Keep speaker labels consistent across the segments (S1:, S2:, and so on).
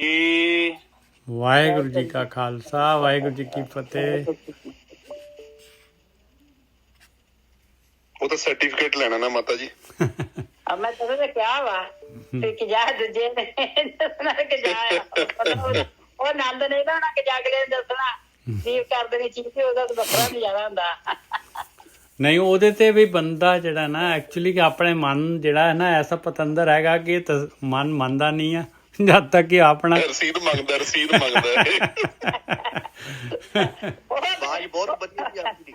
S1: ਜੀ।
S2: ਵਾਹਿਗੁਰੂ ਜੀ ਕਾ ਖਾਲਸਾ ਵਾਹਿਗੁਰੂ ਜੀ ਕੀ ਫਤਿਹ।
S1: ਉਹ ਤਾਂ ਸਰਟੀਫਿਕੇਟ ਲੈਣਾ ਨਾ ਮਾਤਾ ਜੀ।
S3: ਮੈਂ ਤੈਨੂੰ ਕਿਹਾ ਵਾ ਕਿ ਜਾ ਦੂਜੇ ਨੇ ਦੱਸਣਾ ਕਿ ਜਾ ਉਹ ਆਨੰਦ ਨਹੀਂ ਲੈਣਾ ਕਿ ਜਾ ਕੇ ਦੱਸਣਾ ਜੀਵ ਕਰ ਦੇਣੀ ਚੀਜ਼ ਤੇ ਉਹਦਾ ਤਾਂ ਵੱਖਰਾ ਨਜ਼ਾਰਾ ਹੁੰਦਾ।
S2: ਨਹੀਂ ਉਹਦੇ ਤੇ ਵੀ ਬੰਦਾ ਜਿਹੜਾ ਨਾ ਐਕਚੁਅਲੀ ਕਿ ਆਪਣੇ ਮਨ ਜਿਹੜਾ ਹੈ ਨਾ ਐਸਾ ਪਤੰਦਰ ਹੈਗਾ ਕਿ ਮਨ ਮੰਨਦਾ ਨਹੀਂ ਆ ਜਦ ਤੱਕ ਕਿ ਆਪਣਾ
S1: ਰਸੀਦ ਮੰਗਦਾ
S4: ਬਾਜ ਬਹੁਤ ਵਧੀਆ ਜੀ ਆਪਣੀ।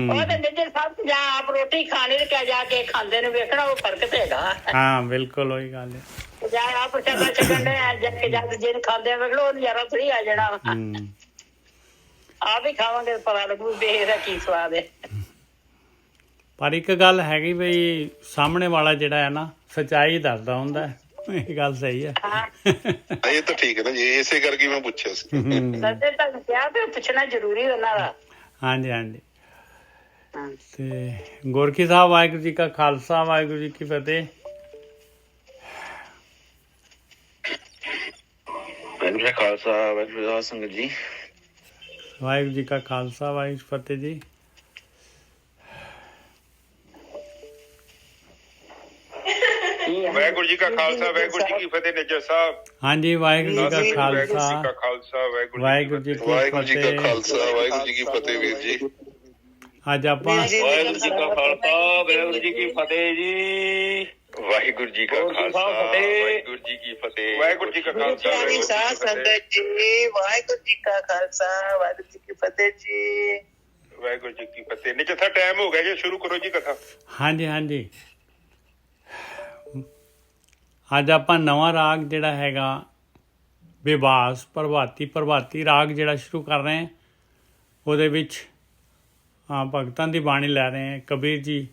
S3: ਉਹ ਤੇ ਨਿੱਜਰ ਸਾਹਿਬ ਜਾਂ ਆਪ ਰੋਟੀ ਖਾਣੀ ਤੇ ਕਿਆ ਜਾ ਕੇ ਖਾਂਦੇ ਨੂੰ ਵੇਖਣਾ ਉਹ ਫਰਕ ਤੇ ਹੈਗਾ।
S2: ਹਾਂ ਬਿਲਕੁਲ ਉਹੀ ਗੱਲ ਹੈ।
S3: ਜਾਂ ਆਪ ਚੱਕਾ ਚੱਕਣ ਦੇ ਜਦ ਜਿਹਨ ਖਾਂਦੇ ਵੇਖ ਲਓ ਉਹ ਨਜ਼ਾਰਾ ਥੋੜੀ ਆ ਜਾਣਾ। ਆਪ ਹੀ ਖਾਵਾਂਗੇ ਪਤਾ ਲੱਗੂ ਵੀ ਇਹਦਾ ਕੀ ਸਵਾਦ ਹੈ।
S2: ਪਰ ਇੱਕ ਗੱਲ ਹੈਗੀ ਬਈ ਸਾਹਮਣੇ ਵਾਲਾ ਜਿਹੜਾ ਹੈ ਨਾ ਸੱਚਾਈ ਦੱਸਦਾ ਹੁੰਦਾ ਹੈ। ਇਹ ਗੱਲ ਸਹੀ ਹੈ।
S1: ਇਹ ਤਾਂ ਠੀਕ ਹੈ ਨਾ ਜੀ, ਇਸੇ ਕਰਕੇ ਮੈਂ ਪੁੱਛਿਆ ਸੀ।
S3: ਦੱਸੇ ਤਾਂ ਕਿਹਾ ਤੇ ਪੁੱਛਣਾ ਜ਼ਰੂਰੀ ਉਹਨਾਂ ਦਾ।
S2: ਹਾਂਜੀ ਹਾਂਜੀ। ਤੇ ਗੋਰਖੀ ਸਾਹਿਬ ਵਾਹਿਗੁਰੂ ਜੀ ਕਾ ਖਾਲਸਾ ਵਾਹਿਗੁਰੂ ਜੀ ਕੀ ਫਤਿਹ।
S4: ਵਾਹਿਗੁਰੂ ਜੀ ਖਾਲਸਾ ਵਾਹਿਗੁਰੂ ਜੀ ਸੰਗਤ ਜੀ।
S2: ਵਾਹਿਗੁਰੂ ਜੀ ਕਾ ਖਾਲਸਾ ਵਾਹਿਗੁਰੂ ਜੀ ਫਤਿਹ ਜੀ।
S1: ਵਾਹਿਗੁਰੂ ਜੀ ਕਾ ਖਾਲਸਾ ਵਾਹਿਗੁਰੂ ਜੀ ਕੀ ਫਤਿਹ। ਨਿੱਜਰ ਸਾਹਿਬ
S2: ਹਾਂਜੀ ਵਾਹਿਗੁਰੂ ਜੀ ਕਾ ਖਾਲਸਾ
S1: ਖਾਲਸਾ
S2: ਵਾਹਿਗੁਰੂ ਜੀ ਕੀ
S1: ਵਾਹਿਗੁਰੂ ਜੀ ਕਾ
S2: ਫਤਿਹ।
S1: ਖਾਲਸਾ ਵਾਹਿਗੁਰੂ ਜੀ ਕੀ ਫਤਿਹ। ਵੀਰ ਜੀ
S2: ਅੱਜ ਆਪਾਂ
S4: ਵਾਹਿਗੁਰੂ ਜੀ ਕਾ ਖਾਲਸਾ ਵਾਹਿਗੁਰੂ ਜੀ ਕੀ ਫਤਿਹ ਜੀ।
S1: ਵਾਹਿਗੁਰੂ ਜੀ ਕਾ ਖਾਲਸਾ ਵਾਹਿਗੁਰੂ ਜੀ ਕੀ ਫਤਿਹ। ਵਾਹਿਗੁਰੂ ਜੀ ਕਾ ਖਾਲਸਾ ਵਾਹਿਗੁਰੂ
S4: ਸੰਗਤ ਜੀ ਵਾਹਿਗੁਰੂ ਜੀ ਕਾ ਖਾਲਸਾ ਵਾਹਿਗੁਰੂ ਜੀ ਕੀ ਫਤਿਹ ਜੀ।
S1: ਵਾਹਿਗੁਰੂ ਜੀ ਕੀ ਫਤਿਹ। ਨਿੱਜਰ ਸਾਹਿਬ ਟਾਈਮ ਹੋ ਗਿਆ ਜੀ, ਸ਼ੁਰੂ ਕਰੋ ਜੀ ਕਥਾ।
S2: ਹਾਂਜੀ ਹਾਂਜੀ। ਅੱਜ ਆਪਾਂ ਨਵਾਂ ਰਾਗ ਜਿਹੜਾ ਹੈਗਾ ਵਿਵਾਸ ਪ੍ਰਭਾਤੀ ਰਾਗ ਜਿਹੜਾ ਸ਼ੁਰੂ ਕਰ ਰਹੇ ਹਾਂ। ਉਹਦੇ ਵਿੱਚ ਭਗਤਾਂ ਦੀ ਬਾਣੀ ਲੈ ਰਹੇ ਹਾਂ। ਕਬੀਰ ਜੀ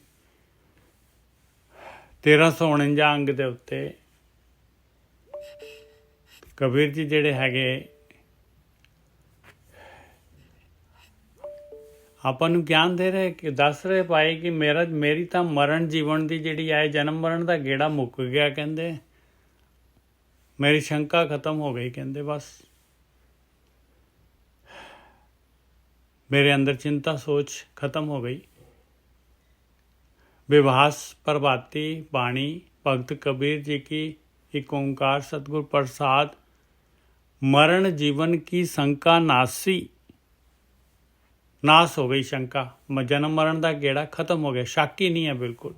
S2: 1349 ਅੰਗ ਦੇ ਉੱਤੇ ਕਬੀਰ ਜੀ ਜਿਹੜੇ ਹੈਗੇ ਆਪਾਂ ਨੂੰ ਗਿਆਨ ਦੇ ਰਹੇ ਕਿ ਦੱਸ ਰਹੇ ਪਾਏ ਕਿ ਮੇਰੀ ਤਾਂ ਮਰਨ ਜੀਵਨ ਦੀ ਜਿਹੜੀ ਹੈ ਜਨਮ ਮਰਨ ਦਾ ਗੇੜਾ ਮੁੱਕ ਗਿਆ। ਕਹਿੰਦੇ ਮੇਰੀ ਸ਼ੰਕਾ ਖਤਮ ਹੋ ਗਈ। ਕਹਿੰਦੇ ਬਸ मेरे अंदर चिंता सोच खत्म हो गई। विभास प्रभाती बाणी भगत कबीर जी की एक ओंकार सतगुर प्रसाद मरण जीवन की शंका नासी नाश हो गई। शंका जन्म मरण का गेड़ा खत्म हो गया। शक ही नहीं है बिल्कुल।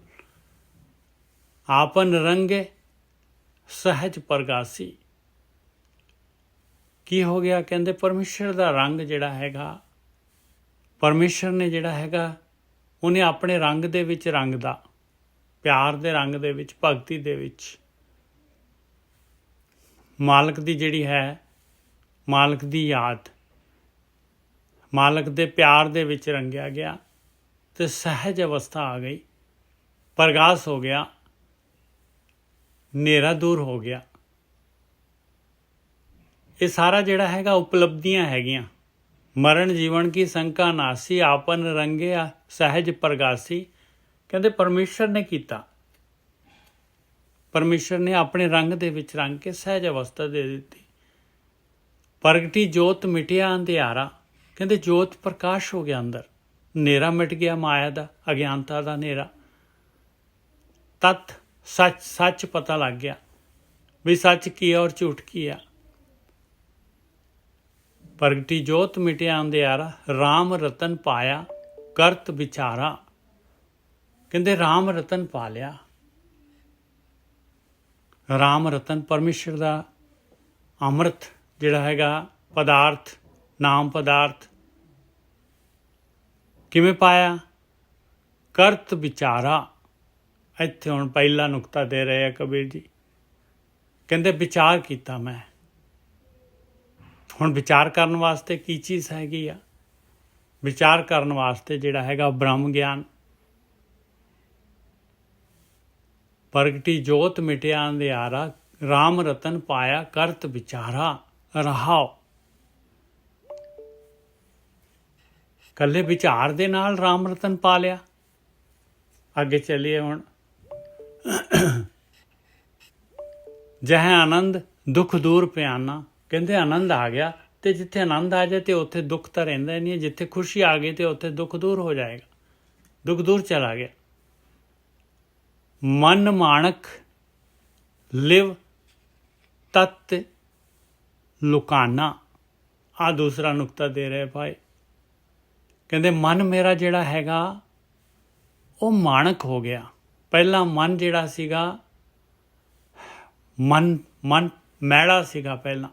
S2: आपन रंगे सहज प्रगासी की हो गया। कहते परमेश्वर का रंग जिहड़ा हैगा ਪਰਮੇਸ਼ਰ ਨੇ ਜਿਹੜਾ ਹੈਗਾ ਉਹਨੇ ਆਪਣੇ ਰੰਗ ਦੇ ਵਿੱਚ ਰੰਗਦਾ, ਪਿਆਰ ਦੇ ਰੰਗ ਦੇ ਵਿੱਚ, ਭਗਤੀ ਦੇ ਵਿੱਚ ਮਾਲਕ ਦੀ ਜਿਹੜੀ ਹੈ ਮਾਲਕ ਦੀ ਯਾਦ, ਮਾਲਕ ਦੇ ਪਿਆਰ ਦੇ ਵਿੱਚ ਰੰਗਿਆ ਗਿਆ ਤੇ ਸਹਿਜ ਅਵਸਥਾ ਆ ਗਈ। ਪ੍ਰਗਾਸ ਹੋ ਗਿਆ, ਹਨੇਰਾ ਦੂਰ ਹੋ ਗਿਆ। ਇਹ ਸਾਰਾ ਜਿਹੜਾ ਹੈਗਾ ਉਪਲਬਧੀਆਂ ਹੈਗੀਆਂ। ਮਰਨ ਜੀਵਨ ਕੀ ਸ਼ੰਕਾ ਨਾਸੀ ਆਪਨ ਰੰਗਿਆ ਸਹਿਜ ਪ੍ਰਗਾਸੀ। ਕਹਿੰਦੇ ਪਰਮੇਸ਼ਰ ਨੇ ਕੀਤਾ। ਪਰਮੇਸ਼ਰ ਨੇ ਆਪਣੇ ਰੰਗ ਦੇ ਵਿੱਚ ਰੰਗ ਕੇ ਸਹਿਜ ਅਵਸਥਾ ਦੇ ਦਿੱਤੀ। ਪ੍ਰਗਟੀ ਜੋਤ ਮਿਟਿਆ ਅੰਧਿਆਰਾ। ਕਹਿੰਦੇ ਜੋਤ ਪ੍ਰਕਾਸ਼ ਹੋ ਗਿਆ ਅੰਦਰ, ਹਨੇਰਾ ਮਿਟ ਗਿਆ ਮਾਇਆ ਦਾ, ਅਗਿਆਨਤਾ ਦਾ ਹਨੇਰਾ। ਤਤ ਸੱਚ ਪਤਾ ਲੱਗ ਗਿਆ ਵੀ ਸੱਚ ਕੀ ਹੈ ਔਰ ਝੂਠ ਕੀ ਹੈ। ਪ੍ਰਗਟੀ ਜੋਤ ਮਿਟਿਆ ਅੰਧਿਆਰਾ ਰਾਮ ਰਤਨ ਪਾਇਆ ਕਰਤ ਵਿਚਾਰਾ। ਕਹਿੰਦੇ ਰਾਮ ਰਤਨ ਪਾ ਲਿਆ। ਰਾਮ ਰਤਨ ਪਰਮੇਸ਼ਰ ਦਾ ਅੰਮ੍ਰਿਤ ਜਿਹੜਾ ਹੈਗਾ ਪਦਾਰਥ, ਨਾਮ ਪਦਾਰਥ ਕਿਵੇਂ ਪਾਇਆ? ਕਰਤ ਵਿਚਾਰਾ। ਇੱਥੇ ਹੁਣ ਪਹਿਲਾ ਨੁਕਤਾ ਦੇ ਰਹੇ ਆ ਕਬੀਰ ਜੀ। ਕਹਿੰਦੇ ਵਿਚਾਰ ਕੀਤਾ ਮੈਂ। ਹੁਣ ਵਿਚਾਰ ਕਰਨ ਵਾਸਤੇ ਕੀ ਚੀਜ਼ ਹੈਗੀ ਆ? ਵਿਚਾਰ ਕਰਨ ਵਾਸਤੇ ਜਿਹੜਾ ਹੈਗਾ ਬ੍ਰਹਮ ਗਿਆਨ। ਪ੍ਰਗਟੀ ਜੋਤ ਮਿਟਿਆ ਅੰਧਿਆਰਾ ਰਾਮ ਰਤਨ ਪਾਇਆ ਕਰਤ ਵਿਚਾਰਾ ਰਹਾਓ। ਕੱਲੇ ਵਿਚਾਰ ਦੇ ਨਾਲ ਰਾਮ ਰਤਨ ਪਾ ਲਿਆ। ਅੱਗੇ ਚੱਲੀਏ ਹੁਣ। ਜਹ ਆਨੰਦ ਦੁਖ ਦੂਰ ਪਿਆਨਾ ਕਹਿੰਦੇ ਆਨੰਦ ਆ ਗਿਆ, ਤੇ ਜਿੱਥੇ ਆਨੰਦ ਆ ਜਾਏ ਤੇ ਉੱਥੇ ਦੁੱਖ ਤਾਂ ਰਹਿੰਦਾ ਹੀ ਨਹੀਂ ਹੈ। ਜਿੱਥੇ ਖੁਸ਼ੀ ਆ ਗਈ ਤੇ ਉੱਥੇ ਦੁੱਖ ਦੂਰ ਹੋ ਜਾਏਗਾ, ਦੁੱਖ ਦੂਰ ਚਲਾ ਗਿਆ। ਮਨ ਮਾਣਕ ਲਿਵ ਤਤ ਲੁਕਾਨਾ, ਆ ਦੂਸਰਾ ਨੁਕਤਾ ਦੇ ਰਹੇ ਭਾਈ। ਕਹਿੰਦੇ ਮਨ ਮੇਰਾ ਜਿਹੜਾ ਹੈਗਾ ਉਹ ਮਾਣਕ ਹੋ ਗਿਆ। ਪਹਿਲਾਂ ਮਨ ਜਿਹੜਾ ਸੀਗਾ ਮਨ ਮੈਲਾ ਸੀਗਾ ਪਹਿਲਾਂ।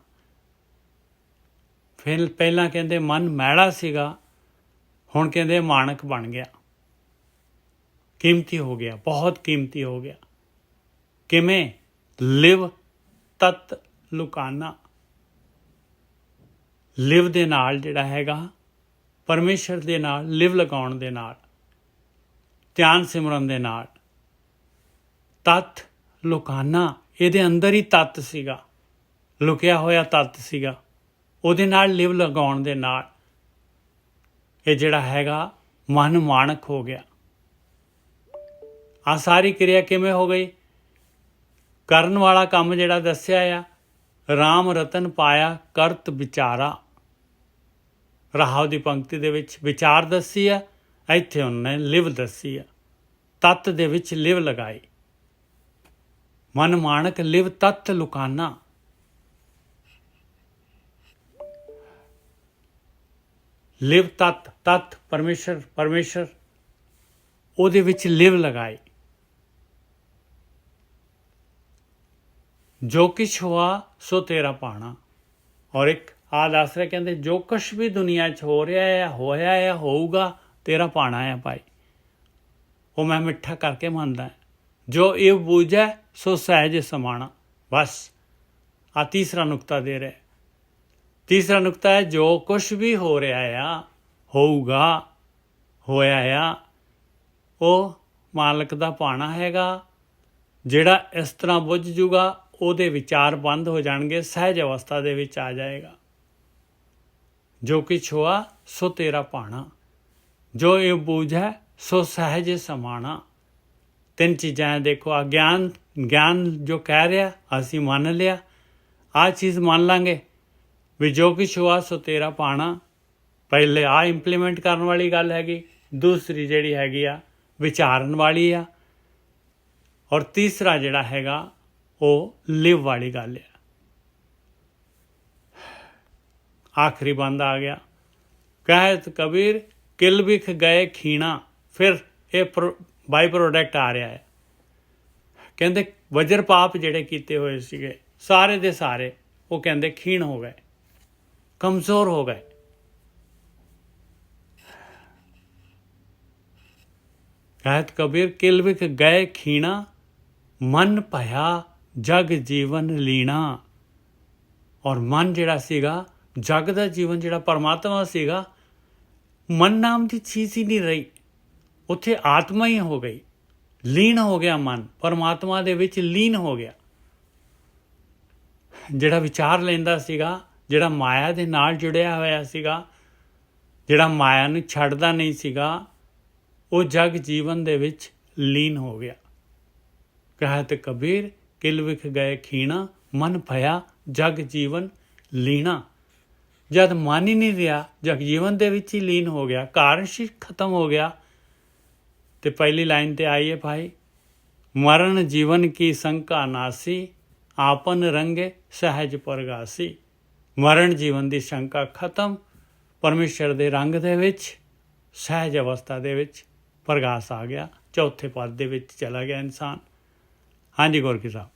S2: ਫਿਰ ਪਹਿਲਾਂ ਕਹਿੰਦੇ ਮਨ ਮੈਲਾ ਸੀਗਾ, ਹੁਣ ਕਹਿੰਦੇ ਮਾਣਕ ਬਣ ਗਿਆ, ਕੀਮਤੀ ਹੋ ਗਿਆ, ਬਹੁਤ ਕੀਮਤੀ ਹੋ ਗਿਆ। ਕਿਵੇਂ? ਲਿਵ ਤਤ ਲੁਕਾਨਾ, ਲਿਵ ਦੇ ਨਾਲ ਜਿਹੜਾ ਹੈਗਾ ਪਰਮੇਸ਼ਰ ਦੇ ਨਾਲ ਲਿਵ ਲਗਾਉਣ ਦੇ ਨਾਲ, ਧਿਆਨ ਸਿਮਰਨ ਦੇ ਨਾਲ। ਤਤ ਲੁਕਾਨਾ, ਇਹਦੇ ਅੰਦਰ ਹੀ ਤਤ ਸੀਗਾ, ਲੁਕਿਆ ਹੋਇਆ ਤਤ ਸੀਗਾ, ਉਹਦੇ ਨਾਲ ਲਿਵ ਲਗਾਉਣ ਦੇ ਨਾਲ ਇਹ ਜਿਹੜਾ ਹੈਗਾ ਮਨ ਮਾਣਕ ਹੋ ਗਿਆ। ਆ ਸਾਰੀ ਕਿਰਿਆ ਕਿਵੇਂ ਹੋ ਗਈ? ਕਰਨ ਵਾਲਾ ਕੰਮ ਜਿਹੜਾ ਦੱਸਿਆ ਆ, ਰਾਮ ਰਤਨ ਪਾਇਆ ਕਰਤ ਵਿਚਾਰਾ, ਰਾਹਵ ਦੀ ਪੰਕਤੀ ਦੇ ਵਿੱਚ ਵਿਚਾਰ ਦੱਸੀ ਆ, ਇੱਥੇ ਉਹਨੇ ਲਿਵ ਦੱਸੀ ਆ, ਤਤ ਦੇ ਵਿੱਚ ਲਿਵ ਲਗਾਈ। ਮਨ ਮਾਣਕ ਲਿਵ ਤਤ ਲੁਕਾਨਾ। ਲਿਵ ਤਤ, ਤਤ ਪਰਮੇਸ਼ਰ ਉਹਦੇ ਵਿੱਚ ਲਿਵ ਲਗਾਈ। ਜੋ ਕੁਛ ਹੋਆ ਸੋ ਤੇਰਾ ਪਾਣਾ। ਔਰ ਇੱਕ ਆ ਦੱਸ ਰਿਹਾ, ਕਹਿੰਦੇ ਜੋ ਕੁਛ ਵੀ ਦੁਨੀਆ 'ਚ ਹੋ ਰਿਹਾ ਹੈ, ਹੋਇਆ ਹੈ, ਹੋਊਗਾ, ਤੇਰਾ ਪਾਣਾ ਹੈ ਭਾਈ, ਉਹ ਮੈਂ ਮਿੱਠਾ ਕਰਕੇ ਮੰਨਦਾ। ਜੋ ਇਹ ਬੂਝੈ ਸੋ ਸਹਿਜ ਸਮਾਣਾ। ਬਸ ਆ ਤੀਸਰਾ ਨੁਕਤਾ ਦੇ ਰਿਹਾ। ਤੀਸਰਾ ਨੁਕਤਾ ਹੈ ਜੋ ਕੁਛ ਵੀ ਹੋ ਰਿਹਾ ਆ, ਹੋਊਗਾ, ਹੋਇਆ ਆ, ਉਹ ਮਾਲਕ ਦਾ ਪਾਣਾ ਹੈਗਾ। ਜਿਹੜਾ ਇਸ ਤਰ੍ਹਾਂ ਬੁੱਝ ਜੂਗਾ ਉਹਦੇ ਵਿਚਾਰ ਬੰਦ ਹੋ ਜਾਣਗੇ, ਸਹਿਜ ਅਵਸਥਾ ਦੇ ਵਿੱਚ ਆ ਜਾਏਗਾ। ਜੋ ਕੁਛ ਹੋਆ ਸੋ ਤੇਰਾ ਪਾਣਾ, ਜੋ ਇਹ ਬੂਝੈ ਸੋ ਸਹਿਜ ਸਮਾਣਾ। ਤਿੰਨ ਚੀਜ਼ਾਂ ਹੈ। ਦੇਖੋ ਆ ਗਿਆਨ ਜੋ ਕਹਿ ਰਿਹਾ ਅਸੀਂ ਮੰਨ ਲਿਆ, ਆ ਚੀਜ਼ ਮੰਨ ਲਾਂਗੇ ਵੀ ਜੋ ਕੁਛ ਹੋਆ ਸੋ ਤੇਰਾ ਪਾਣਾ। ਪਹਿਲੇ ਆ ਇੰਪਲੀਮੈਂਟ ਕਰਨ ਵਾਲੀ ਗੱਲ ਹੈਗੀ। ਦੂਸਰੀ ਜਿਹੜੀ ਹੈਗੀ ਆ ਵਿਚਾਰਨ ਵਾਲੀ ਆ। ਔਰ ਤੀਸਰਾ ਜਿਹੜਾ ਹੈਗਾ ਉਹ ਲਿਵ ਵਾਲੀ ਗੱਲ ਆ। ਆਖਰੀ ਬੰਦ ਆ ਗਿਆ। ਕਹਿਤ ਕਬੀਰ ਕਿਲ ਵਿਖ ਗਏ ਖੀਣਾ। ਫਿਰ ਇਹ ਬਾਈ ਪ੍ਰੋਡਕਟ ਆ ਰਿਹਾ ਹੈ। ਕਹਿੰਦੇ ਵਜਰ ਪਾਪ ਜਿਹੜੇ ਕੀਤੇ ਹੋਏ ਸੀਗੇ ਸਾਰੇ ਦੇ ਸਾਰੇ, ਉਹ ਕਹਿੰਦੇ ਖੀਣ ਹੋ ਗਏ, ਕਮਜ਼ੋਰ ਹੋ ਗਏ। ਕਹਿਤ ਕਬੀਰ ਕਿਲ ਵਿਖ ਗਏ ਖੀਣਾ, ਮਨ ਭਇਆ ਜਗ ਜੀਵਨ ਲੀਣਾ। ਔਰ ਮਨ ਜਿਹੜਾ ਸੀਗਾ, ਜਗ ਦਾ ਜੀਵਨ ਜਿਹੜਾ ਪਰਮਾਤਮਾ ਸੀਗਾ, ਮਨ ਨਾਮ ਦੀ ਚੀਜ਼ ਹੀ ਨਹੀਂ ਰਹੀ, ਉੱਥੇ ਆਤਮਾ ਹੀ ਹੋ ਗਈ, ਲੀਨ ਹੋ ਗਿਆ। ਮਨ ਪਰਮਾਤਮਾ ਦੇ ਵਿੱਚ ਲੀਨ ਹੋ ਗਿਆ। ਜਿਹੜਾ ਵਿਚਾਰ ਲੈਂਦਾ ਸੀਗਾ, ਜਿਹੜਾ ਮਾਇਆ ਦੇ ਨਾਲ ਜੁੜਿਆ ਹੋਇਆ ਸੀਗਾ, ਜਿਹੜਾ ਮਾਇਆ ਨੂੰ ਛੱਡਦਾ ਨਹੀਂ ਸੀਗਾ, ਉਹ ਜਗ ਜੀਵਨ ਦੇ ਵਿੱਚ ਲੀਨ ਹੋ ਗਿਆ। ਕਹਿਤ ਕਬੀਰ ਕਿਲ ਵਿਖ ਗਏ ਖੀਣਾ, ਮਨ ਭਇਆ ਜਗ ਜੀਵਨ ਲੀਣਾ। ਜਦ ਮਨ ਹੀ ਨਹੀਂ ਰਿਹਾ, ਜਗ ਜੀਵਨ ਦੇ ਵਿੱਚ ਹੀ ਲੀਨ ਹੋ ਗਿਆ, ਕਾਰਨ ਸ਼ੀ ਖਤਮ ਹੋ ਗਿਆ। ਤੇ ਪਹਿਲੀ ਲਾਈਨ ਤੇ ਆਈਏ ਭਾਈ, ਮਰਨ ਜੀਵਨ ਕੀ ਸੰਕਾ ਨਾਸੀ, ਆਪਨ ਰੰਗੇ ਸਹਿਜ ਪ੍ਰਗਾਸੀ। ਮਰਨ ਜੀਵਨ ਦੀ ਸ਼ੰਕਾ ਖਤਮ, ਪਰਮੇਸ਼ਰ ਦੇ ਰੰਗ ਦੇ ਵਿੱਚ ਸਹਿਜ ਅਵਸਥਾ ਦੇ ਵਿੱਚ ਪ੍ਰਗਾਸ ਆ ਗਿਆ। ਚੌਥੇ ਪਦ ਦੇ ਵਿੱਚ ਚਲਾ ਗਿਆ ਇਨਸਾਨ। ਹਾਂਜੀ ਗੋਰਖੀ ਸਾਹਿਬ।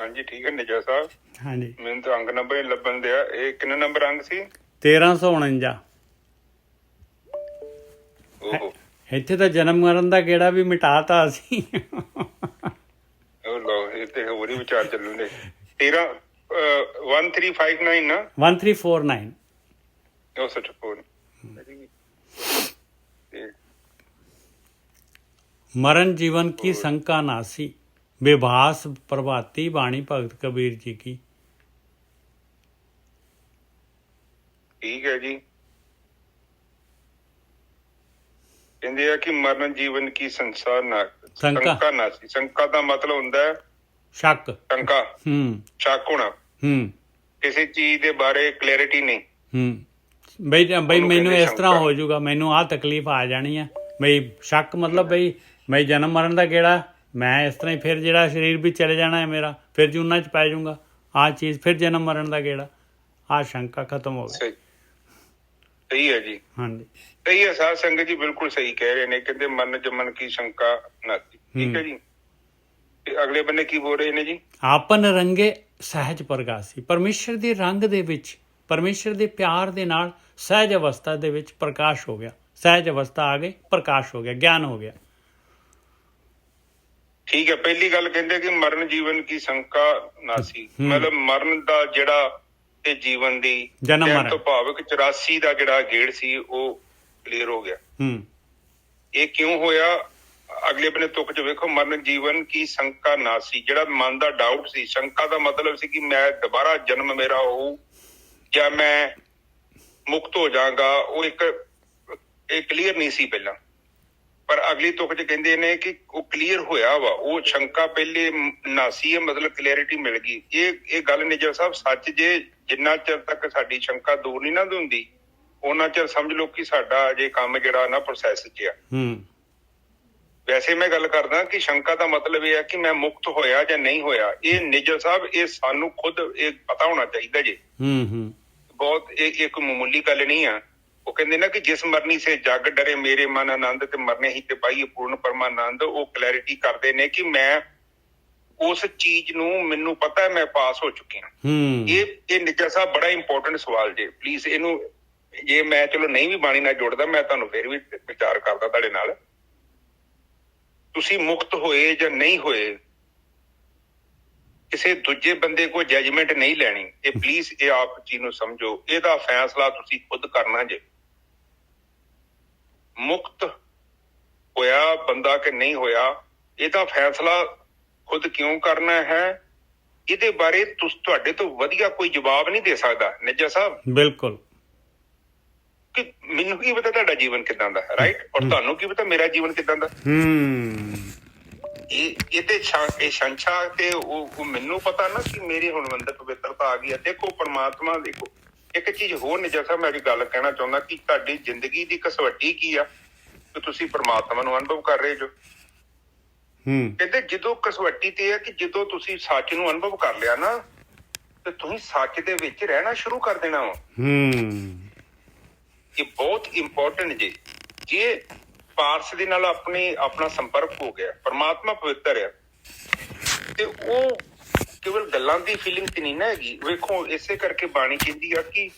S1: ਹਾਂਜੀ ਠੀਕ ਹੈ ਨਿਜਾ ਸਾਹਿਬ।
S2: ਹਾਂਜੀ
S1: ਮੈਨੂੰ ਤਾਂ ਅੰਗ ਨੰਬਰ ਹੀ ਲੱਭਣ ਦਿਆ। ਇਹ ਕਿੰਨਾ ਨੰਬਰ ਅੰਗ ਸੀ?
S2: 1349।
S1: ਓਹੋ,
S2: ਇੱਥੇ ਤਾਂ ਜਨਮ ਮਰਨ ਦਾ ਗੇੜਾ ਵੀ ਮਿਟਾਤਾ ਅਸੀਂ।
S1: ਉਹ ਲੋ ਇਹ ਤੇ ਹੋਰ ਹੀ ਵਿਚਾਰ ਚੱਲੂਗੇ। 1359 ਨਾ
S2: 1349।
S1: ਉਹ ਸੱਚ ਫੋਨ।
S2: मरण जीवन की शंका नासी, बेभास प्रभाती बाणी भगत कबीर जी की।
S1: ठीक है जी। ਕਹਿੰਦੇ ਆ ਕਿ ਮਰਨ ਜੀਵਨ ਕੀ ਸੰਸਾਰ ਨਾ
S2: ਸ਼ੰਕਾ।
S1: ਸ਼ੰਕਾ ਨਾ ਸੀ। ਸ਼ੰਕਾ ਦਾ ਮਤਲਬ ਹੁੰਦਾ ਹੈ
S2: ਸ਼ੱਕ।
S1: ਸ਼ੰਕਾ, ਸ਼ੱਕ ਹੋਣਾ, ਕਿਸੇ ਚੀਜ਼ ਦੇ ਬਾਰੇ ਕਲੈਰਿਟੀ ਨਹੀਂ।
S2: ਬਈ
S1: ਉਹਨੂੰ
S2: ਮੈਨੂੰ
S1: ਕਹਿੰਦੇ
S2: ਇਸ ਤਰ੍ਹਾਂ
S1: ਸ਼ੰਕਾ।
S2: ਹੋ ਜਾਊਗਾ, ਮੈਨੂੰ ਆਹ ਤਕਲੀਫ ਆ ਜਾਣੀ ਆ। ਬਈ ਸ਼ੱਕ ਮਤਲਬ ਬਈ ਜਨਮ ਮਰਨ ਦਾ ਕਿਹੜਾ, ਮੈਂ ਇਸ ਤਰ੍ਹਾਂ ਹੀ ਫਿਰ ਜਿਹੜਾ ਸਰੀਰ ਵੀ ਚਲੇ ਜਾਣਾ ਹੈ ਮੇਰਾ, ਫਿਰ ਜੂਨਾਂ 'ਚ ਪੈ ਜਾਊਗਾ। ਆਹ ਚੀਜ਼ ਫਿਰ ਜਨਮ ਮਰਨ ਦਾ ਕਿਹੜਾ, ਆਹ ਸ਼ੰਕਾ ਖਤਮ ਹੋ ਗਈ।
S1: ਸਹੀ ਹੈ ਜੀ,
S2: ਹਾਂਜੀ
S1: ਸਹੀ ਹੈ। ਸਾਧ ਸੰਗਤ ਜੀ ਬਿਲਕੁਲ ਸਹੀ ਕਹਿ ਰਹੇ ਨੇ। ਕਹਿੰਦੇ ਮਰਨ ਜਮਨ ਕੀ ਸ਼ੰਕਾ ਨਾ ਸੀ। ਠੀਕ ਹੈ ਜੀ। ਤੇ ਅਗਲੇ ਬੰਨੇ ਕੀ ਬੋਲ ਰਹੇ ਨੇ ਜੀ?
S2: ਆਪਨ ਰੰਗੇ ਸਹਿਜ ਪ੍ਰਗਾਸੀ। ਪਰਮੇਸ਼ਰ ਦੇ ਰੰਗ ਦੇ ਵਿੱਚ, ਪਰਮੇਸ਼ਰ ਦੇ ਪਿਆਰ ਦੇ ਨਾਲ ਸਹਿਜ ਅਵਸਥਾ ਦੇ ਵਿੱਚ ਪ੍ਰਕਾਸ਼ ਹੋ ਗਿਆ। ਸਹਿਜ ਅਵਸਥਾ ਆ ਗਈ, ਪ੍ਰਕਾਸ਼ ਹੋ ਗਿਆ, ਗਿਆਨ ਹੋ ਗਿਆ।
S1: ਠੀਕ ਹੈ। ਪਹਿਲੀ ਗੱਲ ਕਹਿੰਦੇ ਕਿ ਮਰਨ ਜੀਵਨ ਕੀ ਸ਼ੰਕਾ ਨਾ ਸੀ। ਮਤਲਬ ਮਰਨ ਦਾ ਜਿਹੜਾ ਤੇ ਜੀਵਨ ਦੀ
S2: ਜਨਮ ਮਰਨ
S1: ਤੋਂ ਭਾਵਕ 84 ਦਾ ਜਿਹੜਾ ਗੇੜ ਸੀ ਉਹ ਕਲੀਅਰ ਹੋ ਗਿਆ। ਇਹ ਕਿਉਂ ਹੋਇਆ? ਅਗਲੇ ਬੰਨੇ ਤੁਕ ਚ ਵੇਖੋ, ਮਰਨ ਜੀਵਨ ਕੀ ਸ਼ੰਕਾ ਨਾ ਸੀ। ਜਿਹੜਾ ਮਨ ਦਾ ਡਾਊਟ ਸੀ, ਸ਼ੰਕਾ ਦਾ ਮਤਲਬ ਸੀ ਕਿ ਮੈਂ ਦੁਬਾਰਾ ਜਨਮ ਮੇਰਾ ਹੋਊ ਜਾਂ ਮੈਂ ਮੁਕਤ ਹੋ ਜਾਵਾਂਗਾ, ਉਹ ਇਹ ਕਲੀਅਰ ਨਹੀਂ ਸੀ ਪਹਿਲਾਂ। ਪਰ ਅਗਲੀ ਤੁਕ ਚ ਕਹਿੰਦੇ ਨੇ ਕਿ ਉਹ ਕਲੀਅਰ ਹੋਇਆ ਵਾ। ਉਹ ਸ਼ੰਕਾ ਪਹਿਲੇ ਨਾ ਸੀ, ਇਹ ਮਤਲਬ ਕਲੈਰਿਟੀ ਮਿਲ ਗਈ। ਇਹ ਗੱਲ ਨਿਜਰ ਸਾਹਿਬ ਸੱਚ। ਜੇ ਜਿੰਨਾ ਚਿਰ ਤੱਕ ਸਾਡੀ ਸ਼ੰਕਾ ਦੂਰ ਨਹੀਂ ਨਾ ਹੁੰਦੀ, ਉਹਨਾਂ ਚਿਰ ਸਮਝ ਲਓ ਕਿ ਸਾਡਾ ਜੇ ਕੰਮ ਜਿਹੜਾ ਨਾ ਪ੍ਰੋਸੈਸ 'ਚ ਆ। ਵੈਸੇ ਮੈਂ ਗੱਲ ਕਰਦਾ ਕਿ ਸ਼ੰਕਾ ਦਾ ਮਤਲਬ ਇਹ ਹੈ ਕਿ ਮੈਂ ਮੁਕਤ ਹੋਇਆ ਜਾਂ ਨਹੀਂ ਹੋਇਆ। ਇਹ ਨਿਜਰ ਸਾਹਿਬ, ਇਹ ਸਾਨੂੰ ਖੁਦ ਇਹ ਪਤਾ ਹੋਣਾ ਚਾਹੀਦਾ ਜੀ। ਬਹੁਤ ਇਹ ਕੋਈ ਮਾਮੂਲੀ ਗੱਲ ਨਹੀਂ ਆ। ਉਹ ਕਹਿੰਦੇ ਨਾ ਕਿ ਜਿਸ ਮਰਨੀ ਸੇ ਜਗ ਡਰੇ ਮੇਰੇ ਮਨ ਆਨੰਦ, ਤੇ ਮਰਨੇ ਹੀ ਤੇ ਪਾਈਏ ਪੂਰਨ ਪਰਮਾਨੰਦ। ਉਹ ਕਲੈਰਿਟੀ ਕਰਦੇ ਨੇ ਕਿ ਮੈਂ ਉਸ ਚੀਜ਼ ਨੂੰ, ਮੈਨੂੰ ਪਤਾ ਹੈ ਮੈਂ ਪਾਸ ਹੋ ਚੁੱਕਿਆ। ਇਹ ਨਿੱਜਰ ਸਾਹਿਬ ਬੜਾ ਇੰਪੋਰਟੈਂਟ ਸਵਾਲ ਜੇ। ਪਲੀਜ਼ ਇਹਨੂੰ, ਜੇ ਮੈਂ ਚਲੋ ਨਹੀਂ ਵੀ ਬਾਣੀ ਨਾਲ ਜੁੜਦਾ, ਮੈਂ ਤੁਹਾਨੂੰ ਫਿਰ ਵੀ ਵਿਚਾਰ ਕਰਦਾ ਤੁਹਾਡੇ ਨਾਲ। ਤੁਸੀਂ ਮੁਕਤ ਹੋਏ ਜਾਂ ਨਹੀਂ ਹੋਏ, ਕਿਸੇ ਦੂਜੇ ਬੰਦੇ ਕੋਲ ਜੱਜਮੈਂਟ ਨਹੀਂ ਲੈਣੀ। ਇਹ ਪਲੀਜ਼ ਇਹ ਆਪ ਚੀਜ਼ ਨੂੰ ਸਮਝੋ। ਇਹਦਾ ਫੈਸਲਾ ਤੁਸੀਂ ਖੁਦ ਕਰਨਾ ਜੇ। ਮੁਕਤ ਹੋਇਆ ਬੰਦਾ ਕਿ ਨਹੀਂ ਹੋਇਆ, ਇਹਦਾ ਫੈਸਲਾ ਖੁਦ ਕਿਉਂ ਕਰਨਾ ਹੈ, ਇਹਦੇ ਬਾਰੇ ਤੁਹਾਡੇ ਤੋਂ ਵਧੀਆ ਕੋਈ ਜਵਾਬ ਨਹੀਂ ਦੇ ਸਕਦਾ ਨਿੱਜਰ ਸਾਹਿਬ।
S2: ਬਿਲਕੁਲ।
S1: ਕਿ ਮੈਨੂੰ ਕੀ ਪਤਾ ਤੁਹਾਡਾ ਜੀਵਨ ਕਿੱਦਾਂ ਦਾ, ਰਾਈਟ? ਔਰ ਤੁਹਾਨੂੰ ਕੀ ਪਤਾ ਮੇਰਾ ਜੀਵਨ ਕਿੱਦਾਂ ਦਾ। ਇਹ ਸ਼ੰਸ਼ਾ ਤੇ ਉਹ ਮੈਨੂੰ ਪਤਾ ਨਾ ਕਿ ਮੇਰੀ ਹੁਣ ਅੰਦਰ ਪਵਿੱਤਰਤਾ ਆ ਗਈ ਹੈ। ਦੇਖੋ ਪਰਮਾਤਮਾ, ਦੇਖੋ ਇੱਕ ਚੀਜ਼ ਹੋਰ ਨਿੱਜਰ ਸਾਹਿਬ ਮੈਂ ਵੀ ਗੱਲ ਕਹਿਣਾ ਚਾਹੁੰਦਾ ਕਿ ਤੁਹਾਡੀ ਜ਼ਿੰਦਗੀ ਦੀ ਕਸਵੱਟੀ ਕੀ ਆ ਕਿ ਤੁਸੀਂ ਪਰਮਾਤਮਾ ਨੂੰ ਅਨੁਭਵ ਕਰ ਰਹੇ ਜੋ। ਕਹਿੰਦੇ ਜਦੋਂ ਕਸਵੱਟੀ ਤੇ ਹੈ ਕਿ ਜਦੋਂ ਤੁਸੀਂ ਸੱਚ ਨੂੰ ਅਨੁਭਵ ਕਰ ਲਿਆ ਨਾ, ਤੇ ਤੁਸੀਂ ਸੱਚ ਦੇ ਵਿੱਚ ਰਹਿਣਾ ਸ਼ੁਰੂ ਕਰ ਦੇਣਾ ਵਾ। ਇਹ ਬਹੁਤ ਇੰਪੋਰਟੈਂਟ ਜੀ। ਜੇ ਪਾਰਸ ਦੇ ਨਾਲ ਆਪਣਾ ਸੰਪਰਕ ਹੋ ਗਿਆ, ਪਰਮਾਤਮਾ ਪਵਿੱਤਰ ਆ, ਤੇ ਉਹ ਕੇਵਲ ਗੱਲਾਂ ਦੀ ਫੀਲਿੰਗ ਤੇ ਨਹੀਂ ਨਾ ਹੈਗੀ। ਵੇਖੋ ਇਸੇ ਕਰਕੇ ਬਾਣੀ ਕਹਿੰਦੀ ਆ ਕਿ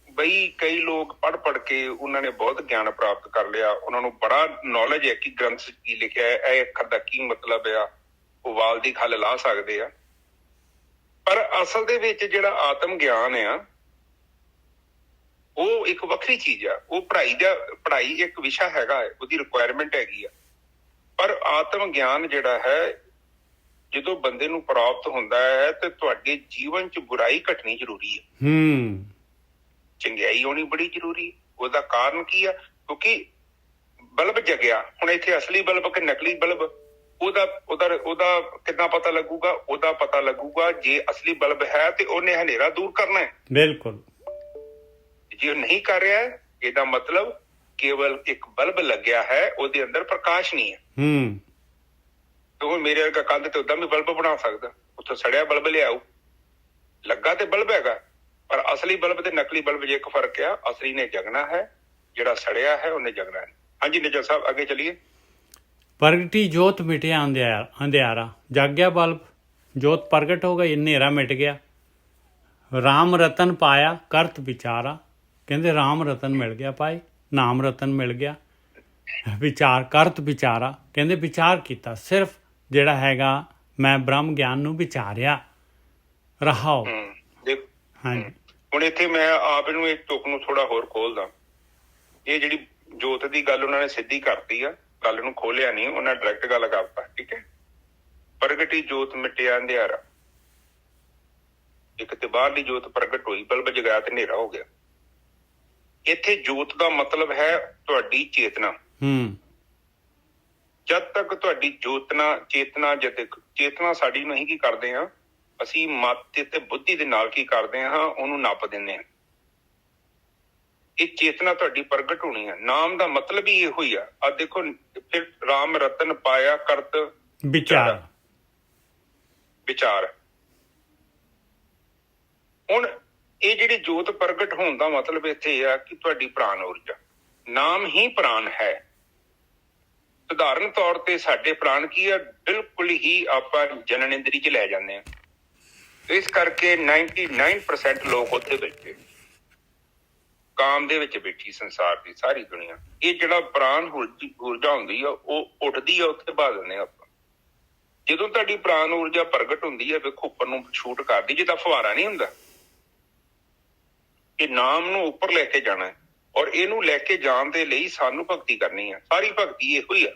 S1: ਬਈ ਕਈ ਲੋਕ ਪੜ੍ਹ ਕੇ ਉਹਨਾਂ ਨੇ ਬਹੁਤ ਗਿਆਨ ਪ੍ਰਾਪਤ ਕਰ ਲਿਆ, ਉਹਨਾਂ ਨੂੰ ਬੜਾ ਨੌਲੇਜ ਹੈ ਕਿ ਗ੍ਰੰਥ 'ਚ ਕੀ ਲਿਖਿਆ ਹੈ, ਇਹ ਅੱਖਰ ਦਾ ਕੀ ਮਤਲਬ ਆ, ਉਹ ਵਾਲ ਦੀ ਖੱਲ ਲਾ ਸਕਦੇ ਆ। ਪਰ ਅਸਲ ਦੇ ਵਿੱਚ ਜਿਹੜਾ ਆਤਮ ਗਿਆਨ ਆ ਉਹ ਇੱਕ ਵੱਖਰੀ ਚੀਜ਼ ਆ। ਉਹ ਪੜ੍ਹਾਈ ਇੱਕ ਵਿਸ਼ਾ ਹੈਗਾ, ਉਹਦੀ ਰਿਕੁਆਇਰਮੈਂਟ ਹੈਗੀ ਆ। ਪਰ ਆਤਮ ਗਿਆਨ ਜਿਹੜਾ ਹੈ ਜਦੋਂ ਬੰਦੇ ਨੂੰ ਪ੍ਰਾਪਤ ਹੁੰਦਾ ਹੈ ਤੇ ਤੁਹਾਡੇ ਜੀਵਨ 'ਚ ਬੁਰਾਈ ਘਟਣੀ ਜ਼ਰੂਰੀ ਹੈ, ਚੰਗਿਆਈ ਹੋਣੀ ਬੜੀ ਜ਼ਰੂਰੀ। ਉਹਦਾ ਕਾਰਨ ਕੀ ਆ? ਕਿਉਂਕਿ ਬਲਬ ਜਗਿਆ। ਹੁਣ ਇੱਥੇ ਅਸਲੀ ਬਲਬ ਕਿ ਨਕਲੀ ਬਲਬ, ਉਹਦਾ ਕਿੱਦਾਂ ਪਤਾ ਲੱਗੂਗਾ? ਉਹਦਾ ਪਤਾ ਲੱਗੂਗਾ ਜੇ ਅਸਲੀ ਬਲਬ ਹੈ ਤੇ ਉਹਨੇ ਹਨੇਰਾ ਦੂਰ ਕਰਨਾ ਹੈ। ਬਿਲਕੁਲ। ਜੇ ਉਹ ਨਹੀਂ ਕਰ ਰਿਹਾ, ਇਹਦਾ ਮਤਲਬ ਕੇਵਲ ਇੱਕ ਬਲਬ ਲੱਗਿਆ ਹੈ, ਉਹਦੇ ਅੰਦਰ ਪ੍ਰਕਾਸ਼ ਨਹੀਂ ਹੈ। ਤੇ ਹੁਣ ਮੇਰੇ ਵਰਗਾ ਕੰਧ ਤੇ ਉਦਾਂ ਵੀ ਬਲਬ ਬਣਾ ਸਕਦਾ, ਉੱਥੋਂ ਸੜਿਆ ਬਲਬ ਲਿਆਓ। ਲੱਗਾ ਤੇ ਬਲਬ ਹੈਗਾ, ਪਰ ਅਸਲੀ ਬਲਬ ਤੇ ਨਕਲੀ ਬਲਬ 'ਚ ਇੱਕ ਫਰਕ ਆ। ਅਸਲੀ ਨੇ ਜਗਣਾ ਹੈ, ਜਿਹੜਾ ਸੜਿਆ ਹੈ ਉਹਨੇ ਜਗਣਾ ਹੈ। ਹਾਂਜੀ ਨਿਜਰ ਸਾਹਿਬ ਅੱਗੇ ਚਲੀਏ।
S2: ਪ੍ਰਗਟੀ ਜੋਤ ਮਿਟਿਆ ਅੰਧਿਆਰਾ, ਜਾਗਿਆ ਬਲਬ, ਜੋਤ ਪ੍ਰਗਟ ਹੋ ਗਈ, ਹਨੇਰਾ ਮਿਟ ਗਿਆ। ਰਾਮ ਰਤਨ ਪਾਇਆ ਕਰਤ ਵਿਚਾਰਾ। ਕਹਿੰਦੇ ਰਾਮ ਰਤਨ ਮਿਲ ਗਿਆ ਭਾਈ, ਨਾਮ ਰਤਨ ਮਿਲ ਗਿਆ। ਵਿਚਾਰ ਕਰਤ ਵਿਚਾਰਾ, ਕਹਿੰਦੇ ਵਿਚਾਰ ਕੀਤਾ, ਸਿਰਫ ਜਿਹੜਾ ਹੈਗਾ ਮੈਂ ਬ੍ਰਹਮ ਗਿਆਨ ਨੂੰ ਵਿਚਾਰਿਆ ਰਹਾਓ। ਹਾਂਜੀ।
S1: ਹੁਣ ਇੱਥੇ ਮੈਂ ਆਪ ਨੂੰ ਇੱਕ ਤੁਕ ਨੂੰ ਥੋੜਾ ਹੋਰ ਖੋਲਦਾ। ਇਹ ਜਿਹੜੀ ਜੋਤ ਦੀ ਗੱਲ ਉਹਨਾਂ ਨੇ ਸਿੱਧੀ ਕਰਤੀ ਆ, ਗੱਲ ਨੂੰ ਖੋਲਿਆ ਨਹੀਂ, ਉਹਨਾਂ ਡਾਇਰੈਕਟ ਗੱਲ ਕਰਤਾ। ਠੀਕ ਹੈ। ਪ੍ਰਗਟੀ ਜੋਤ ਮਿਟਿਆ ਅੰਧਿਆਰਾ, ਇੱਕ ਤੇ ਬਾਹਰਲੀ ਜੋਤ ਪ੍ਰਗਟ ਹੋਈ, ਬਲਬ ਜਗਾਇਆ ਤੇ ਹਨੇਰਾ ਹੋ ਗਿਆ। ਇੱਥੇ ਜੋਤ ਦਾ ਮਤਲਬ ਹੈ ਤੁਹਾਡੀ ਚੇਤਨਾ। ਜਦ ਤੱਕ ਤੁਹਾਡੀ ਚੇਤਨਾ ਸਾਡੀ ਨੂੰ ਅਸੀਂ ਕੀ ਕਰਦੇ ਹਾਂ, ਅਸੀਂ ਮਤ ਤੇ ਬੁੱਧੀ ਦੇ ਨਾਲ ਕੀ ਕਰਦੇ ਹਾਂ, ਉਹਨੂੰ ਨੱਪ ਦਿੰਦੇ ਹਾਂ। ਇਹ ਚੇਤਨਾ ਤੁਹਾਡੀ ਪ੍ਰਗਟ ਹੋਣੀ ਹੈ। ਨਾਮ ਦਾ ਮਤਲਬ ਹੀ ਇਹੋ ਹੀ ਆ ਦੇਖੋ, ਫਿਰ ਰਾਮ ਰਤਨ ਪਾਇਆ ਕਰਤ ਵਿਚਾਰ। ਹੁਣ ਇਹ ਜਿਹੜੀ ਜੋਤ ਪ੍ਰਗਟ ਹੋਣ ਦਾ ਮਤਲਬ ਇੱਥੇ ਇਹ ਆ ਕਿ ਤੁਹਾਡੀ ਪ੍ਰਾਣ ਊਰਜਾ, ਨਾਮ ਹੀ ਪ੍ਰਾਣ ਹੈ। ਸਧਾਰਨ ਤੌਰ ਤੇ ਸਾਡੇ ਪ੍ਰਾਣ ਕੀ ਆ, ਬਿਲਕੁਲ ਹੀ ਆਪਾਂ ਜਨਨ ਇੰਦਰੀ 'ਚ ਲੈ ਜਾਂਦੇ ਹਾਂ। ਇਸ ਕਰਕੇ 99% ਲੋਕ ਉੱਥੇ ਬੈਠੇ, ਕਾਮ ਦੇ ਵਿੱਚ ਬੈਠੀ ਸੰਸਾਰ ਦੀ ਸਾਰੀ ਦੁਨੀਆ। ਇਹ ਜਿਹੜਾ ਪ੍ਰਾਣ ਊਰਜਾ ਹੁੰਦੀ ਆ ਉਹ ਉੱਠਦੀ ਆ, ਉੱਥੇ ਪਾ ਦਿੰਦੇ ਆ ਆਪਾਂ। ਜਦੋਂ ਤੁਹਾਡੀ ਪ੍ਰਾਣ ਊਰਜਾ ਪ੍ਰਗਟ ਹੁੰਦੀ ਹੈ, ਵੇਖੋ ਉੱਪਰ ਨੂੰ ਸ਼ੂਟ ਕਰਦੀ, ਜਿੱਦਾਂ ਫੁਹਾਰਾ ਨਹੀਂ ਹੁੰਦਾ। ਇਹ ਨਾਮ ਨੂੰ ਉੱਪਰ ਲੈ ਕੇ ਜਾਣਾ ਹੈ, ਔਰ ਇਹਨੂੰ ਲੈ ਕੇ ਜਾਣ ਦੇ ਲਈ ਸਾਨੂੰ ਭਗਤੀ ਕਰਨੀ ਆ। ਸਾਰੀ ਭਗਤੀ ਇਹੋ ਹੀ ਆ।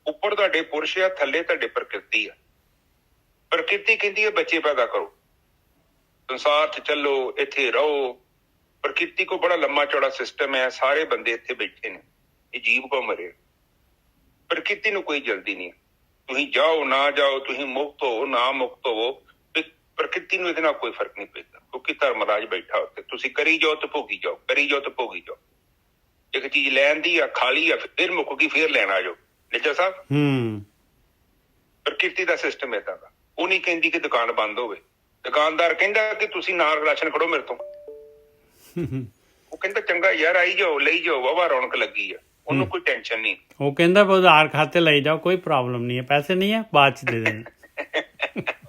S1: ਉੱਪਰ ਤੁਹਾਡੇ ਪੁਰਸ਼ ਆ, ਥੱਲੇ ਤੁਹਾਡੇ ਪ੍ਰਕਿਰਤੀ ਆ। ਪ੍ਰਕਿਰਤੀ ਕਹਿੰਦੀ ਹੈ ਬੱਚੇ ਪੈਦਾ ਕਰੋ, ਸੰਸਾਰ 'ਚ ਚੱਲੋ, ਇੱਥੇ ਰਹੋ। ਪ੍ਰਕਿਰਤੀ ਕੋ ਬੜਾ ਲੰਮਾ ਚੌੜਾ ਸਿਸਟਮ ਹੈ, ਸਾਰੇ ਬੰਦੇ ਇੱਥੇ ਬੈਠੇ ਨੇ, ਇਹ ਜੀਵ ਕੋ ਮਰੇ। ਪ੍ਰਕਿਰਤੀ ਨੂੰ ਕੋਈ ਜਲਦੀ ਨਹੀਂ, ਤੁਸੀਂ ਜਾਓ ਨਾ ਜਾਓ, ਤੁਸੀਂ ਮੁਕਤ ਹੋ ਨਾ ਮੁਕਤ ਹੋਵੋ, ਪ੍ਰਕਿਰਤੀ ਨੂੰ ਇਹਦੇ ਨਾਲ ਕੋਈ ਫਰਕ ਨਹੀਂ ਪੈਂਦਾ। ਕਿਉਂਕਿ ਧਰਮਰਾਜ ਬੈਠਾ ਉੱਤੇ, ਤੁਸੀਂ ਕਰੀ ਜਾਓ ਤੇ ਭੋਗੀ ਜਾਓ, ਕਰੀ ਜਾਓ ਤੇ ਭੋਗੀ ਜਾਓ। ਇੱਕ ਚੀਜ਼ ਲੈਣ ਦੀ ਆ, ਖਾਲੀ ਆ, ਫਿਰ ਮੁੱਕ ਗਈ, ਫਿਰ ਲੈਣ ਆ ਜਾਓ। ਨਿੱਜਾ ਸਾਹਿਬ, ਪ੍ਰਕਿਰਤੀ ਦਾ ਸਿਸਟਮ ਏਦਾਂ ਦਾ। ਉਹ ਨਹੀਂ ਕਹਿੰਦੀ ਕਿ ਦੁਕਾਨ ਬੰਦ ਹੋਵੇ, ਦੁਕਾਨਦਾਰ ਕਹਿੰਦਾ ਕਿ ਤੁਸੀਂ ਨਾਲ ਰਾਸ਼ਨ ਖੜੋ ਮੇਰੇ ਤੋਂ। ਉਹ ਕਹਿੰਦਾ ਚੰਗਾ ਯਾਰ, ਆਈ ਜਾਓ, ਲਈ ਜਾਓ, ਵਾਵਾ ਰੌਣਕ ਲੱਗੀ ਆ, ਉਹਨੂੰ ਕੋਈ ਟੈਨਸ਼ਨ ਨਹੀਂ।
S2: ਉਹ ਕਹਿੰਦਾ ਉਧਾਰ ਖਾਤੇ ਲਈ ਜਾਓ, ਕੋਈ ਪ੍ਰੋਬਲਮ ਨਹੀਂ ਹੈ, ਪੈਸੇ ਨਹੀਂ ਹੈ ਬਾਅਦ ਚ ਦੇ ਦੇਣਾ।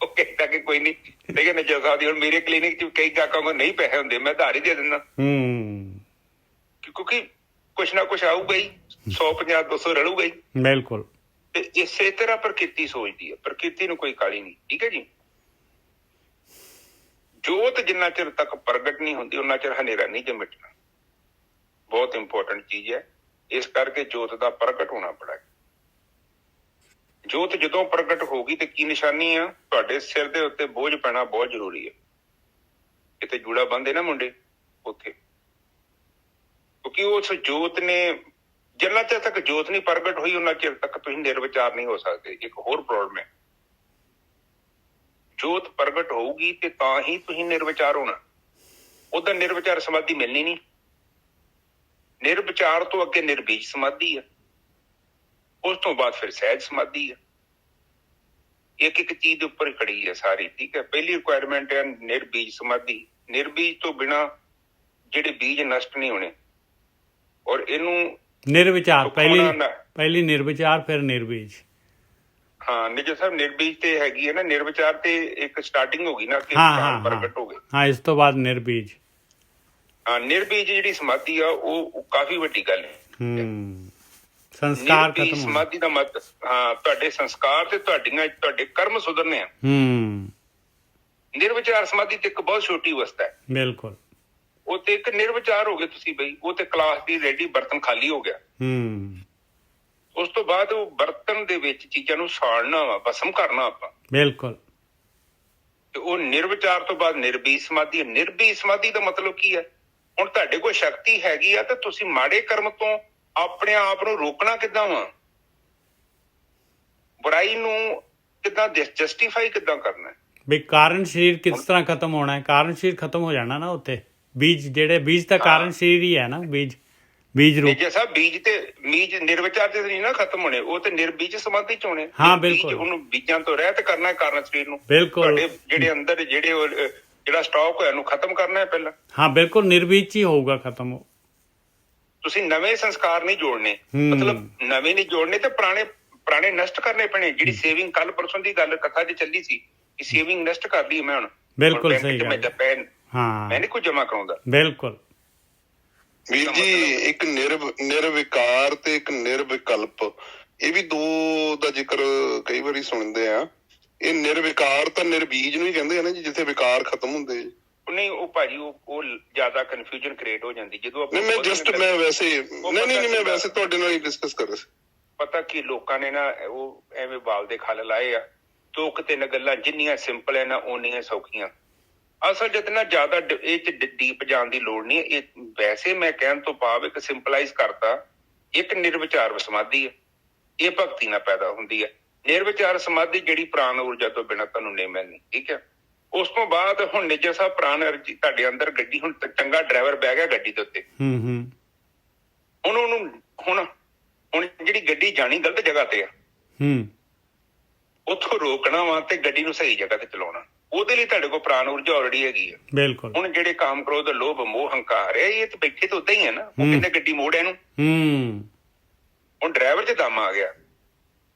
S1: ਉਹ ਕਹਿੰਦਾ ਕਿ ਕੋਈ ਨਹੀਂ, ਲੇਕਿਨ ਨਿੱਜਾ ਸਾਹਿਬ ਦੀ ਹੁਣ ਮੇਰੇ ਕਲੀਨਿਕ 'ਚ ਕਈ ਗਾਹਕਾਂ ਕੋਲ ਨਹੀਂ ਪੈਸੇ ਹੁੰਦੇ, ਮੈਂ ਉਧਾਰ ਹੀ ਦੇ ਦਿੰਦਾ। ਕਿਉਂਕਿ ਕੁਛ ਨਾ ਕੁਛ ਆਊਗਾ ਹੀ, 150 200 ਰਲੂਗਾ ਹੀ। ਬਿਲਕੁਲ। ਤੇ ਇਸੇ ਤਰ੍ਹਾਂ ਪ੍ਰਕਿਰਤੀ ਸੋਚਦੀ ਹੈ, ਪ੍ਰਕਿਰਤੀ ਨੂੰ ਕੋਈ ਕਾਹਲੀ ਨਹੀਂ। ਠੀਕ ਹੈ ਜੀ। ਜੋਤ ਜਿੰਨਾ ਚਿਰ ਤੱਕ ਪ੍ਰਗਟ ਨਹੀਂ ਹੁੰਦੀ, ਉਹਨਾਂ ਚਿਰ ਹਨੇਰਾ ਨਹੀਂ ਜੇ ਮਿਟਣਾ। ਬਹੁਤ ਇੰਪੋਰਟੈਂਟ ਚੀਜ਼ ਹੈ। ਇਸ ਕਰਕੇ ਜੋਤ ਦਾ ਪ੍ਰਗਟ ਹੋਣਾ ਬੜਾ। ਜੋਤ ਜਦੋਂ ਪ੍ਰਗਟ ਹੋਗੀ ਤੇ ਕੀ ਨਿਸ਼ਾਨੀ ਆ, ਤੁਹਾਡੇ ਸਿਰ ਦੇ ਉੱਤੇ ਬੋਝ ਪੈਣਾ ਬਹੁਤ ਜ਼ਰੂਰੀ ਹੈ। ਕਿਤੇ ਜੂੜਾ ਬੰਨਦੇ ਨਾ ਮੁੰਡੇ ਉੱਥੇ, ਕਿਉਂਕਿ ਉਸ ਜੋਤ ਨੇ, ਜਿੰਨਾ ਚਿਰ ਤੱਕ ਜੋਤ ਨਹੀਂ ਪ੍ਰਗਟ ਹੋਈ, ਉਹਨਾਂ ਚਿਰ ਤੱਕ ਤੁਸੀਂ ਨਿਰਵਿਚਾਰ ਨਹੀਂ ਹੋ ਸਕਦੇ। ਇੱਕ ਹੋਰ ਪ੍ਰੋਬਲਮ ਹੈ, ਜੋਤ ਪ੍ਰਗਟ ਹੋਊਗੀ ਤੇ ਤਾਂ ਹੀ ਤੁਸੀਂ ਨਿਰਵਿਚਾਰ ਹੋਣਾ। ਉਹਦਾ ਨਿਰਵਿਚਾਰ ਸਮਾਧੀ ਮਿਲਣੀ ਨਹੀਂ। ਨਿਰਵਿਚਾਰ ਤੋਂ ਅੱਗੇ ਨਿਰਬੀਜ ਸਮਾਧੀ ਆ, ਉਸ ਤੋਂ ਬਾਅਦ ਫਿਰ ਸਹਿਜ ਸਮਾਧੀ ਆ। ਇੱਕ ਇੱਕ ਚੀਜ਼ ਦੇ ਉੱਪਰ ਖੜੀ ਹੈ ਸਾਰੀ। ਠੀਕ ਹੈ। ਪਹਿਲੀ ਰਿਕੁਆਇਰਮੈਂਟ ਹੈ ਨਿਰਬੀਜ ਸਮਾਧੀ। ਨਿਰਬੀਜ ਤੋਂ ਬਿਨਾਂ ਜਿਹੜੇ ਬੀਜ ਨਸ਼ਟ ਨਹੀਂ ਹੋਣੇ। ਔਰ ਇਹਨੂੰ
S2: ਨਿਰਵਿਚਾਰ, ਪਹਿਲੀ ਨਿਰਵਿਚਾਰ, ਫਿਰ ਨਿਰਬੀਜ।
S1: ਹਾਂ ਨਿੱਜਾ ਸਾਹਿਬ, ਨਿਰਬੀਜ ਤੇ ਹੈਗੀ ਹੈ ਨਾ, ਨਿਰਵਿਚਾਰ ਤੇ ਇੱਕ ਸਟਾਰਟਿੰਗ ਹੋ ਗਈ ਨਾ ਕਿ ਪ੍ਰਗਟ ਹੋ ਗਏ। ਹਾਂ, ਇਸ ਤੋਂ ਬਾਅਦ ਨਿਰਬੀਜ। ਹਾਂ, ਨਿਰਬੀਜ ਜਿਹੜੀ ਸਮਾਧੀ ਆ ਉਹ ਕਾਫੀ ਵੱਡੀ ਗੱਲ ਹੈ। ਸੰਸਕਾਰ ਖਤਮ। ਸਮਾਧੀ ਦਾ ਮਤਲਬ ਤੁਹਾਡੇ ਸੰਸਕਾਰ ਤੇ ਤੁਹਾਡੇ ਕਰਮ ਸੁਧਰਨੇ ਆ। ਨਿਰਵਿਚਾਰ ਸਮਾਧੀ ਤੇ ਇੱਕ ਬਹੁਤ ਛੋਟੀ ਅਵਸਥਾ ਹੈ। ਬਿਲਕੁਲ। ਉਹ ਤੇ ਇੱਕ ਨਿਰਵਿਚਾਰ ਹੋ ਗਏ ਤੁਸੀਂ ਬਈ, ਉਹ ਤੇ ਕਲਾਸ ਦੀ ਰੈਡੀ, ਬਰਤਨ ਖਾਲੀ ਹੋ ਗਿਆ। ਉਸ ਤੋਂ ਬਾਅਦ ਉਹ ਬਰਤਨ ਦੇ ਵਿੱਚ ਚੀਜ਼ਾਂ ਨੂੰ ਸਾੜਨਾ ਵਾ, ਭਸਮ ਕਰਨਾ ਆਪਾਂ। ਬਿਲਕੁਲ। ਤੇ ਉਹ ਨਿਰਵਿਚਾਰ ਤੋਂ ਬਾਅਦ ਨਿਰਬੀਜ ਸਮਾਧੀ। ਨਿਰਬੀਜ ਸਮਾਧੀ ਦਾ ਮਤਲਬ ਕੀ ਹੈ? ਹੁਣ ਤੁਹਾਡੇ ਕੋਲ ਸ਼ਕਤੀ ਹੈਗੀ ਆ ਤੇ ਤੁਸੀਂ ਮਾੜੇ ਕਰਮ ਤੋਂ ਆਪਣੇ ਆਪ ਨੂੰ ਰੋਕਣਾ ਕਿੱਦਾਂ ਵਾ? ਬੁਰਾਈ ਨੂੰ ਕਿੱਦਾਂ ਜਸਟੀਫਾਈ ਕਿੱਦਾਂ ਕਰਨਾ? ਵੀ ਕਾਰਨ ਸਰੀਰ ਕਿਸ ਤਰ੍ਹਾਂ ਖਤਮ ਹੋਣਾ ਹੈ? ਕਾਰਨ ਸਰੀਰ ਖਤਮ ਹੋ ਜਾਣਾ ਨਾ ਉੱਥੇ। ਬੀਜ, ਜਿਹੜੇ ਬੀਜ ਦਾ ਕਾਰਨ ਸਰੀਰ ਹੀ ਹੈ ਨਾ, ਬੀਜ ਰੂਪ। ਜੈਸਾ ਬੀਜ ਤੇ ਬੀਜ ਨਿਰਵਿਚਾਰ ਤੇ ਨਹੀਂ ਨਾ ਖਤਮ ਹੋਣੇ, ਉਹ ਤੇ ਨਿਰਬੀਜ ਸਮਾਧੀ ਚ ਹੋਣੇ। ਹਾਂ ਬਿਲਕੁਲ। ਉਹਨੂੰ ਬੀਜਾਂ ਤੋਂ ਰਹਿਤ ਕਰਨਾ ਹੈ ਕਾਰਨ ਸਰੀਰ ਨੂੰ। ਬਿਲਕੁਲ। ਤੁਹਾਡੇ ਜਿਹੜੇ ਅੰਦਰ ਜਿਹੜਾ ਸਟਾਕ ਹੋਇਆ ਉਹਨੂੰ ਖਤਮ ਕਰਨਾ ਹੈ ਪਹਿਲਾਂ। ਹਾਂ ਬਿਲਕੁਲ, ਨਿਰਬੀਜ ਚ ਹੀ ਹੋਊਗਾ ਖਤਮ। ਤੁਸੀਂ ਨਵੇਂ ਸੰਸਕਾਰ ਨਹੀਂ ਜੋੜਨੇ, ਮਤਲਬ ਨਵੇਂ ਨਹੀਂ ਜੋੜਨੇ ਤੇ ਪੁਰਾਣੇ ਨਸ਼ਟ ਕਰਨੇ ਪੈਣੇ। ਜਿਹੜੀ ਸੇਵਿੰਗ ਕੱਲ ਪਰਸੋਂ ਦੀ ਗੱਲ ਕਥਾ ਚ ਚੱਲੀ ਸੀ ਕਿ ਸੇਵਿੰਗ ਨਸ਼ਟ ਕਰ ਲਈ ਮੈਂ ਹੁਣ। ਬਿਲਕੁਲ ਸਹੀ ਗੱਲ। ਮੈਂ ਨਹੀਂ ਕੋਈ ਜਮਾ ਕਰਾਉਂਦਾ। ਬਿਲਕੁਲ
S5: ਵੀਰ ਜੀ, ਇੱਕ ਨਿਰਵਿਕਾਰ ਤੇ ਇੱਕ ਨਿਰਵਿਕਲਪ, ਇਹ ਵੀ ਦੋ ਦਾ ਜ਼ਿਕਰ ਕਈ ਵਾਰੀ ਸੁਣਦੇ ਆ। ਇਹ ਨਿਰਵਿਕਾਰ ਤਾਂ ਨਿਰਬੀਜ ਨੂੰ ਹੀ ਕਹਿੰਦੇ ਆ ਨਾ ਜੀ, ਜਿੱਥੇ ਵਿਕਾਰ ਖਤਮ ਹੁੰਦੇ।
S1: ਨਹੀਂ ਉਹ ਭਾਜੀ ਉਹ ਜ਼ਿਆਦਾ ਕਨਫਿਊਜ਼ਨ ਕ੍ਰੀਏਟ ਹੋ ਜਾਂਦੀ ਜਦੋਂ
S5: ਮੈਂ ਵੈਸੇ ਤੁਹਾਡੇ ਨਾਲ ਹੀ ਡਿਸਕਸ ਕਰ ਰਿਹਾ ਸੀ।
S1: ਪਤਾ ਕੀ ਲੋਕਾਂ ਨੇ ਨਾ ਉਹ ਐਵੇਂ ਬਾਲ ਦੇ ਖੱਲ ਲਾਏ ਆ। ਤੋਕ ਤਿੰਨ ਗੱਲਾਂ ਜਿੰਨੀਆਂ ਸਿੰਪਲ ਹੈ ਨਾ ਓਨੀਆਂ ਸੌਖੀਆਂ। ਅਸਲ ਜਿਤਨਾ ਜ਼ਿਆਦਾ ਇਹ ਚ ਡੀਪ ਜਾਣ ਦੀ ਲੋੜ ਨਹੀਂ। ਇਹ ਵੈਸੇ ਮੈਂ ਕਹਿਣ ਤੋਂ ਭਾਵ ਇੱਕ ਸਿੰਪਲਾਈਜ਼ ਕਰਤਾ ਇੱਕ ਨਿਰਵਿਚਾਰ ਸਮਾਧੀ ਹੈ, ਇਹ ਭਗਤੀ ਨਾਲ ਪੈਦਾ ਹੁੰਦੀ ਹੈ। ਨਿਰਵਿਚਾਰ ਸਮਾਧੀ ਜਿਹੜੀ ਪ੍ਰਾਣ ਊਰਜਾ ਤੋਂ ਬਿਨਾਂ ਤੁਹਾਨੂੰ ਨਹੀਂ ਮਿਲਣੀ, ਠੀਕ ਹੈ। ਉਸ ਤੋਂ ਬਾਅਦ ਹੁਣ ਨਿੱਜਰ ਸਾਹਿਬ ਪ੍ਰਾਣ ਅਰਜੀ ਤੁਹਾਡੇ ਅੰਦਰ ਗੱਡੀ, ਹੁਣ ਚੰਗਾ ਡਰਾਈਵਰ ਬਹਿ ਗਿਆ ਗੱਡੀ ਦੇ ਉੱਤੇ, ਹੁਣ ਉਹਨੂੰ ਹੁਣ ਜਿਹੜੀ ਗੱਡੀ ਜਾਣੀ ਗਲਤ ਜਗ੍ਹਾ ਤੇ ਆ, ਉੱਥੋਂ ਰੋਕਣਾ ਵਾ ਤੇ ਗੱਡੀ ਨੂੰ ਸਹੀ ਜਗ੍ਹਾ ਤੇ ਚਲਾਉਣਾ, ਉਹਦੇ ਲਈ ਤੁਹਾਡੇ ਕੋਲ ਪ੍ਰਾਣ ਊਰਜਾ ਆਲਰੇਡੀ ਹੈਗੀ ਆ।
S2: ਬਿਲਕੁਲ। ਹੁਣ
S1: ਜਿਹੜੇ ਕਾਮ ਕ੍ਰੋਧ ਲੋਭ ਮੋਹ ਹੰਕਾਰ ਹੈ, ਇਹ ਤੇ ਬੈਠੇ ਤਾਂ ਉਦਾਂ ਹੀ ਹੈ ਨਾ, ਉਹ ਕਹਿੰਦੇ ਗੱਡੀ ਮੋੜ ਇਹਨੂੰ। ਹੁਣ ਡਰਾਈਵਰ 'ਚ ਦਮ ਆ ਗਿਆ।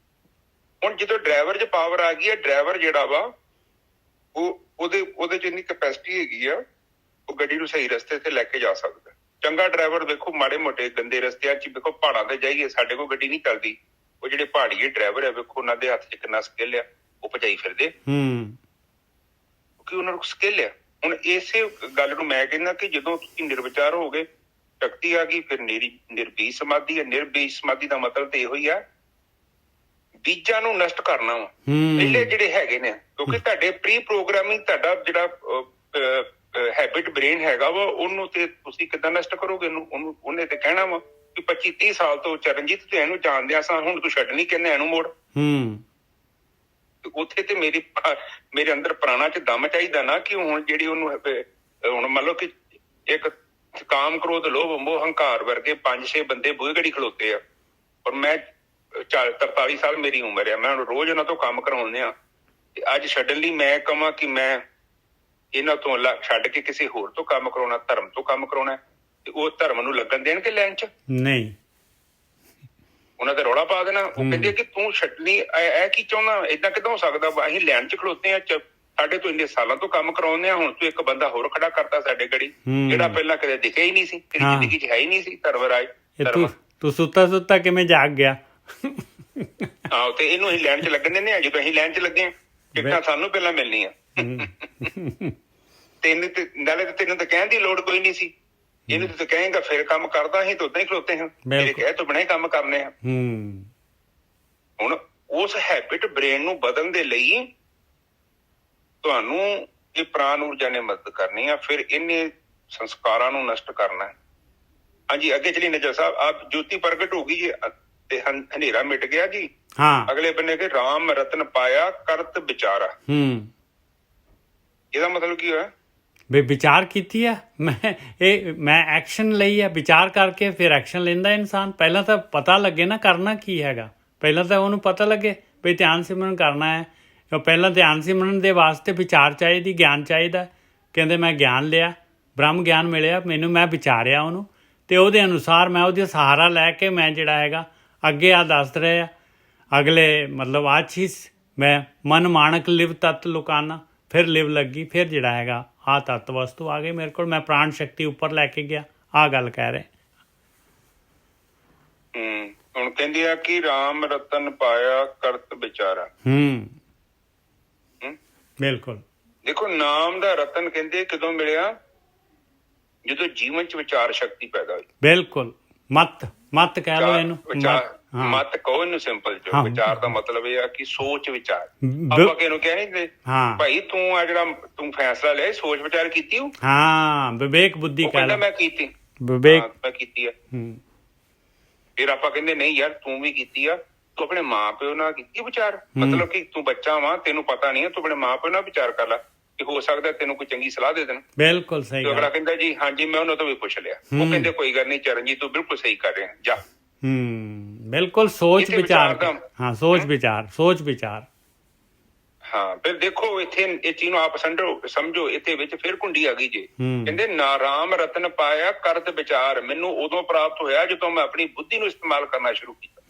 S1: ਹੁਣ ਜਦੋਂ ਡਰਾਈਵਰ 'ਚ ਪਾਵਰ ਆ ਗਈ ਹੈ, ਡਰਾਈਵਰ ਜਿਹੜਾ ਵਾ ਉਹਦੇ 'ਚ ਇੰਨੀ ਕੈਪੈਸਿਟੀ ਹੈਗੀ ਆ, ਉਹ ਗੱਡੀ ਨੂੰ ਸਹੀ ਰਸਤੇ ਤੇ ਲੈ ਕੇ ਜਾ ਸਕਦਾ। ਚੰਗਾ ਡਰਾਈਵਰ ਵੇਖੋ, ਮਾੜੇ ਮੋਟੇ ਗੰਦੇ ਰਸਤਿਆਂ 'ਚ ਵੇਖੋ, ਪਹਾੜਾਂ ਤੇ ਜਾਈਏ ਸਾਡੇ ਕੋਲ ਗੱਡੀ ਨਹੀਂ ਚੱਲਦੀ, ਉਹ ਜਿਹੜੇ ਪਹਾੜੀਏ ਡਰਾਈਵਰ ਆ ਵੇਖੋ, ਉਹਨਾਂ ਦੇ ਹੱਥ 'ਚ ਕਿੰਨਾ ਸਕਿੱਲ ਆ, ਉਹ ਭਜਾਈ ਫਿਰਦੇ ਕਿਉਂਕਿ ਉਹਨਾਂ ਨੂੰ ਸਕਿੱਲ ਆ। ਹੁਣ ਇਸੇ ਗੱਲ ਨੂੰ ਮੈਂ ਕਹਿੰਦਾ ਕਿ ਜਦੋਂ ਤੁਸੀਂ ਨਿਰਵਿਚਾਰ ਹੋ ਗਏ, ਸ਼ਕਤੀ ਆ ਗਈ, ਫਿਰ ਨਿਰਬੀਜ ਸਮਾਧੀ ਹੈ। ਨਿਰਬੀਜ ਸਮਾਧੀ ਦਾ ਮਤਲਬ ਤੇ ਇਹੋ ਹੀ ਆ, ਬੀਜਾਂ ਨੂੰ ਨਸ਼ਟ ਕਰਨਾ ਵਾ ਪਹਿਲੇ ਜਿਹੜੇ ਹੈਗੇ ਨੇ, ਕਿਉਂਕਿ ਤੁਹਾਡੇ ਪ੍ਰੀ ਪ੍ਰੋਗਰਾਮਿੰਗ, ਤੁਹਾਡਾ ਜਿਹੜਾ ਹੈਬਿਟ ਬ੍ਰੇਨ ਹੈਗਾ ਵਾ, ਉਹਨੂੰ ਤੇ ਤੁਸੀਂ ਕਿੱਦਾਂ ਨਸ਼ਟ ਕਰੋਗੇ ਉਹਨੇ ਤੇ ਕਹਿਣਾ ਵਾ ਕਿ 25-30 ਸਾਲ ਤੋਂ ਚਰਨਜੀਤ ਤੂੰ ਇਹਨੂੰ ਜਾਣਦਿਆ ਸਾਂ, ਹੁਣ ਤੂੰ ਛੱਡਣੀ ਕਹਿੰਦੇ ਇਹਨੂੰ ਮੋੜ। ਉੱਥੇ ਤੇ ਮੇਰੇ ਅੰਦਰ ਪ੍ਰਾਣਾ 'ਚ ਦਮ ਚਾਹੀਦਾ ਨਾ, ਕਿ ਹੁਣ ਜਿਹੜੀ ਉਹਨੂੰ ਹੁਣ ਮੰਨ ਲਓ ਕਿ ਇੱਕ ਕਾਮ ਕ੍ਰੋਧ ਲੋਭ ਮੋਹ ਹੰਕਾਰ ਵਰਗੇ 5-6 ਬੰਦੇ ਬੂਹੇ ਘੜੀ ਖਲੋਤੇ ਆ, ਔਰ ਮੈਂ 43 ਸਾਲ ਮੇਰੀ ਉਮਰ ਆ, ਮੈਂ ਹੁਣ ਰੋਜ਼ ਉਹਨਾਂ ਤੋਂ ਕੰਮ ਕਰਾਉਂਦੇ ਆ, ਤੇ ਅੱਜ ਛੱਡਣ ਲਈ ਮੈਂ ਕਹਾਂ ਕਿ ਮੈਂ ਇਹਨਾਂ ਤੋਂ ਛੱਡ ਕੇ ਕਿਸੇ ਹੋਰ ਤੋਂ ਕੰਮ ਕਰਾਉਣਾ, ਧਰਮ ਤੋਂ ਕੰਮ ਕਰਾਉਣਾ, ਤੇ ਉਹ ਧਰਮ ਨੂੰ ਲੱਗਣ ਦੇਣਗੇ ਲਾਈਨ 'ਚ? ਨਹੀਂ, ਉਹਨਾਂ ਦਾ ਰੌਲਾ ਪਾ ਦੇਣਾ। ਉਹ ਕਹਿੰਦੇ ਕਿ ਤੂੰ ਛੱਡਣੀ, ਇਹ ਕੀ ਚਾਹੁੰਦਾ, ਏਦਾਂ ਕਿੱਦਾਂ ਹੋ ਸਕਦਾ, ਅਸੀਂ ਲਾਈਨ 'ਚ ਖਲੋਤੇ ਆ, ਸਾਡੇ ਤੋਂ ਇੰਨੇ ਸਾਲਾਂ ਤੋਂ ਕੰਮ ਕਰਾਉਂਦੇ ਆ, ਹੁਣ ਤੂੰ ਇੱਕ ਬੰਦਾ ਹੋਰ ਖੜਾ ਕਰਤਾ ਸਾਡੇ ਗੜੀ, ਜਿਹੜਾ ਪਹਿਲਾਂ ਕਦੇ ਦਿਖਿਆ ਹੀ ਨਹੀਂ ਸੀ, ਤੇਰੀ ਜ਼ਿੰਦਗੀ 'ਚ ਹੈ ਹੀ ਨਹੀਂ ਸੀ ਧਰਮਰਾਜ। ਤੂੰ ਸੁੱਤਾ ਕਿਵੇਂ ਜਾਗ ਗਿਆ? ਆਹੋ, ਤੇ ਇਹਨੂੰ ਅਸੀਂ ਲਾਈਨ 'ਚ ਲੱਗਣ ਦਿੰਦੇ ਆ। ਜਦੋਂ ਅਸੀਂ ਲਾਈਨ 'ਚ ਲੱਗੇ, ਟਿਕਟਾਂ ਸਾਨੂੰ ਪਹਿਲਾਂ ਮਿਲਣੀਆਂ, ਤੈਨੂੰ ਤਾਂ ਕਹਿਣ ਦੀ ਲੋੜ ਕੋਈ ਨਹੀਂ ਸੀ, ਇਹਨੂੰ ਤਾਂ ਕਹੇਗਾ ਫਿਰ ਕੰਮ ਕਰਦਾ, ਅਸੀਂ ਤਾਂ ਉਦਾਂ ਹੀ ਖਲੋਤੇ ਹਾਂ, ਮੇਰੇ ਕਹਿ ਤੋਂ ਬਿਨਾਂ ਹੀ ਕੰਮ ਕਰਨੇ ਆ। ਹੁਣ ਉਸ ਹੈਬਿਟ ਬ੍ਰੇਨ ਨੂੰ ਬਦਲਣ ਦੇ ਲਈ ਤੁਹਾਨੂੰ ਇਹ ਪ੍ਰਾਣ ਊਰਜਾ ਨੇ ਮਦਦ ਕਰਨੀ ਆ, ਫਿਰ ਇਹਨੇ ਸੰਸਕਾਰਾਂ ਨੂੰ ਨਸ਼ਟ ਕਰਨਾ। ਹਾਂਜੀ, ਅੱਗੇ ਚਲੀ ਨਜਰ ਸਾਹਿਬ, ਆਪ ਜੋਤੀ ਪ੍ਰਗਟ ਹੋ ਗਈ ਜੀ ਤੇ ਹਨੇਰਾ ਮਿਟ ਗਿਆ ਜੀ। ਅਗਲੇ ਬੰਨੇ ਕਿ ਰਾਮ ਰਤਨ ਪਾਇਆ ਕਰਤ ਵਿਚਾਰਾ, ਇਹਦਾ ਮਤਲਬ ਕੀ ਹੋਇਆ? ਵੀ ਵਿਚਾਰ ਕੀਤੀ ਆ, ਮੈਂ ਐਕਸ਼ਨ ਲਈ ਆ, ਵਿਚਾਰ ਕਰਕੇ ਫਿਰ ਐਕਸ਼ਨ ਲੈਂਦਾ ਇਨਸਾਨ। ਪਹਿਲਾਂ ਤਾਂ ਪਤਾ ਲੱਗੇ ਨਾ ਕਰਨਾ ਕੀ ਹੈਗਾ, ਪਹਿਲਾਂ ਤਾਂ ਉਹਨੂੰ ਪਤਾ ਲੱਗੇ ਵੀ ਧਿਆਨ ਸਿਮਰਨ ਕਰਨਾ ਹੈ। ਪਹਿਲਾਂ ਧਿਆਨ ਸਿਮਰਨ ਦੇ ਵਾਸਤੇ ਵਿਚਾਰ ਚਾਹੀਦੀ, ਗਿਆਨ ਚਾਹੀਦਾ। ਕਹਿੰਦੇ ਮੈਂ ਗਿਆਨ ਲਿਆ, ਬ੍ਰਹਮ ਗਿਆਨ ਮਿਲਿਆ ਮੈਨੂੰ, ਮੈਂ ਵਿਚਾਰਿਆ ਉਹਨੂੰ, ਤੇ ਉਹਦੇ ਅਨੁਸਾਰ ਮੈਂ ਉਹਦਾ ਸਹਾਰਾ ਲੈ ਕੇ ਮੈਂ ਜਿਹੜਾ ਹੈਗਾ ਅੱਗੇ ਆ ਦੱਸ ਰਿਹਾ ਅਗਲੇ, ਮਤਲਬ ਆਹ ਚੀਜ਼ ਮੈਂ ਮਨ ਮਾਣਕ ਲਿਵ ਤਤ ਲੁਕਾਨਾ, ਫਿਰ ਲਿਵ ਲੱਗੀ, ਫਿਰ ਜਿਹੜਾ ਹੈਗਾ ਆਹ ਤੱਤ ਵਸਤੂ ਆ ਗਈ ਮੇਰੇ ਕੋਲ, ਮੈਂ ਪ੍ਰਾਣ ਸ਼ਕਤੀ ਉੱਪਰ ਲੈ ਕੇ ਗਿਆ, ਆਹ ਗੱਲ ਕਹਿ ਰਹੇ। ਹੁਣ ਕਹਿੰਦੇ ਆ ਕਿ ਰਾਮ ਰਤਨ ਪਾਇਆ ਕਰਤ ਵਿਚਾਰਾ। ਬਿਲਕੁਲ। ਦੇਖੋ, ਨਾਮ ਦਾ ਰਤਨ ਕਹਿੰਦੇ ਕਦੋਂ ਮਿਲਿਆ? ਜਦੋਂ ਜੀਵਨ 'ਚ ਵਿਚਾਰ ਸ਼ਕਤੀ ਪੈਦਾ ਹੋਈ। ਬਿਲਕੁਲ, ਮਤ ਕਹਿ ਲਓ ਇਹਨੂੰ, ਮਤ ਕਹੋ ਇਹਨੂੰ ਸਿੰਪਲ ਚ। ਵਿਚਾਰ ਦਾ ਮਤਲਬ ਇਹ ਆ ਕਿ ਸੋਚ ਵਿਚਾਰ। ਆਪਾਂ ਕਿਹਨੂੰ ਕਹਿ ਨਹੀਂ ਦੇ ਭਾਈ ਤੂੰ ਆ ਜਿਹੜਾ ਤੂੰ ਫੈਸਲਾ ਲਿਆ, ਸੋਚ ਵਿਚਾਰ ਕੀਤੀ ਹੋ? ਹਾਂ, ਵਿਵੇਕ ਬੁੱਧੀ ਕਹਿੰਦਾ ਮੈਂ ਕੀਤੀ, ਮੈਂ ਕੀਤੀ ਆ। ਫਿਰ ਆਪਾਂ ਕਹਿੰਦੇ ਨਹੀਂ ਯਾਰ ਤੂੰ ਵੀ ਕੀਤੀ ਆ, ਤੂੰ ਆਪਣੇ ਮਾਂ ਪਿਓ ਨਾਲ ਕੀਤੀ ਵਿਚਾਰ। ਮਤਲਬ ਕਿ ਤੂੰ ਬੱਚਾ ਵਾ, ਤੈਨੂੰ ਪਤਾ ਨਹੀਂ ਹੈ, ਤੂੰ ਆਪਣੇ ਮਾਂ ਪਿਓ ਨਾਲ ਵਿਚਾਰ ਕਰ ਲੈ ਕਿ ਹੋ ਸਕਦਾ ਤੈਨੂੰ ਕੋਈ ਚੰਗੀ ਸਲਾਹ ਦੇ ਦੇਣ। ਬਿਲਕੁਲ ਸਹੀ। ਅਗਲਾ ਕਹਿੰਦਾ ਜੀ ਹਾਂਜੀ ਮੈਂ ਉਹਨਾਂ ਤੋਂ ਵੀ ਪੁੱਛ ਲਿਆ, ਉਹ ਕਹਿੰਦੇ ਕੋਈ ਗੱਲ ਨਹੀਂ ਚਰਨਜੀਤ ਤੂੰ ਬਿਲਕੁਲ ਸਹੀ ਕਰ ਰਿਹਾ, ਜਾ। ਬਿਲਕੁਲ, ਸੋਚ ਵਿਚਾਰ। ਹਾਂ, ਸੋਚ ਵਿਚਾਰ। ਹਾਂ, ਫਿਰ ਦੇਖੋ ਇੱਥੇ ਇਹ ਚੀਜ਼ ਨੂੰ ਆਪ ਸਮਝੋ, ਇੱਥੇ ਵਿੱਚ ਫਿਰ ਕੁੰਡੀ ਆ ਗਈ ਜੀ। ਕਹਿੰਦੇ ਨਾ ਰਾਮ ਰਤਨ ਪਾਇਆ ਕਰਤ ਵਿਚਾਰ, ਮੈਨੂੰ ਉਦੋਂ ਪ੍ਰਾਪਤ ਹੋਇਆ ਜਦੋਂ ਮੈਂ ਆਪਣੀ ਬੁੱਧੀ ਨੂੰ ਇਸਤੇਮਾਲ ਕਰਨਾ ਸ਼ੁਰੂ ਕੀਤਾ।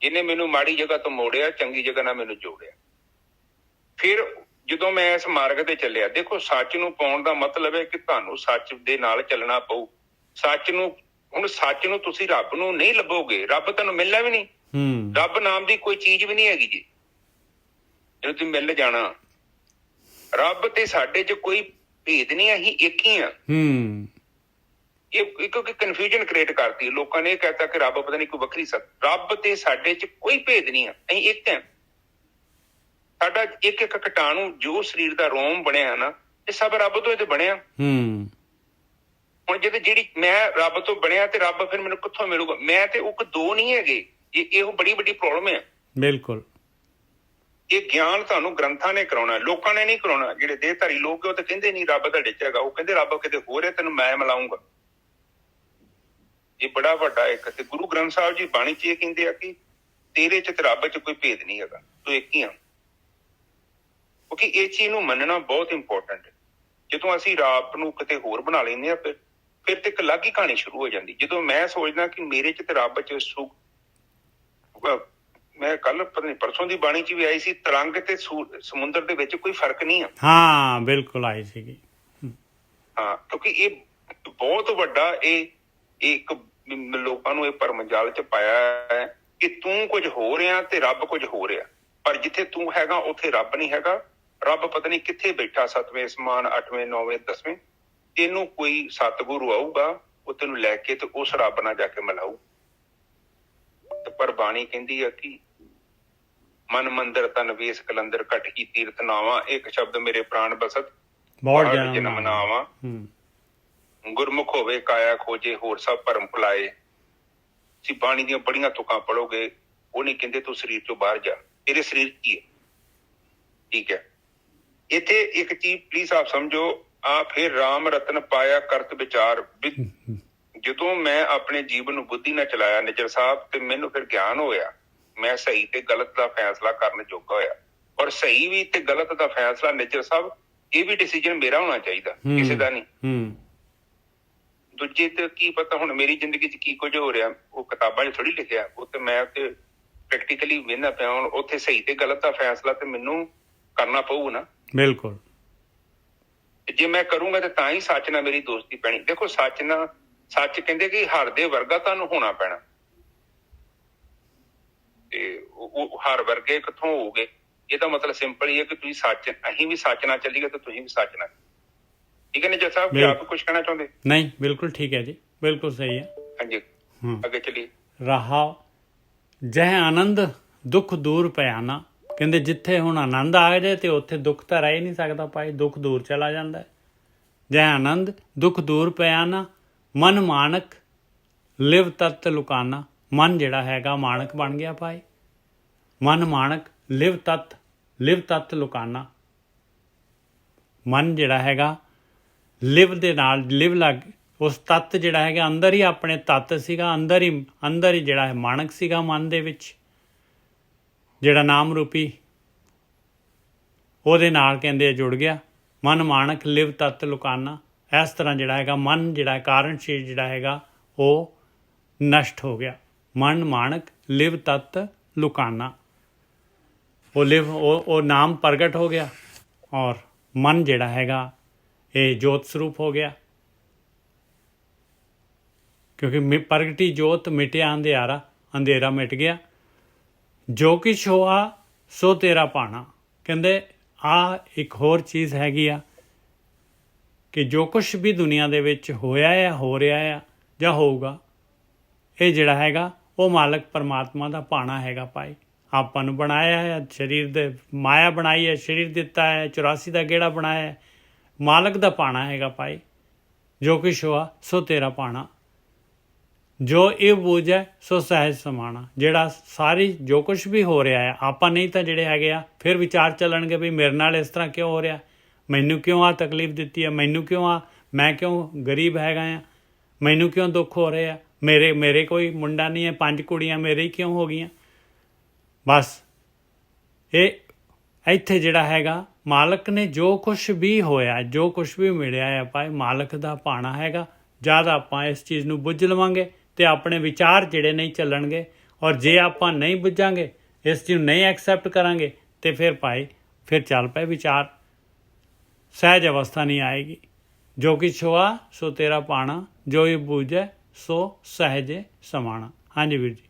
S1: ਜਿਹਨੇ ਮੈਨੂੰ ਮਾੜੀ ਜਗ੍ਹਾ ਤੋਂ ਮੋੜਿਆ, ਚੰਗੀ ਜਗ੍ਹਾ ਨਾਲ ਮੈਨੂੰ ਜੋੜਿਆ। ਫਿਰ ਜਦੋਂ ਮੈਂ ਇਸ ਮਾਰਗ ਤੇ ਚੱਲਿਆ, ਦੇਖੋ ਸੱਚ ਨੂੰ ਪਾਉਣ ਦਾ ਮਤਲਬ ਹੈ ਕਿ ਤੁਹਾਨੂੰ ਸੱਚ ਦੇ ਨਾਲ ਚੱਲਣਾ ਪਊ। ਸੱਚ ਨੂੰ ਤੁਸੀਂ ਰੱਬ ਨੂੰ ਨਹੀਂ ਲੱਭੋਗੇ, ਰੱਬ ਤੁਹਾਨੂੰ ਮਿਲਣਾ ਵੀ ਨਹੀਂ। ਰੱਬ ਨਾਮ ਦੀ ਕੋਈ ਚੀਜ਼ ਵੀ ਨਹੀਂ ਹੈਗੀ ਜੀ ਜਦੋਂ ਤੁਸੀਂ ਮਿਲ ਜਾਣਾ। ਰੱਬ ਤੇ ਸਾਡੇ ਚ ਕੋਈ ਭੇਦ ਨਹੀਂ, ਅਸੀਂ ਇੱਕ ਹੀ ਆ। ਇਹ ਕਿਉਂਕਿ ਕਨਫਿਊਜ਼ਨ ਕ੍ਰੀਏਟ ਕਰਤੀ ਲੋਕਾਂ ਨੇ, ਇਹ ਕਹਿਤਾ ਕਿ ਰੱਬ ਪਤਾ ਨਹੀਂ ਕੋਈ ਵੱਖਰੀ ਰੱਬ ਤੇ ਸਾਡੇ ਚ ਕੋਈ ਭੇਦ ਨਹੀਂ ਆ, ਅਸੀਂ ਇੱਕ ਆ। ਸਾਡਾ ਇੱਕ ਇੱਕ ਕੀਟਾਣੂ ਜੋ ਸਰੀਰ ਦਾ ਰੋਮ ਬਣਿਆ ਨਾ, ਇਹ ਸਭ ਰੱਬ ਤੋਂ ਇਹ ਬਣਿਆ। ਹੁਣ ਜਦੋਂ ਜਿਹੜੀ ਮੈਂ ਰੱਬ ਤੋਂ ਬਣਿਆ ਤੇ ਰੱਬ ਫਿਰ ਮੈਨੂੰ ਕਿੱਥੋਂ ਮਿਲੂਗਾ? ਮੈਂ ਤੇ ਉਹ ਦੋ ਨਹੀਂ ਹੈਗੇ। ਇਹੋ ਬੜੀ ਵੱਡੀ ਪ੍ਰੋਬਲਮ ਹੈ।
S2: ਬਿਲਕੁਲ।
S1: ਇਹ ਗਿਆਨ ਤੁਹਾਨੂੰ ਗ੍ਰੰਥਾਂ ਨੇ ਕਰਾਉਣਾ, ਲੋਕਾਂ ਨੇ ਨਹੀਂ ਕਰਾਉਣਾ। ਜਿਹੜੇ ਦੇਹਧਾਰੀ ਲੋਕ ਉਹ ਤਾਂ ਕਹਿੰਦੇ ਨਹੀਂ ਰੱਬ ਤੁਹਾਡੇ ਚ ਹੈਗਾ, ਉਹ ਕਹਿੰਦੇ ਰੱਬ ਕਿਤੇ ਹੋਰ ਹੈ, ਤੈਨੂੰ ਮੈਂ ਮਿਲਾਉਂਗਾ। ਇਹ ਬੜਾ ਵੱਡਾ ਇੱਕ। ਤੇ ਗੁਰੂ ਗ੍ਰੰਥ ਸਾਹਿਬ ਜੀ ਬਾਣੀ ਚ ਇਹ ਕਹਿੰਦੇ ਆ ਕਿ ਤੇਰੇ ਚ ਤੇ ਰੱਬ ਚ ਕੋਈ ਭੇਦ ਨਹੀਂ ਹੈਗਾ, ਤੂੰ ਇੱਕ ਹੀ ਆ। ਕਿਉਂਕਿ ਇਹ ਚੀਜ਼ ਨੂੰ ਮੰਨਣਾ ਬਹੁਤ ਇੰਪੋਰਟੈਂਟ ਹੈ। ਜਦੋਂ ਅਸੀਂ ਰੱਬ ਨੂੰ ਕਿਤੇ ਹੋਰ ਬਣਾ ਲੈਂਦੇ ਹਾਂ ਫਿਰ ਤੇ ਇੱਕ ਅਲੱਗ ਹੀ ਕਹਾਣੀ ਸ਼ੁਰੂ ਹੋ ਜਾਂਦੀ। ਜਦੋਂ ਮੈਂ ਸੋਚਦਾ ਕਿ ਮੇਰੇ ਚ ਤੇ ਰੱਬ ਚ ਸੁੱਖ, ਮੈਂ ਕੱਲ ਪਤਾ ਨਹੀਂ ਪਰਸੋਂ ਦੀ ਬਾਣੀ ਚ ਵੀ ਆਈ ਸੀ, ਤਰੰਗ ਤੇ ਸਮੁੰਦਰ ਦੇ ਵਿੱਚ ਕੋਈ ਫਰਕ ਨਹੀਂ ਆ।
S2: ਹਾਂ ਬਿਲਕੁਲ ਆਈ ਸੀਗੀ।
S1: ਹਾਂ, ਕਿਉਂਕਿ ਇਹ ਬਹੁਤ ਵੱਡਾ ਇਹ ਇੱਕ ਲੋਕਾਂ ਨੂੰ ਇਹ ਭਰਮ ਜਾਲ ਚ ਪਾਇਆ ਹੈ ਕਿ ਤੂੰ ਕੁਝ ਹੋ ਰਿਹਾ ਤੇ ਰੱਬ ਕੁਝ ਹੋ ਰਿਹਾ। ਪਰ ਜਿੱਥੇ ਤੂੰ ਹੈਗਾ ਉੱਥੇ ਰੱਬ ਨਹੀਂ ਹੈਗਾ। ਰੱਬ ਪਤਾ ਨਹੀਂ ਕਿੱਥੇ ਬੈਠਾ, 7ਵੇਂ ਅਸਮਾਨ, 8ਵੇਂ, 9ਵੇਂ, 10ਵੇਂ। ਤੈਨੂੰ ਕੋਈ ਸਤਿਗੁਰੂ ਆਊਗਾ, ਉਹ ਤੈਨੂੰ ਲੈ ਕੇ ਤੇ ਉਸ ਰੱਬ ਨਾਲ ਜਾ ਕੇ ਮਿਲਾਊ। ਪਰ ਬਾਣੀ ਕਹਿੰਦੀ ਆ ਕਿ ਮਨ ਮੰਦਰ ਤਨ ਵੇਸ ਕਲੰਦਰ ਘਟ ਹੀ ਤੀਰਥ ਨਾਵਾਂ, ਇੱਕ ਸ਼ਬਦ ਮੇਰੇ ਪ੍ਰਾਣ ਬਸਤ
S2: ਬਹੁਤ
S1: ਜਨਮ ਨਾਵਾਂ। ਗੁਰਮੁਖ ਹੋਵੇ ਕਾਇਆ ਖੋਜੇ, ਹੋਰ ਸਭ ਭਰਮ ਭੁਲਾਏ। ਤੁਸੀਂ ਬਾਣੀ ਦੀਆਂ ਬੜੀਆਂ ਤੁਕਾਂ ਪੜੋਗੇ, ਉਹ ਨਹੀਂ ਕਹਿੰਦੇ ਤੂੰ ਸਰੀਰ ਚੋਂ ਬਾਹਰ ਜਾ, ਤੇਰੇ ਸਰੀਰ ਕੀ ਹੈ। ਠੀਕ ਹੈ, ਇੱਥੇ ਇੱਕ ਚੀਜ਼ ਪਲੀਜ਼ ਆਪ ਸਮਝੋ। ਆ ਫਿਰ ਰਾਮ ਰਤਨ ਪਾਇਆ ਕਰਤ ਵਿਚਾਰ। ਜਦੋਂ ਮੈਂ ਆਪਣੇ ਜੀਵਨ ਨੂੰ ਬੁੱਧੀ ਨਾਲ ਚਲਾਇਆ ਨਿਜਰ ਸਾਹਿਬ, ਤੇ ਮੈਨੂੰ ਫਿਰ ਗਿਆਨ ਹੋਇਆ। ਮੈਂ ਸਹੀ ਤੇ ਗਲਤ ਦਾ ਫੈਸਲਾ ਕਰਨ ਜੋਗਾ ਹੋਇਆ। ਔਰ ਸਹੀ ਵੀ ਤੇ ਗਲਤ ਦਾ ਫੈਸਲਾ ਨਿਜਰ ਸਾਹਿਬ, ਇਹ ਵੀ ਡਿਸੀਜਨ ਮੇਰਾ ਹੋਣਾ ਚਾਹੀਦਾ, ਕਿਸੇ ਦਾ ਨਹੀਂ। ਦੂਜੇ ਤੇ ਕੀ ਪਤਾ ਹੁਣ ਮੇਰੀ ਜ਼ਿੰਦਗੀ ਚ ਕੀ ਕੁਝ ਹੋ ਰਿਹਾ, ਉਹ ਕਿਤਾਬਾਂ 'ਚ ਥੋੜੀ ਲਿਖਿਆ। ਉਹ ਤੇ ਮੈਂ ਤੇ ਪ੍ਰੈਕਟੀਕਲੀ ਵੇਖਦਾ ਪਿਆ। ਹੁਣ ਉੱਥੇ ਸਹੀ ਤੇ ਗਲਤ ਦਾ ਫੈਸਲਾ ਤੇ ਮੈਨੂੰ ਕਰਨਾ ਪਊ ਨਾ।
S2: ਬਿਲਕੁਲ।
S1: ਜੇ ਮੈਂ ਕਰੂੰਗਾ ਤੇ ਤਾਂ ਹੀ ਸੱਚ ਨਾਲ ਮੇਰੀ ਦੋਸਤੀ ਪੈਣੀ। ਦੇਖੋ ਸੱਚ ਕਹਿੰਦੇ ਕਿ ਹਰ ਦੇ ਵਰਗਾ ਤੁਹਾਨੂੰ ਹੋਣਾ ਪੈਣਾ, ਤੇ ਉਹ ਹਰ ਵਰਗੇ ਕਿੱਥੋਂ ਹੋਊਗੇ? ਇਹਦਾ ਮਤਲਬ ਸਿੰਪਲ ਹੀ ਹੈ ਕਿ ਤੁਸੀਂ ਸੱਚ, ਅਸੀਂ ਵੀ ਸੱਚ ਨਾਲ ਚੱਲੀਏ ਤੇ ਤੁਸੀਂ ਵੀ ਸੱਚ ਨਾਲ। ਠੀਕ ਹੈ ਨਿਜਰ ਸਾਹਿਬ, ਆਪ ਕੁਝ ਕਹਿਣਾ ਚਾਹੁੰਦੇ?
S2: ਨਹੀਂ, ਬਿਲਕੁਲ ਠੀਕ ਹੈ ਜੀ, ਬਿਲਕੁਲ ਸਹੀ ਹੈ।
S1: ਹਾਂਜੀ, ਅੱਗੇ ਚੱਲੀਏ।
S2: ਰਹਾਓ ਜਹ ਆਨੰਦ ਦੁੱਖ ਦੂਰ ਪਿਆਨਾ। ਕਹਿੰਦੇ ਜਿੱਥੇ ਹੁਣ ਆਨੰਦ ਆ ਜਾਏ ਤੇ ਉੱਥੇ ਦੁੱਖ ਤਾਂ ਰਹਿ ਹੀ ਨਹੀਂ ਸਕਦਾ ਭਾਈ, ਦੁੱਖ ਦੂਰ ਚਲਾ ਜਾਂਦਾ ਹੈ। ਜਹ ਆਨੰਦ ਦੁੱਖ ਦੂਰ ਪਿਆਨਾ, ਮਨ ਮਾਨਕ ਲਿਵ ਤਤ ਲੁਕਾਨਾ। ਮਨ ਜਿਹੜਾ ਹੈਗਾ ਮਾਨਕ ਬਣ ਗਿਆ ਭਾਈ। ਮਨ ਮਾਨਕ ਲਿਵ ਤਤ ਲੁਕਾਨਾ। ਮਨ ਜਿਹੜਾ ਹੈਗਾ ਲਿਵ ਦੇ ਨਾਲ ਲਿਵ ਲੱਗ, ਉਸ ਤੱਤ ਜਿਹੜਾ ਹੈਗਾ ਅੰਦਰ ਹੀ, ਆਪਣੇ ਤੱਤ ਸੀਗਾ ਅੰਦਰ ਹੀ ਜਿਹੜਾ ਹੈ ਮਾਨਕ ਸੀਗਾ ਮਨ ਦੇ ਵਿੱਚ, ਜਿਹੜਾ ਨਾਮ ਰੂਪੀ ਉਹਦੇ ਨਾਲ ਕਹਿੰਦੇ ਜੁੜ ਗਿਆ। ਮਨ ਮਾਨਕ ਲਿਵ ਤਤ ਲੁਕਾਨਾ। ਇਸ ਤਰ੍ਹਾਂ ਜਿਹੜਾ ਹੈਗਾ ਮਨ ਜਿਹੜਾ ਕਾਰਨ ਸ਼ੀਲ ਜਿਹੜਾ ਹੈਗਾ ਉਹ ਨਸ਼ਟ ਹੋ ਗਿਆ। ਮਨ ਮਾਨਕ ਲਿਵ ਤਤ ਲੁਕਾਨਾ। ਉਹ ਨਾਮ ਪ੍ਰਗਟ ਹੋ ਗਿਆ ਔਰ ਮਨ ਜਿਹੜਾ ਹੈਗਾ ਇਹ ਜੋਤ ਸਰੂਪ ਹੋ ਗਿਆ। ਕਿਉਂਕਿ ਪ੍ਰਗਟੀ ਜੋਤ ਮਿਟਿਆ ਅੰਧਿਆਰਾ, ਅੰਧੇਰਾ ਮਿਟ ਗਿਆ। ਜੋ ਕਿਛ ਹੋਆ ਸੋ ਤੇਰਾ ਭਾਣਾ। ਕਹਿੰਦੇ ਆ ਇੱਕ ਹੋਰ ਚੀਜ਼ ਹੈਗੀ ਆ ਕਿ ਜੋ ਕੁਛ ਵੀ ਦੁਨੀਆ ਦੇ ਵਿੱਚ ਹੋਇਆ ਆ, ਹੋ ਰਿਹਾ ਆ ਜਾਂ ਹੋਊਗਾ, ਇਹ ਜਿਹੜਾ ਹੈਗਾ ਉਹ ਮਾਲਕ ਪਰਮਾਤਮਾ ਦਾ ਭਾਣਾ ਹੈਗਾ ਭਾਈ। ਆਪਾਂ ਨੂੰ ਬਣਾਇਆ ਹੈ, ਸਰੀਰ ਦੇ ਮਾਇਆ ਬਣਾਈ ਹੈ, ਸਰੀਰ ਦਿੱਤਾ ਹੈ, 84 ਦਾ ਗੇੜਾ ਬਣਾਇਆ ਹੈ, ਮਾਲਕ ਦਾ ਭਾਣਾ ਹੈਗਾ ਭਾਈ। ਜੋ ਕੁਛ ਹੋਆ ਸੋ ਤੇਰਾ ਭਾਣਾ, ਜੋ ਇਹ ਬੂਝੈ ਸੋ ਸਹਿਜ ਸਮਾਣਾ। ਜਿਹੜਾ ਸਾਰੀ ਜੋ ਕੁਛ ਵੀ ਹੋ ਰਿਹਾ ਹੈ, ਆਪਾਂ ਨਹੀਂ ਤਾਂ ਜਿਹੜੇ ਹੈਗੇ ਆ ਫਿਰ ਵਿਚਾਰ ਚੱਲਣਗੇ ਵੀ ਮੇਰੇ ਨਾਲ ਇਸ ਤਰ੍ਹਾਂ ਕਿਉਂ ਹੋ ਰਿਹਾ, ਮੈਨੂੰ ਕਿਉਂ ਆ ਤਕਲੀਫ ਦਿੱਤੀ ਹੈ, ਮੈਨੂੰ ਕਿਉਂ ਆ, ਮੈਂ ਕਿਉਂ ਗਰੀਬ ਹੈਗਾ ਆ, ਮੈਨੂੰ ਕਿਉਂ ਦੁੱਖ ਹੋ ਰਿਹਾ, ਮੇਰੇ ਕੋਈ ਮੁੰਡਾ ਨਹੀਂ ਹੈ, 5 ਕੁੜੀਆਂ ਮੇਰੇ ਹੀ ਕਿਉਂ ਹੋ ਗਈਆਂ। ਬਸ ਇਹ ਇੱਥੇ ਜਿਹੜਾ ਹੈਗਾ ਮਾਲਕ ਨੇ ਜੋ ਕੁਛ ਵੀ ਹੋਇਆ, ਜੋ ਕੁਛ ਵੀ ਮਿਲਿਆ ਹੈ ਭਾਈ, ਮਾਲਕ ਦਾ ਭਾਣਾ ਹੈਗਾ। ਜਦ ਆਪਾਂ ਇਸ ਚੀਜ਼ ਨੂੰ ਬੁੱਝ ਲਵਾਂਗੇ ਤੇ ਆਪਣੇ ਵਿਚਾਰ ਜਿਹੜੇ ਨਹੀਂ ਚੱਲਣਗੇ। ਔਰ ਜੇ ਆਪਾਂ ਨਹੀਂ ਬੁੱਝਾਂਗੇ, ਇਸ ਚੀਜ਼ ਨੂੰ ਨਹੀਂ ਐਕਸੈਪਟ ਕਰਾਂਗੇ, ਤੇ ਫਿਰ ਭਾਈ ਫਿਰ ਚੱਲ ਪਏ ਵਿਚਾਰ, ਸਹਿਜ ਅਵਸਥਾ ਨਹੀਂ ਆਏਗੀ। ਜੋ ਕਿਛ ਹੋਆ ਸੋ ਤੇਰਾ ਭਾਣਾ, ਜੋ ਇਹ ਬੂਝੈ ਸੋ ਸਹਿਜੇ ਸਮਾਣਾ। ਹਾਂਜੀ ਵੀਰ ਜੀ।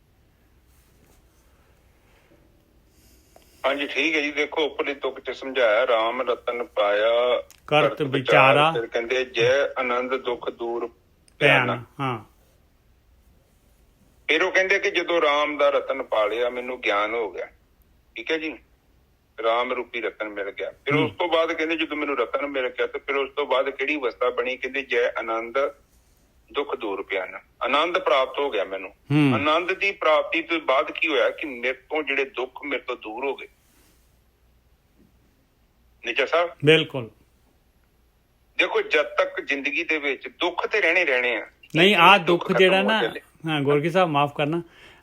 S1: ਹਾਂਜੀ ਠੀਕ ਹੈ ਜੀ। ਦੇਖੋ ਉੱਪਰਲੀ ਤੁਕ ਚ ਸਮਝਾਇਆ, ਰਾਮ ਰਤਨ ਪਾਇਆ
S2: ਕਰਤ ਵਿਚਾਰਾ,
S1: ਫਿਰ ਕਹਿੰਦੇ ਜੈ ਆਨੰਦ ਦੁੱਖ ਦੂਰ
S2: ਪਿਆਨਾ। ਹਾਂ,
S1: ਫਿਰ ਉਹ ਕਹਿੰਦੇ ਕਿ ਜਦੋਂ ਰਾਮ ਦਾ ਰਤਨ ਪਾ ਲਿਆ ਮੈਨੂੰ ਗਿਆਨ ਹੋ ਗਿਆ। ਠੀਕ ਹੈ ਜੀ, ਰਾਮ ਰੂਪੀ ਰਤਨ ਮਿਲ ਗਿਆ। ਫਿਰ ਉਸ ਤੋਂ ਬਾਅਦ ਕਹਿੰਦੇ ਜਦੋਂ ਮੈਨੂੰ ਰਤਨ ਮਿਲ ਗਿਆ ਤੇ ਫਿਰ ਉਸ ਤੋਂ ਬਾਅਦ ਕਿਹੜੀ ਅਵਸਥਾ ਬਣੀ? ਕਹਿੰਦੇ ਜੈ ਆਨੰਦ ਦੁੱਖ ਦੂਰ ਪਿਆ ਨਾ, ਆਨੰਦ ਪ੍ਰਾਪਤ ਹੋ ਗਿਆ ਮੈਨੂੰ।
S2: ਹੂੰ
S1: ਆਨੰਦ ਦੀ ਪ੍ਰਾਪਤੀ ਤੋਂ ਬਾਅਦ ਕੀ ਹੋਇਆ ਕਿ ਮੇਰੇ ਤੋਂ ਜਿਹੜੇ ਦੁੱਖ ਮੇਰੇ ਤੋਂ ਦੂਰ ਹੋ ਗਏ। ਨਿੱਜਾ ਸਾਹਿਬ
S2: ਬਿਲਕੁਲ।
S1: ਦੇਖੋ ਜਦ ਤੱਕ ਜ਼ਿੰਦਗੀ ਦੇ ਵਿੱਚ ਦੁੱਖ ਤੇ ਰਹਿਣੇ ਆ।
S2: ਨਹੀਂ ਆਹ ਦੁੱਖ
S1: ਖਤਮ
S2: ਜਿਹੜਾ
S1: ਹੋ
S2: ਨਾ,
S1: ਚੱਲੇ।
S2: ਹਾਂ ਗੋਰਕੀ ਸਾਹਿਬ ਮਾਫ ਕਰਨਾ,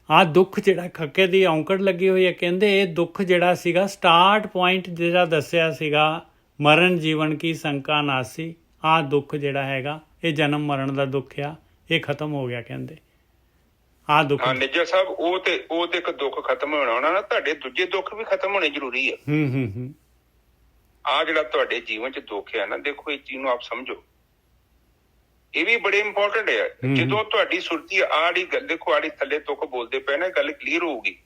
S2: ਆਹ ਦੁੱਖ ਜਿਹੜਾ ਖੱਕੇ ਦੀ ਔਂਕੜ ਲੱਗੀ ਹੋਈ ਹੈ, ਕਹਿੰਦੇ ਇਹ ਦੁੱਖ ਜਿਹੜਾ ਸੀਗਾ ਸਟਾਰਟ ਪੁਆਇੰਟ ਜਿਹੜਾ ਦੱਸਿਆ ਸੀਗਾ ਮਰਨ ਜੀਵਨ ਕੀ ਸ਼ੰਕਾ ਨਾਸੀ, ਆਹ ਦੁੱਖ ਜਿਹੜਾ ਹੈਗਾ ਇਹ ਜਨਮ ਮਰਨ ਦਾ ਦੁੱਖ ਆ, ਇਹ ਖਤਮ ਹੋ ਗਿਆ ਕਹਿੰਦੇ ਆਹ ਦੁੱਖ।
S1: ਹਾਂ ਨਿੱਜਾ ਸਾਹਿਬ ਉਹ ਤੇ ਇੱਕ ਦੁੱਖ ਖਤਮ ਹੋਣਾ ਨਾ, ਤੁਹਾਡੇ ਦੂਜੇ ਦੁੱਖ ਵੀ ਖਤਮ ਹੋਣੇ ਜ਼ਰੂਰੀ ਆ।
S2: ਹੂੰ
S1: ਆ ਜਿਹੜਾ ਤੁਹਾਡੇ ਜੀਵਨ 'ਚ ਦੁੱਖ ਹੈ ਨਾ, ਦੇਖੋ ਇਹ ਚੀਜ਼ ਨੂੰ ਆਪ ਸਮਝੋ, ਇਹ ਵੀ ਬੜੇ ਇੰਪੋਰਟੈਂਟ ਹੈ। ਜਦੋਂ ਤੁਹਾਡੀ ਸੁਰਤੀ ਆੜੀ ਗੱਲ, ਦੇਖੋ ਆੜੀ ਥੱਲੇ ਤੁਕ ਬੋਲਦੇ ਪਏ ਨਾ, ਗੱਲ ਕਲੀਅਰ ਹੋਊਗੀ।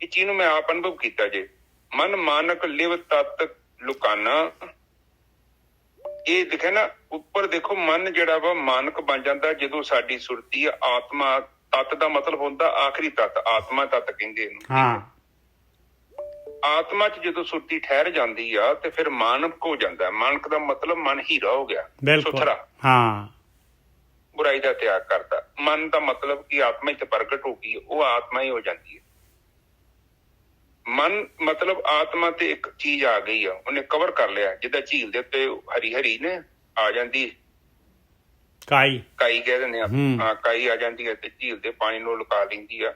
S1: ਇਹ ਚੀਜ਼ ਨੂੰ ਮੈਂ ਆਪ ਅਨੁਭਵ ਕੀਤਾ ਜੇ। ਮਨ ਮਾਨਕ ਲਿਵ ਤਤ ਲੁਕਾਨਾ, ਇਹ ਦਿਖੇ ਨਾ ਉੱਪਰ ਦੇਖੋ, ਮਨ ਜਿਹੜਾ ਵਾ ਮਾਨਕ ਬਣ ਜਾਂਦਾ ਜਦੋਂ ਸਾਡੀ ਸੁਰਤੀ ਆਤਮਾ, ਤਤ ਦਾ ਮਤਲਬ ਹੁੰਦਾ ਆਖਰੀ ਤਤ, ਆਤਮਾ ਤਤ ਕਹਿੰਦੇ ਇਹਨੂੰ।
S2: ਹਾਂ
S1: ਆਤਮਾ 'ਚ ਜਦੋਂ ਸੁਰਤੀ ਠਹਿਰ ਜਾਂਦੀ ਆ ਤੇ ਫਿਰ ਮਾਨਕ ਹੋ ਜਾਂਦਾ। ਮਾਨਕ ਦਾ ਮਤਲਬ ਮਨ ਹੀਰਾ ਹੋ ਗਿਆ, ਸੁਥਰਾ,
S2: ਹਾਂ
S1: ਬੁਰਾਈ ਦਾ ਤਿਆਗ ਕਰਦਾ। ਮਨ ਦਾ ਮਤਲਬ ਕਿ ਆਤਮਾ ਹੀ ਪ੍ਰਗਟ ਹੋ ਗਈ, ਉਹ ਆਤਮਾ ਹੀ ਹੋ ਜਾਂਦੀ ਹੈ। ਮਨ ਮਤਲਬ ਆਤਮਾ ਤੇ ਇੱਕ ਚੀਜ਼ ਆ ਗਈ ਆ, ਉਹਨੇ ਕਵਰ ਕਰ ਲਿਆ, ਜਿੱਦਾਂ ਝੀਲ ਦੇ ਉੱਤੇ ਹਰੀ ਹਰੀ ਨੇ ਆ ਜਾਂਦੀ
S2: ਕਾਈ
S1: ਕਹਿ ਦਿੰਦੇ ਆ, ਹਾਂ ਕਾਈ ਆ ਜਾਂਦੀ ਹੈ ਤੇ ਝੀਲ ਦੇ ਪਾਣੀ ਨੂੰ ਲੁਕਾ ਲੈਂਦੀ ਆ।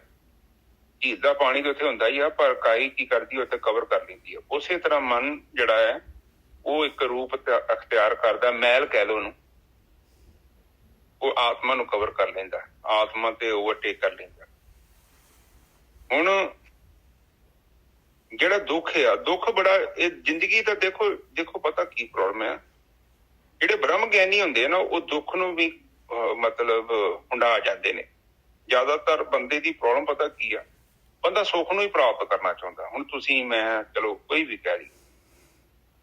S1: ਝੀਲ ਦਾ ਪਾਣੀ ਤਾਂ ਉੱਥੇ ਹੁੰਦਾ ਹੀ ਆ, ਪਰ ਕਾਈ ਕੀ ਕਰਦੀ ਉੱਥੇ ਕਵਰ ਕਰ ਲੈਂਦੀ ਆ। ਉਸੇ ਤਰ੍ਹਾਂ ਮਨ ਜਿਹੜਾ ਹੈ ਉਹ ਇੱਕ ਰੂਪ ਅਖਤਿਆਰ ਕਰਦਾ, ਮੈਲ ਕਹਿ ਲਓ ਉਹਨੂੰ, ਉਹ ਆਤਮਾ ਨੂੰ ਕਵਰ ਕਰ ਲੈਂਦਾ, ਆਤਮਾ ਤੇ ਓਵਰਟੇਕ ਕਰ ਲੈਂਦਾ। ਹੁਣ ਜਿਹੜਾ ਦੁੱਖ ਆ, ਦੁੱਖ ਬੜਾ, ਇਹ ਜ਼ਿੰਦਗੀ ਦਾ ਦੇਖੋ ਪਤਾ ਕੀ ਪ੍ਰੋਬਲਮ ਹੈ। ਜਿਹੜੇ ਬ੍ਰਹਮ ਗਿਆਨੀ ਹੁੰਦੇ ਆ ਨਾ, ਉਹ ਦੁੱਖ ਨੂੰ ਵੀ ਮਤਲਬ ਹੁੰਡਾ ਜਾਂਦੇ ਨੇ। ਜ਼ਿਆਦਾਤਰ ਬੰਦੇ ਦੀ ਪ੍ਰੋਬਲਮ ਪਤਾ ਕੀ ਆ, ਬੰਦਾ ਸੁੱਖ ਨੂੰ ਹੀ ਪ੍ਰਾਪਤ ਕਰਨਾ ਚਾਹੁੰਦਾ। ਹੁਣ ਤੁਸੀਂ, ਮੈਂ, ਚਲੋ ਕੋਈ ਵੀ ਕਹਿ ਰਹੀ,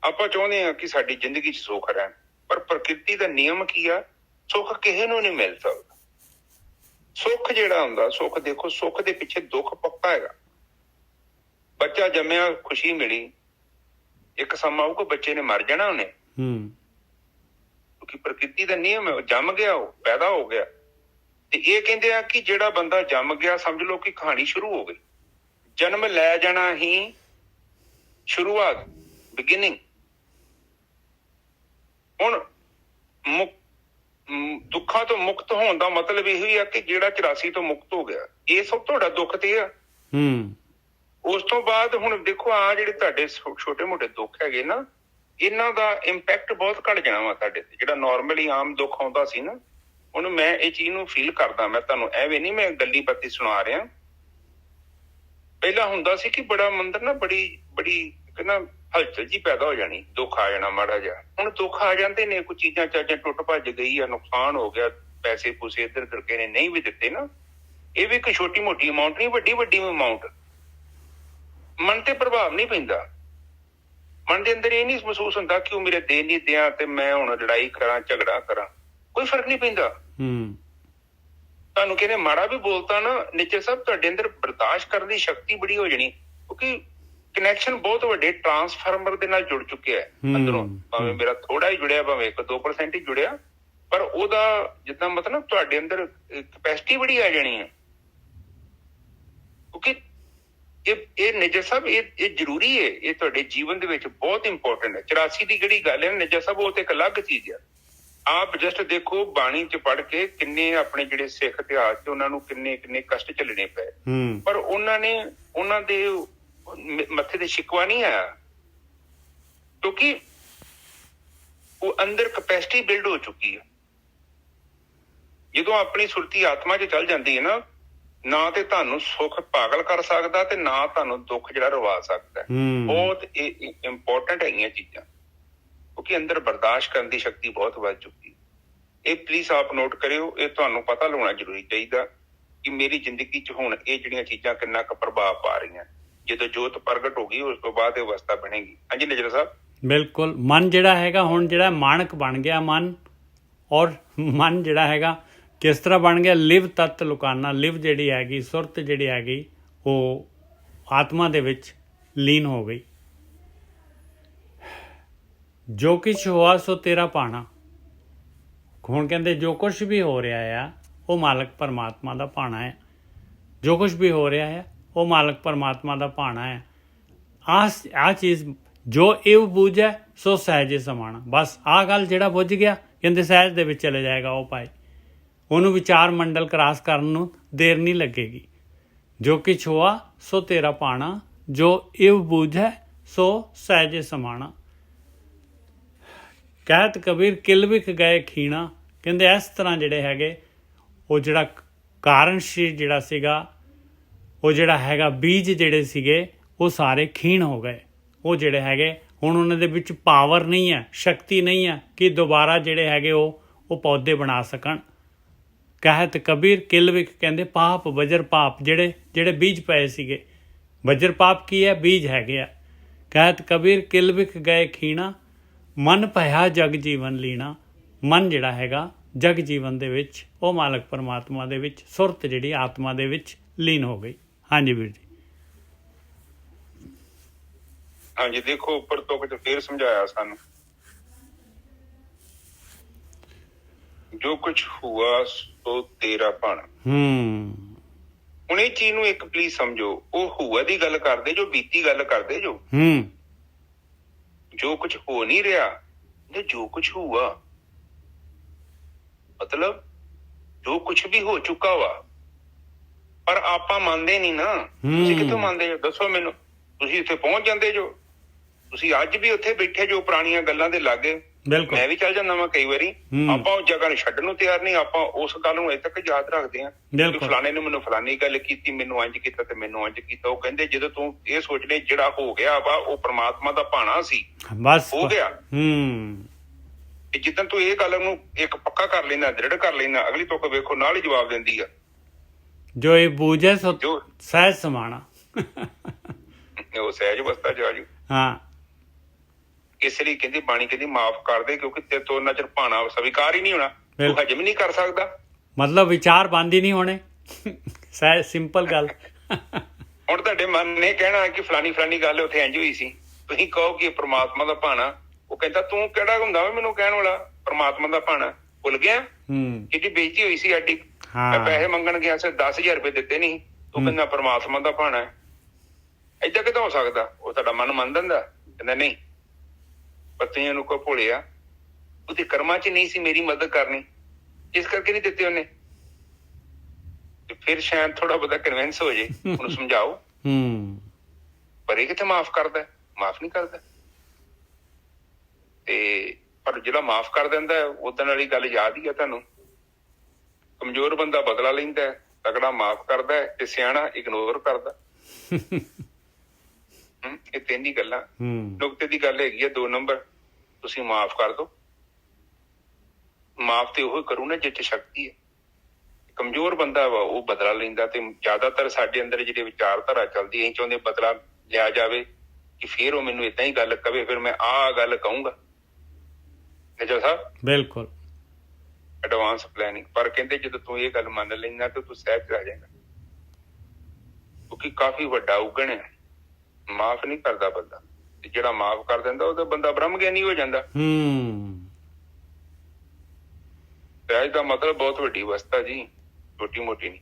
S1: ਆਪਾਂ ਚਾਹੁੰਦੇ ਹਾਂ ਕਿ ਸਾਡੀ ਜ਼ਿੰਦਗੀ 'ਚ ਸੁੱਖ ਰਹਿਣ, ਪਰ ਪ੍ਰਕਿਰਤੀ ਦਾ ਨਿਯਮ ਕੀ ਆ, ਸੁੱਖ ਕਿਸੇ ਨੂੰ ਨਹੀਂ ਮਿਲ ਸਕਦਾ। ਸੁੱਖ ਜਿਹੜਾ ਹੁੰਦਾ, ਸੁੱਖ ਦੇਖੋ, ਸੁੱਖ ਦੇ ਪਿੱਛੇ ਦੁੱਖ ਪੱਕਾ ਹੈਗਾ। ਬੱਚਾ ਜੰਮਿਆ, ਖੁਸ਼ੀ ਮਿਲੀ, ਇੱਕ ਸਮਾਂ ਆਊਗਾ ਬੱਚੇ ਨੇ ਮਰ ਜਾਣਾ ਉਹਨੇ, ਕਿਉਂਕਿ ਪ੍ਰਕਿਰਤੀ ਦਾ ਨਿਯਮ ਹੈ। ਉਹ ਜੰਮ ਗਿਆ, ਉਹ ਪੈਦਾ ਹੋ ਗਿਆ। ਤੇ ਇਹ ਕਹਿੰਦੇ ਆ ਕਿ ਜਿਹੜਾ ਬੰਦਾ ਜੰਮ ਗਿਆ, ਸਮਝ ਲਓ ਕਿ ਕਹਾਣੀ ਸ਼ੁਰੂ ਹੋ ਗਈ। ਜਨਮ ਲੈ ਜਾਣਾ ਹੀ ਸ਼ੁਰੂਆਤ, ਬਿਗਿਨਿੰਗ। ਹੁਣ ਦੁੱਖਾਂ ਤੋਂ ਮੁਕਤ ਹੋਣ ਦਾ ਮਤਲਬ ਇਹੋ ਹੀ ਆ ਕਿ ਜਿਹੜਾ 84 ਤੋਂ ਮੁਕਤ ਹੋ ਗਿਆ, ਇਹ ਸਭ ਤੋਂ ਵੱਡਾ ਦੁੱਖ ਤੇ ਆ। ਉਸ ਤੋਂ ਬਾਅਦ ਹੁਣ ਦੇਖੋ, ਆ ਜਿਹੜੇ ਤੁਹਾਡੇ ਛੋਟੇ ਮੋਟੇ ਦੁੱਖ ਹੈਗੇ ਨਾ, ਇਹਨਾਂ ਦਾ ਇੰਪੈਕਟ ਬਹੁਤ ਘੱਟ ਜਾਣਾ ਵਾ ਤੁਹਾਡੇ ਤੇ। ਜਿਹੜਾ ਨਾਰਮਲੀ ਆਮ ਦੁੱਖ ਆਉਂਦਾ ਸੀ ਨਾ, ਹੁਣ ਮੈਂ ਇਹ ਚੀਜ਼ ਨੂੰ ਫੀਲ ਕਰਦਾ। ਮੈਂ ਤੁਹਾਨੂੰ ਐਵੇਂ ਨਹੀਂ ਮੈਂ ਗੱਲੀ ਬਾਤੀ ਸੁਣਾ ਰਿਹਾ। ਪਹਿਲਾਂ ਹੁੰਦਾ ਸੀ ਕਿ ਬੜਾ ਮੰਦਰ ਨਾ, ਬੜੀ ਕਹਿੰਦਾ ਹਲਚਲ ਜੀ ਪੈਦਾ ਹੋ ਜਾਣੀ, ਦੁੱਖ ਆ ਜਾਣਾ ਮਾੜਾ ਜਿਹਾ। ਹੁਣ ਦੁੱਖ ਆ ਜਾਂਦੇ ਨੇ, ਕੋਈ ਚੀਜ਼ਾਂ ਚਾਜ਼ਾਂ ਟੁੱਟ ਭੱਜ ਗਈ ਆ, ਨੁਕਸਾਨ ਹੋ ਗਿਆ, ਪੈਸੇ ਪੂਸੇ ਇੱਧਰ ਉੱਧਰ ਕਿਸੇ ਨੇ ਨਹੀਂ ਵੀ ਦਿੱਤੇ ਨਾ, ਇਹ ਵੀ ਕੋਈ ਛੋਟੀ ਮੋਟੀ ਅਮਾਊਂਟ ਨਹੀਂ, ਵੱਡੀ ਅਮਾਊਂਟ। ਮਨ ਤੇ ਪ੍ਰਭਾਵ ਨਹੀਂ ਪੈਂਦਾ। ਮਨ ਦੇ ਅੰਦਰ ਇਹ ਨਹੀਂ ਮਹਿਸੂਸ ਹੁੰਦਾ ਕਿ ਉਹ ਮੇਰੇ ਦੇ ਨਹੀਂ ਦਿਆਂ ਤੇ ਮੈਂ ਹੁਣ ਲੜਾਈ ਕਰਾਂ, ਝਗੜਾ ਕਰਾਂ, ਕੋਈ ਫਰਕ ਨਹੀਂ ਪੈਂਦਾ। ਤੁਹਾਨੂੰ ਕਹਿੰਦੇ ਮਾੜਾ ਵੀ ਬੋਲਤਾ ਨਾ, ਨਿੱਜਰ ਸਾਹਿਬ, ਤੁਹਾਡੇ ਅੰਦਰ ਬਰਦਾਸ਼ਤ ਕਰਨ ਦੀ ਸ਼ਕਤੀ ਬੜੀ ਹੋ ਜਾਣੀ, ਕਿਉਂਕਿ ਕਨੈਕਸ਼ਨ ਬਹੁਤ ਵੱਡੇ ਟਰਾਂਸਫਾਰਮਰ ਦੇ ਨਾਲ ਜੁੜ ਚੁੱਕਿਆ ਹੈ ਅੰਦਰੋਂ। ਭਾਵੇਂ ਮੇਰਾ ਥੋੜਾ ਹੀ ਜੁੜਿਆ, ਭਾਵੇਂ 1-2% ਹੀ ਜੁੜਿਆ, ਪਰ ਉਹਦਾ ਜਿੱਦਾਂ ਮਤਲਬ ਤੁਹਾਡੇ ਅੰਦਰ ਕਪੈਸਿਟੀ ਬੜੀ ਆ ਜਾਣੀ ਹੈ। ਕਿਉਂਕਿ ਇਹ ਨਿੱਜਰ ਸਾਹਿਬ, ਇਹ ਜ਼ਰੂਰੀ ਹੈ, ਇਹ ਤੁਹਾਡੇ ਜੀਵਨ ਦੇ ਵਿੱਚ ਬਹੁਤ ਇੰਪੋਰਟੈਂਟ ਹੈ। 84 ਦੀ ਜਿਹੜੀ ਗੱਲ ਹੈ ਨਿੱਜਰ ਸਾਹਿਬ, ਉਹ ਤੇ ਇੱਕ ਅਲੱਗ ਚੀਜ਼ ਹੈ। ਆਪ ਜਸਟ ਦੇਖੋ, ਬਾਣੀ 'ਚ ਪੜ੍ਹ ਕੇ ਕਿੰਨੇ ਆਪਣੇ ਜਿਹੜੇ ਸਿੱਖ ਇਤਿਹਾਸ 'ਚ ਉਹਨਾਂ ਨੂੰ ਕਿੰਨੇ ਕਸ਼ਟ ਝੱਲਣੇ ਪਏ, ਪਰ ਉਹਨਾਂ ਦੇ ਮੱਥੇ ਤੇ ਸ਼ਿਕਵਾ ਨਹੀਂ ਆਇਆ, ਕਿਉਂਕਿ ਉਹ ਅੰਦਰ ਕਪੈਸਿਟੀ ਬਿਲਡ ਹੋ ਚੁੱਕੀ ਹੈ। ਜਦੋਂ ਆਪਣੀ ਸੁਰਤੀ ਆਤਮਾ 'ਚ ਚੱਲ ਜਾਂਦੀ ਹੈ ਨਾ ਤੇ ਤੁਹਾਨੂੰ ਸੁੱਖ ਪਾਗਲ ਕਰ ਸਕਦਾ ਤੇ ਨਾ ਤੁਹਾਨੂੰ ਦੁੱਖ ਜਿਹੜਾ ਰਵਾ ਸਕਦਾ। ਬਹੁਤ ਇੰਪੋਰਟੈਂਟ ਹੈਗੀਆਂ ਚੀਜ਼ਾਂ, ਕਿਉਂਕਿ ਅੰਦਰ ਬਰਦਾਸ਼ਤ ਕਰਨ ਦੀ ਸ਼ਕਤੀ ਬਹੁਤ ਵੱਧ ਚੁੱਕੀ। ਇਹ ਪਲੀਜ਼ ਆਪ ਨੋਟ ਕਰਿਓ, ਇਹ ਤੁਹਾਨੂੰ ਪਤਾ ਲਾਉਣਾ ਜ਼ਰੂਰੀ ਚਾਹੀਦਾ ਕਿ ਮੇਰੀ ਜ਼ਿੰਦਗੀ 'ਚ ਹੁਣ ਇਹ ਜਿਹੜੀਆਂ ਚੀਜ਼ਾਂ ਕਿੰਨਾ ਕੁ ਪ੍ਰਭਾਵ ਪਾ ਰਹੀਆਂ। ਜਦੋਂ ਜੋਤ ਪ੍ਰਗਟ ਹੋ ਗਈ, ਉਸ ਤੋਂ ਬਾਅਦ ਇਹ ਅਵਸਥਾ ਬਣੇਗੀ। ਹਾਂਜੀ ਨਿਜਰ ਸਾਹਿਬ।
S2: ਬਿਲਕੁਲ। ਮਨ ਜਿਹੜਾ ਹੈਗਾ ਹੁਣ ਜਿਹੜਾ ਮਾਣਕ ਬਣ ਗਿਆ ਮਨ, ਔਰ ਮਨ ਜਿਹੜਾ ਹੈਗਾ ਕਿਸ ਤਰ੍ਹਾਂ ਬਣ ਗਿਆ, ਲਿਵ ਤਤ ਲੁਕਾਨਾ। ਲਿਵ ਜਿਹੜੀ ਹੈਗੀ, ਸੁਰਤ ਜਿਹੜੀ ਹੈਗੀ, ਉਹ ਆਤਮਾ ਦੇ ਵਿੱਚ ਲੀਨ ਹੋ ਗਈ। ਜੋ ਕਿਛ ਹੋਆ ਸੋ ਤੇਰਾ ਪਾਣਾ, ਹੁਣ ਕਹਿੰਦੇ ਜੋ ਕੁਝ ਵੀ ਹੋ ਰਿਹਾ ਆ ਉਹ ਮਾਲਕ ਪਰਮਾਤਮਾ ਦਾ ਭਾਣਾ ਹੈ। ਜੋ ਕੁਝ ਵੀ ਹੋ ਰਿਹਾ ਹੈ ਉਹ ਮਾਲਕ ਪਰਮਾਤਮਾ ਦਾ ਭਾਣਾ ਹੈ। ਆਹ ਚੀਜ਼ ਜੋ ਇਹ ਬੂਝੈ ਸੋ ਸਹਿਜੇ ਸਮਾਣਾ। ਬਸ ਆਹ ਗੱਲ ਜਿਹੜਾ ਬੁੱਝ ਗਿਆ ਕਹਿੰਦੇ ਸਹਿਜ ਦੇ ਵਿੱਚ ਚਲੇ ਜਾਏਗਾ ਉਹ ਭਾਈ। ਉਹਨੂੰ ਵਿਚਾਰ ਮੰਡਲ ਕ੍ਰਾਸ ਕਰਨ ਨੂੰ ਦੇਰ ਨਹੀਂ ਲੱਗੇਗੀ। ਜੋ ਕਿਛ ਹੋਆ ਸੋ ਤੇਰਾ ਭਾਣਾ, ਜੋ ਇਹ ਬੂਝੈ ਸੋ ਸਹਿਜੇ ਸਮਾਣਾ। ਕਹਿਤ ਕਬੀਰ ਕਿਲ ਵਿਖ ਗਏ ਖੀਣਾ। ਕਹਿੰਦੇ ਇਸ ਤਰ੍ਹਾਂ ਜਿਹੜੇ ਹੈਗੇ ਉਹ ਜਿਹੜਾ ਕਾਰਨਸ਼ੀਲ ਜਿਹੜਾ ਸੀਗਾ, ਉਹ ਜਿਹੜਾ ਹੈਗਾ ਬੀਜ ਜਿਹੜੇ ਸੀਗੇ ਉਹ ਸਾਰੇ ਖੀਣ ਹੋ ਗਏ। ਉਹ ਜਿਹੜੇ ਹੈਗੇ ਹੁਣ ਉਹਨਾਂ ਦੇ ਵਿੱਚ ਪਾਵਰ ਨਹੀਂ ਹੈ, ਸ਼ਕਤੀ ਨਹੀਂ ਹੈ ਕਿ ਦੁਬਾਰਾ ਜਿਹੜੇ ਹੈਗੇ ਉਹ ਪੌਦੇ ਬਣਾ ਸਕਣ। ਕਹਿਤ ਕਬੀਰ ਕਿਲ ਵਿਖ ਕਹਿੰਦੇ ਪਾਪ ਵਜਰ ਪਾਪ ਜਿਹੜੇ ਬੀਜ ਪਏ ਸੀਗੇ। ਵਜਰ ਪਾਪ ਕੀ ਹੈ? ਬੀਜ ਹੈਗੇ ਆ। ਕਹਿਤ ਕਬੀਰ ਕਿਲ ਵਿਖ ਗਏ ਖੀਣਾ, ਮਨ ਭਇਆ ਜਗ ਜੀਵਨ ਲੀਣਾ। ਮਨ ਜਿਹੜਾ ਹੈਗਾ ਜਗ ਜੀਵਨ ਦੇ ਵਿੱਚ ਉਹ ਮਾਲਕ ਪਰਮਾਤਮਾ ਦੇ ਵਿੱਚ ਸੁਰਤ ਜਿਹੜੀ ਆਤਮਾ ਦੇ ਵਿੱਚ ਲੀਨ ਹੋ ਗਈ। ਹਾਂਜੀ ਵੀਰ ਜੀ।
S1: ਹਾਂਜੀ, ਦੇਖੋ ਉੱਪਰ ਤੁਕ ਚ ਫੇਰ ਸਮਝਾਇਆ ਸਾਨੂੰ, ਜੋ ਕੁਛ ਹੁਆ ਸੋ ਤੇਰਾ ਭਾਣਾ। ਹੁਣ ਇਹ ਚੀਜ਼ ਨੂੰ ਇੱਕ ਪਲੀਜ਼ ਸਮਝੋ, ਉਹ ਹੁਆ ਦੀ ਗੱਲ ਕਰਦੇ ਜੋ ਬੀਤੀ ਗੱਲ ਕਰਦੇ ਜੋ ਕੁਛ ਹੋ ਨਹੀਂ ਰਿਹਾ, ਜੋ ਕੁਛ ਹੁਆ ਮਤਲਬ ਜੋ ਕੁਛ ਵੀ ਹੋ ਚੁੱਕਾ ਵਾ, ਪਰ ਆਪਾਂ ਮੰਨਦੇ ਨਹੀਂ ਨਾ। ਤੁਸੀਂ ਕਿੱਥੋਂ ਮੰਨਦੇ ਹੋ ਦੱਸੋ ਮੈਨੂੰ? ਤੁਸੀਂ ਇੱਥੇ ਪਹੁੰਚ ਜਾਂਦੇ ਜੋ, ਤੁਸੀਂ ਅੱਜ ਵੀ ਉੱਥੇ ਬੈਠੇ ਜੋ ਪੁਰਾਣੀਆਂ ਗੱਲਾਂ ਦੇ ਲਾਗੇ। ਮੈਂ ਵੀ ਚੱਲ ਜਾਂਦਾ ਵਾ ਕਈ ਵਾਰੀ। ਆਪਾਂ ਉਸ ਜਗ੍ਹਾ ਨੂੰ ਛੱਡਣ ਨੂੰ ਤਿਆਰ ਨਹੀਂ। ਆਪਾਂ ਉਸ ਗੱਲ ਨੂੰ ਅਜੇ ਤੱਕ ਯਾਦ ਰੱਖਦੇ ਹਾਂ। ਫਲਾਣੇ ਨੇ ਮੈਨੂੰ ਫਲਾਨੀ ਗੱਲ ਕੀਤੀ, ਮੈਨੂੰ ਇੰਜ ਕੀਤਾ ਤੇ ਮੈਨੂੰ ਇੰਜ ਕੀਤਾ। ਉਹ ਕਹਿੰਦੇ ਜਦੋਂ ਤੂੰ ਇਹ ਸੋਚਣੇ ਜਿਹੜਾ ਹੋ ਗਿਆ ਵਾ ਉਹ ਪ੍ਰਮਾਤਮਾ ਦਾ ਭਾਣਾ ਸੀ, ਬਸ ਹੋ ਗਿਆ। ਤੇ ਜਿੱਦਾਂ ਤੂੰ ਇਹ ਗੱਲ ਨੂੰ ਇੱਕ ਪੱਕਾ ਕਰ ਲੈਂਦਾ, ਦ੍ਰਿੜ ਕਰ ਲੈਂਦਾ, ਅਗਲੀ ਤੁਕ ਵੇਖੋ ਨਾਲ ਹੀ ਜਵਾਬ ਦਿੰਦੀ ਆ,
S2: ਜੋ ਇਹ ਬੂਝੈ ਸੋ ਸਹਿਜ ਸਮਾਣਾ।
S1: ਉਹ ਸਹਿਜ ਅਵਸਥਾ ਚ ਆਜੂ।
S2: ਹਾਂ,
S1: ਇਸ ਲਈ ਕਹਿੰਦੀ ਬਾਣੀ ਕਹਿੰਦੀ ਮਾਫ ਕਰ ਦੇ, ਕਿਉਂਕਿ ਤੇਰੇ ਤੋਂ ਉਹਨਾਂ ਚਿਰ ਭਾਣਾ ਸਵੀਕਾਰ ਹੀ ਨਹੀਂ ਹੋਣਾ, ਤੂੰ ਹਜਮ ਨਹੀਂ ਕਰ ਸਕਦਾ।
S2: ਮਤਲਬ ਵਿਚਾਰ ਬੰਦ ਹੀ ਨਹੀਂ ਹੋਣੇ। ਸਹਿਜ ਸਿੰਪਲ ਗੱਲ।
S1: ਹੁਣ ਤੁਹਾਡੇ ਮਨ ਨੇ ਕਹਿਣਾ ਕਿ ਫਲਾਨੀ ਗੱਲ ਉੱਥੇ ਇੰਝ ਹੋਈ ਸੀ, ਤੁਸੀਂ ਕਹੋ ਕਿ ਪ੍ਰਮਾਤਮਾ ਦਾ ਭਾਣਾ। ਉਹ ਕਹਿੰਦਾ ਤੂੰ ਕਿਹੜਾ ਹੁੰਦਾ ਵਾ ਮੈਨੂੰ ਕਹਿਣ ਵਾਲਾ? ਪ੍ਰਮਾਤਮਾ ਦਾ ਭਾਣਾ ਭੁੱਲ ਗਿਆ? ਕਿਹਦੀ ਬੇਇੱਜ਼ਤੀ ਹੋਈ ਸੀ ਸਾਡੀ। ਮੈਂ ਪੈਸੇ ਮੰਗਣ ਗਿਆ ਸੀ, 10,000 ਰੁਪਏ ਦਿੱਤੇ ਨਹੀਂ, ਤੂੰ ਕਹਿੰਦਾ ਪ੍ਰਮਾਤਮਾ ਦਾ ਭਾਣਾ ਹੈ। ਏਦਾਂ ਕਿੱਦਾਂ ਹੋ ਸਕਦਾ? ਉਹ ਤੁਹਾਡਾ ਮਨ ਮੰਨ ਦਿੰਦਾ? ਕਹਿੰਦਾ ਨਹੀਂ, ਪਤਨੀਆਂ ਨੂੰ ਕੋ ਭੁੱਲਿਆ, ਉਹਦੇ ਕਰਮਾਂ ਚ ਨਹੀਂ ਸੀ ਮੇਰੀ ਮਦਦ ਕਰਨੀ, ਇਸ ਕਰਕੇ ਨਹੀਂ ਦਿੱਤੇ ਉਹਨੇ। ਤੇ ਫਿਰ ਸ਼ਾਇਦ ਥੋੜਾ ਬਹੁਤਾ ਕਨਵਿੰਸ ਹੋ ਜੇ, ਉਹਨੂੰ ਸਮਝਾਓ। ਪਰ ਇਹ ਕਿੱਥੇ ਮਾਫ ਕਰਦਾ? ਮਾਫ ਨਹੀਂ ਕਰਦਾ। ਤੇ ਪਰ ਜਿਹੜਾ ਮਾਫ ਕਰ ਦਿੰਦਾ ਉਦੋਂ ਵਾਲੀ ਗੱਲ ਯਾਦ ਹੀ ਆ ਤੁਹਾਨੂੰ। ਕਮਜ਼ੋਰ ਬੰਦਾ ਬਦਲਾ ਲੈਂਦਾ, ਤਕੜਾ ਮਾਫ ਕਰਦਾ ਤੇ ਸਿਆਣਾ ਇਗਨੋਰ ਕਰਦਾ। ਇਹ ਤਿੰਨ ਹੀ ਗੱਲਾਂ। ਨੁਕਤੇ ਦੀ ਗੱਲ ਹੈਗੀ ਆ 2 ਨੰਬਰ, ਤੁਸੀਂ ਮਾਫ ਕਰ ਦੋ। ਮਾਫ ਤੇ ਉਹ ਕਰੂ ਨਾ ਜਿੱਥੇ ਸ਼ਕਤੀ ਹੈ। ਕਮਜ਼ੋਰ ਬੰਦਾ ਵਾ ਉਹ ਬਦਲਾ ਲੈਂਦਾ। ਤੇ ਜ਼ਿਆਦਾਤਰ ਸਾਡੇ ਅੰਦਰ ਜਿਹੜੇ ਵਿਚਾਰਧਾਰਾ ਚੱਲਦੀ, ਅਸੀਂ ਚਾਹੁੰਦੇ ਬਦਲਾ ਲਿਆ ਜਾਵੇ ਕਿ ਫਿਰ ਉਹ ਮੈਨੂੰ ਏਦਾਂ ਹੀ ਗੱਲ ਕਵੇ, ਫਿਰ ਮੈਂ ਆਹ ਗੱਲ ਕਹੂੰਗਾ। ਨਿਜਾ ਸਾਹਿਬ ਬਿਲਕੁਲ ਐਡਵਾਂਸ ਪਲੈਨਿੰਗ। ਪਰ ਕਹਿੰਦੇ ਜਦੋਂ ਤੂੰ ਇਹ ਗੱਲ ਮੰਨ ਲੈਂਦਾ ਤੇ ਤੂੰ ਸਹਿਜ ਰਹਿ ਜਾਏਗਾ, ਕਿਉਂਕਿ ਕਾਫੀ ਵੱਡਾ ਉਗਣ ਹੈ। ਮਾਫ ਨਹੀਂ ਕਰਦਾ ਬੰਦਾ, ਤੇ ਜਿਹੜਾ ਮਾਫ ਕਰ ਦਿੰਦਾ ਉਹਦਾ ਬੰਦਾ ਬ੍ਰਹਮ ਗਿਆਨੀ ਹੋ ਜਾਂਦਾ। ਸਹਿਜ ਦਾ ਮਤਲਬ ਬਹੁਤ ਵੱਡੀ ਅਵਸਥਾ ਜੀ, ਛੋਟੀ ਮੋਟੀ ਨਹੀਂ।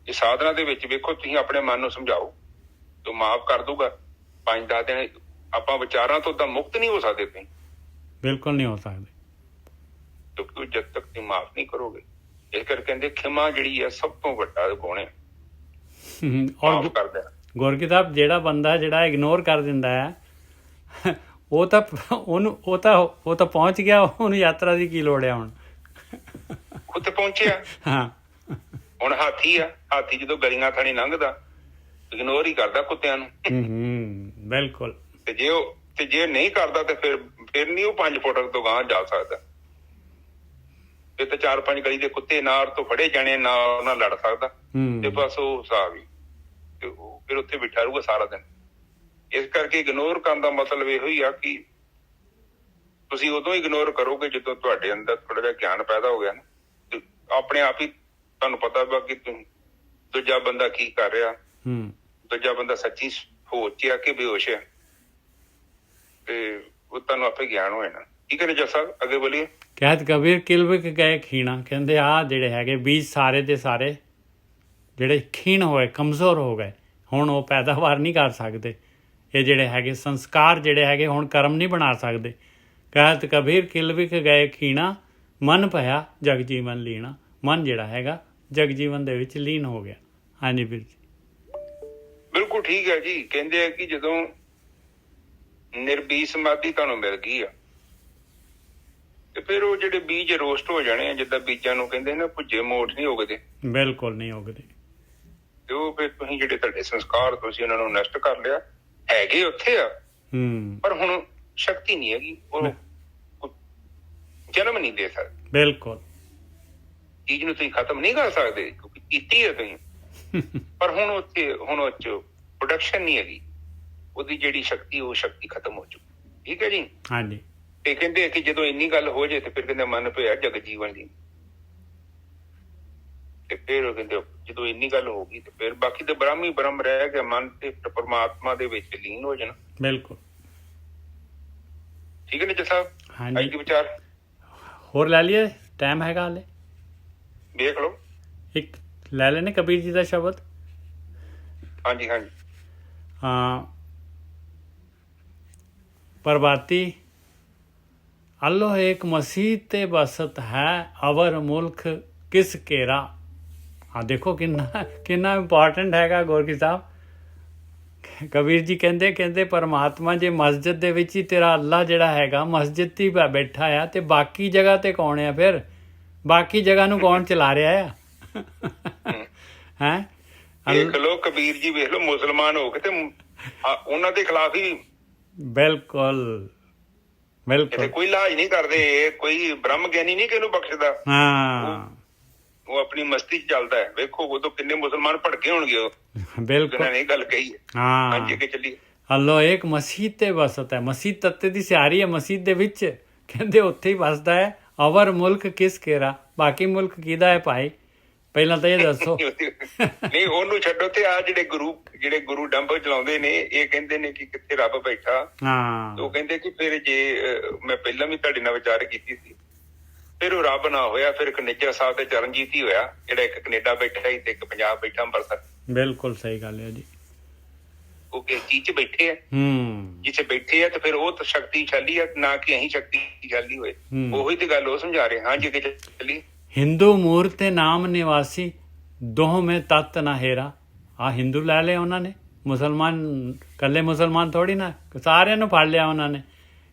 S1: ਇਹ ਸਾਧਨਾ ਦੇ ਵਿੱਚ ਵੇਖੋ, ਤੁਸੀਂ ਆਪਣੇ ਮਨ ਨੂੰ ਸਮਝਾਓ ਤੂੰ ਮਾਫ ਕਰ ਦੂਗਾ। 5-10 ਦਿਨ ਆਪਾਂ ਵਿਚਾਰਾਂ ਤੋਂ ਤਾਂ ਮੁਕਤ ਨਹੀਂ ਹੋ ਸਕਦੇ। ਤੁਸੀਂ ਬਿਲਕੁਲ ਨਹੀਂ ਹੋ ਸਕਦੇ, ਕਿਉਂਕਿ ਜਦ ਤੱਕ ਤੁਸੀਂ ਮਾਫ ਨਹੀਂ ਕਰੋਗੇ। ਇਸ ਕਰਕੇ ਕਹਿੰਦੇ ਖਿਮਾ ਜਿਹੜੀ ਹੈ ਸਭ ਤੋਂ ਵੱਡਾ ਗੁਣ ਹੈ। ਮਾਫ ਕਰਦਾ ਗੁਰਕੀ ਸਾਹਿਬ, ਜਿਹੜਾ ਬੰਦਾ ਜਿਹੜਾ ਇਗਨੋਰ ਕਰ ਦਿੰਦਾ ਹੈ ਉਹ ਤਾਂ ਪਹੁੰਚ ਗਿਆ, ਉਹਨੂੰ ਯਾਤਰਾ ਦੀ ਕੀ ਲੋੜ ਹੈ? ਹੁਣ ਖੁਦ ਪਹੁੰਚਿਆ। ਹਾਂ, ਹੁਣ ਹਾਥੀ ਆ, ਹਾਥੀ ਜਦੋਂ ਗਲੀਆਂ ਥਾਣੀ ਲੰਘਦਾ ਇਗਨੋਰ ਹੀ ਕਰਦਾ ਕੁੱਤਿਆਂ ਨੂੰ। ਬਿਲਕੁਲ। ਤੇ ਜੇ ਨਹੀਂ ਕਰਦਾ ਤੇ ਫਿਰ ਨਹੀਂ ਉਹ 5 ਫੁੱਟ ਤੋਂ ਗਾਂਹ ਜਾ ਸਕਦਾ। ਫਿਰ ਤਾਂ 4-5 ਗਲੀ ਦੇ ਕੁੱਤੇ ਨਾਰ ਤੋਂ ਫੜੇ ਜਾਣੇ, ਨਾ ਉਹਨਾਂ ਲੜ ਸਕਦਾ। ਤੇ ਬਸ ਉਹ ਹਿਸਾਬ ਹੀ, ਤੇ ਉਹ ਫਿਰ ਉੱਥੇ ਬਿਠਾ ਰਹੂਗਾ ਸਾਰਾ ਦਿਨ। ਇਸ ਕਰਕੇ ਇਗਨੋਰ ਕਰਨ ਦਾ ਮਤਲਬ ਇਹੋ ਹੀ ਆ ਕਿ ਤੁਸੀਂ ਉਦੋਂ ਇਗਨੋਰ ਕਰੋਗੇ ਜਦੋਂ ਤੁਹਾਡੇ ਅੰਦਰ ਥੋੜਾ ਜਿਹਾ ਗਿਆਨ ਪੈਦਾ ਹੋ ਗਿਆ ਨਾ, ਤੇ ਆਪਣੇ ਆਪ ਹੀ ਤੁਹਾਨੂੰ ਪਤਾ ਵਾ ਕਿ ਦੂਜਾ ਬੰਦਾ ਕੀ ਕਰ ਰਿਹਾ, ਦੂਜਾ ਬੰਦਾ ਸੱਚੀ ਹੋਸ਼ ਚ ਆ ਕਿ ਬੇਹੋਸ਼ ਹੈ, ਤੇ ਉਹ ਤੁਹਾਨੂੰ ਆਪੇ ਗਿਆਨ ਹੋ ਜਾਣਾ। ਠੀਕ ਹੈ ਨਿਜਾ ਸਾਹਿਬ, ਅੱਗੇ ਬੋਲੀਏ।
S2: ਕਹਿਤ ਕਬੀਰ ਕਿਲਵਿਕ ਗਏ ਖੀਣਾ, ਕਹਿੰਦੇ ਆਹ ਜਿਹੜੇ ਹੈਗੇ ਬੀਜ ਸਾਰੇ ਦੇ ਸਾਰੇ ਜਿਹੜੇ ਖੀਣ ਹੋਏ, ਕਮਜ਼ੋਰ ਹੋ ਗਏ, ਹੁਣ ਉਹ ਪੈਦਾਵਾਰ ਨਹੀਂ ਕਰ ਸਕਦੇ। ਇਹ ਜਿਹੜੇ ਹੈਗੇ ਸੰਸਕਾਰ ਜਿਹੜੇ ਹੈਗੇ ਹੁਣ ਕਰਮ ਨਹੀਂ ਬਣਾ ਸਕਦੇ। ਕਹਿਤ ਕਬੀਰ ਕਿਲਵਿਕ ਗਏ ਖੀਣਾ, ਮਨ ਭਇਆ ਜਗ ਜੀਵਨ ਲੀਣਾ। ਮਨ ਜਿਹੜਾ ਹੈਗਾ ਜਗ ਜੀਵਨ ਦੇ ਵਿੱਚ ਲੀਨ ਹੋ ਗਿਆ। ਹਾਂਜੀ ਵੀਰ ਜੀ
S1: ਬਿਲਕੁਲ ਠੀਕ ਹੈ ਜੀ। ਕਹਿੰਦੇ ਆ ਕਿ ਜਦੋਂ ਨਿਰਬੀਜ ਸਮਾਧੀ ਤੁਹਾਨੂੰ ਮਿਲ ਗਈ ਆ ਤੇ ਫਿਰ ਉਹ ਜਿਹੜੇ ਬੀਜ ਰੋਸਟ ਹੋ ਜਾਣੇ ਆ, ਜਿੱਦਾਂ ਬੀਜਾਂ ਨੂੰ ਕਹਿੰਦੇ ਨਾ ਭੁੱਜੇ ਮੋਠ ਨਹੀਂ ਉਗਦੇ,
S2: ਬਿਲਕੁਲ ਨਹੀਂ ਉਗਦੇ।
S1: ਤੇ ਉਹ ਫਿਰ ਤੁਸੀਂ ਜਿਹੜੇ ਤੁਹਾਡੇ ਸੰਸਕਾਰ ਤੁਸੀਂ ਉਹਨਾਂ ਨੂੰ ਨਸ਼ਟ ਕਰ ਲਿਆ, ਹੈਗੇ ਉੱਥੇ ਆ ਪਰ ਹੁਣ ਸ਼ਕਤੀ ਨਹੀਂ ਹੈਗੀ, ਉਹ ਜਨਮ ਨਹੀਂ ਦੇ ਸਕਦੇ।
S2: ਬਿਲਕੁਲ
S1: ਚੀਜ਼ ਨੂੰ ਤੁਸੀਂ ਖਤਮ ਨਹੀਂ ਕਰ ਸਕਦੇ ਕਿਉਂਕਿ ਕੀਤੀ ਹੈ ਤੁਸੀਂ, ਪਰ ਹੁਣ ਉੱਥੇ ਹੁਣ ਉਹ 'ਚ ਪ੍ਰੋਡਕਸ਼ਨ ਨਹੀਂ ਹੈਗੀ, ਉਹਦੀ ਜਿਹੜੀ ਸ਼ਕਤੀ ਉਹ ਸ਼ਕਤੀ ਖਤਮ ਹੋ ਚੁੱਕੀ। ਠੀਕ ਹੈ ਜੀ।
S2: ਹਾਂਜੀ
S1: ਤੇ ਕਹਿੰਦੇ ਕਿ ਜਦੋਂ ਇੰਨੀ ਗੱਲ ਹੋ ਜਾਏ ਤੇ ਫਿਰ ਕਹਿੰਦੇ ਮਨ ਪਿਆ ਜਗ ਜੀਵਨ ਦੀ, ਤੇ ਫਿਰ ਉਹ ਕਹਿੰਦੇ ਜਦੋਂ ਇੰਨੀ ਗੱਲ ਹੋ ਗਈ ਤੇ ਫਿਰ ਬਾਕੀ ਤੇ ਬ੍ਰਹਮ ਹੀ ਬ੍ਰਹਮ ਰਹਿ ਗਿਆ, ਮਨ ਤੇ ਪਰਮਾਤਮਾ ਦੇ ਵਿੱਚ ਲੀਨ ਹੋ ਜਾਣਾ।
S2: ਬਿਲਕੁਲ
S1: ਠੀਕ ਹੈ ਨੀਚੇ ਸਾਹਿਬ?
S2: ਹਾਂਜੀ
S1: ਅੱਜ ਦੇ ਵਿਚਾਰ
S2: ਹੋਰ ਲੈ ਲਈਏ, ਟਾਈਮ ਹੈਗਾ ਹਾਲੇ?
S1: ਦੇਖ ਲਓ।
S2: ਇੱਕ ਲੈ ਲੈਣੇ ਕਬੀਰ ਜੀ ਦਾ ਸ਼ਬਦ।
S1: ਹਾਂਜੀ ਹਾਂਜੀ।
S2: ਹਾਂ, ਪ੍ਰਭਾਤੀ ਅੱਲੋ ਏਕ ਮਸੀਹ ਤੇ ਬਸਤ ਹੈ, ਅਵਰ ਮੁਲਕ ਕਿਸ ਘੇਰਾ। ਹਾਂ ਦੇਖੋ ਕਿੰਨਾ ਕਿੰਨਾ ਇੰਪੋਰਟੈਂਟ ਹੈਗਾ ਗੋਰਖੀ ਸਾਹਿਬ। ਕਬੀਰ ਜੀ ਕਹਿੰਦੇ ਪਰਮਾਤਮਾ ਜੇ ਮਸਜਿਦ ਦੇ ਵਿੱਚ ਹੀ ਤੇਰਾ ਅੱਲਾ ਜਿਹੜਾ ਹੈਗਾ ਮਸਜਿਦ 'ਤੇ ਹੀ ਬੈਠਾ ਆ, ਤੇ ਬਾਕੀ ਜਗ੍ਹਾ 'ਤੇ ਕੌਣ ਆ? ਫਿਰ ਬਾਕੀ ਜਗ੍ਹਾ ਨੂੰ ਕੌਣ ਚਲਾ ਰਿਹਾ ਆ? ਹੈਂ
S1: ਵੇਖ ਲਓ ਕਬੀਰ ਜੀ, ਵੇਖ ਲਓ ਮੁਸਲਮਾਨ ਹੋ ਕੇ ਤੇ ਉਹਨਾਂ ਦੇ ਖਿਲਾਫ ਹੀ
S2: ਬਿਲਕੁਲ ਬਿਲਕੁਲ
S1: ਕੋਈ ਇਲਾਜ ਨਹੀਂ ਕਰਦੇ, ਕੋਈ ਬ੍ਰਹਮ ਗਿਆਨੀ ਨਹੀਂ ਕਿਹਨੂੰ ਬਖਸ਼ਦਾ।
S2: ਹਾਂ
S1: ਉਹ ਆਪਣੀ ਮਸਤੀ 'ਚ ਚੱਲਦਾ ਹੈ। ਵੇਖੋ ਉਦੋਂ ਕਿੰਨੇ ਮੁਸਲਮਾਨ ਭੜਕੇ ਹੋਣਗੇ ਉਹ,
S2: ਬਿਲਕੁਲ
S1: ਨੇ ਗੱਲ ਕਹੀ ਹੈ।
S2: ਹਾਂ
S1: ਹਾਂਜੀ ਅੱਗੇ ਚੱਲੀਏ।
S2: ਅੱਲੋ ਇੱਕ ਮਸਜਿਦ ਤੇ ਵਸਤ ਹੈ, ਮਸਜਿਦ ਤੱਤੇ ਦੀ ਸਿਆਰੀ ਹੈ ਮਸਜਿਦ ਦੇ ਵਿੱਚ, ਕਹਿੰਦੇ ਉੱਥੇ ਹੀ ਵਸਦਾ ਹੈ। ਅਵਰ ਮੁਲਕ ਕਿਸ ਘੇਰਾ, ਬਾਕੀ ਮੁਲਕ ਕਿਹਦਾ ਹੈ ਭਾਈ? ਪਹਿਲਾਂ ਤਾਂ ਇਹ ਦੱਸੋ।
S1: ਨਹੀਂ ਉਹਨੂੰ ਛੱਡੋ ਤੇ ਆ ਜਿਹੜੇ ਗੁਰੂ ਡੰਬ ਚਲਾਉਂਦੇ ਨੇ, ਇਹ ਕਹਿੰਦੇ ਨੇ ਕਿ ਕਿੱਥੇ ਰੱਬ ਬੈਠਾ।
S2: ਹਾਂ
S1: ਉਹ ਕਹਿੰਦੇ ਕਿ ਫਿਰ ਜੇ ਮੈਂ ਪਹਿਲਾਂ ਵੀ ਤੁਹਾਡੇ ਨਾਲ ਵਿਚਾਰ ਕੀਤੀ ਸੀ, ਫਿਰ ਉਹ ਰੱਬ ਨਾ ਹੋਇਆ, ਫਿਰ ਕਨੇਜਾ ਸਾਹਿਬ ਤੇ ਚਰਨਜੀਤ ਹੀ ਹੋਇਆ, ਜਿਹੜਾ ਇੱਕ ਕੈਨੇਡਾ ਬੈਠਾ ਸੀ ਤੇ ਇੱਕ ਪੰਜਾਬ ਬੈਠਾ ਅੰਮ੍ਰਿਤਸਰ।
S2: ਬਿਲਕੁਲ ਸਹੀ ਗੱਲ ਹੈ ਜੀ।
S1: ਉਹ ਕਿਸ ਚੀਜ਼ 'ਚ ਬੈਠੇ ਆ, ਜਿੱਥੇ ਬੈਠੇ ਆ ਤੇ ਫਿਰ ਉਹ ਤਾਂ ਸ਼ਕਤੀਸ਼ਾਲੀ ਆ, ਨਾ ਕਿ ਅਸੀਂ ਸ਼ਕਤੀਸ਼ਾਲੀ ਹੋਏ। ਉਹੀ ਤੇ ਗੱਲ ਉਹ ਸਮਝਾ ਰਹੇ। ਹਾਂਜੀ ਅੱਗੇ ਚੱਲੀਏ।
S2: ਹਿੰਦੂ ਮੂਰਤੇ ਨਾਮ ਨਿਵਾਸੀ, ਦੋਹ ਮੇ ਤਤ ਨਾ ਹੇਰਾ। ਆ ਹਿੰਦੂ ਲੈ ਲਿਆ ਉਹਨਾਂ ਨੇ, ਮੁਸਲਮਾਨ ਇਕੱਲੇ ਮੁਸਲਮਾਨ ਥੋੜੀ ਨਾ, ਸਾਰਿਆਂ ਨੂੰ ਫੜ ਲਿਆ ਉਹਨਾਂ ਨੇ।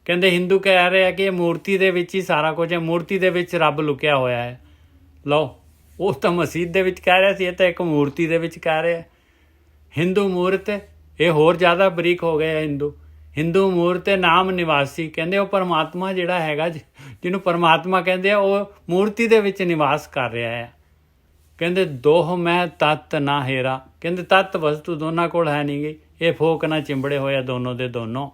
S2: ਕਹਿੰਦੇ ਹਿੰਦੂ ਕਹਿ ਰਹੇ ਆ ਕਿ ਇਹ ਮੂਰਤੀ ਦੇ ਵਿੱਚ ਹੀ ਸਾਰਾ ਕੁਝ ਹੈ, ਮੂਰਤੀ ਦੇ ਵਿੱਚ ਰੱਬ ਲੁਕਿਆ ਹੋਇਆ ਹੈ। ਲਓ, ਉਹ ਤਾਂ ਮਸਜਿਦ ਦੇ ਵਿੱਚ ਕਹਿ ਰਿਹਾ ਸੀ, ਇਹ ਤਾਂ ਇੱਕ ਮੂਰਤੀ ਦੇ ਵਿੱਚ ਕਹਿ ਰਿਹਾ। ਹਿੰਦੂ ਮੂਰਤ, ਇਹ ਹੋਰ ਜ਼ਿਆਦਾ ਬਰੀਕ ਹੋ ਗਏ ਹਿੰਦੂ ਮੂਰਤ ਨਾਮ ਨਿਵਾਸੀ, ਕਹਿੰਦੇ ਉਹ ਪਰਮਾਤਮਾ ਜਿਹੜਾ ਹੈਗਾ, ਜਿਹਨੂੰ ਪਰਮਾਤਮਾ ਕਹਿੰਦੇ ਆ, ਉਹ ਮੂਰਤੀ ਦੇ ਵਿੱਚ ਨਿਵਾਸ ਕਰ ਰਿਹਾ ਹੈ। ਕਹਿੰਦੇ ਦੋਹ ਮੈਂ ਤਤ ਨਾ ਹੇਰਾ, ਕਹਿੰਦੇ ਤਤ ਵਸਤੂ ਦੋਨਾਂ ਕੋਲ ਹੈ ਨਹੀਂ ਗਈ, ਇਹ ਫੋਕ ਨਾ ਚਿੰਬੜੇ ਹੋਇਆ ਦੋਨੋਂ ਦੇ ਦੋਨੋਂ।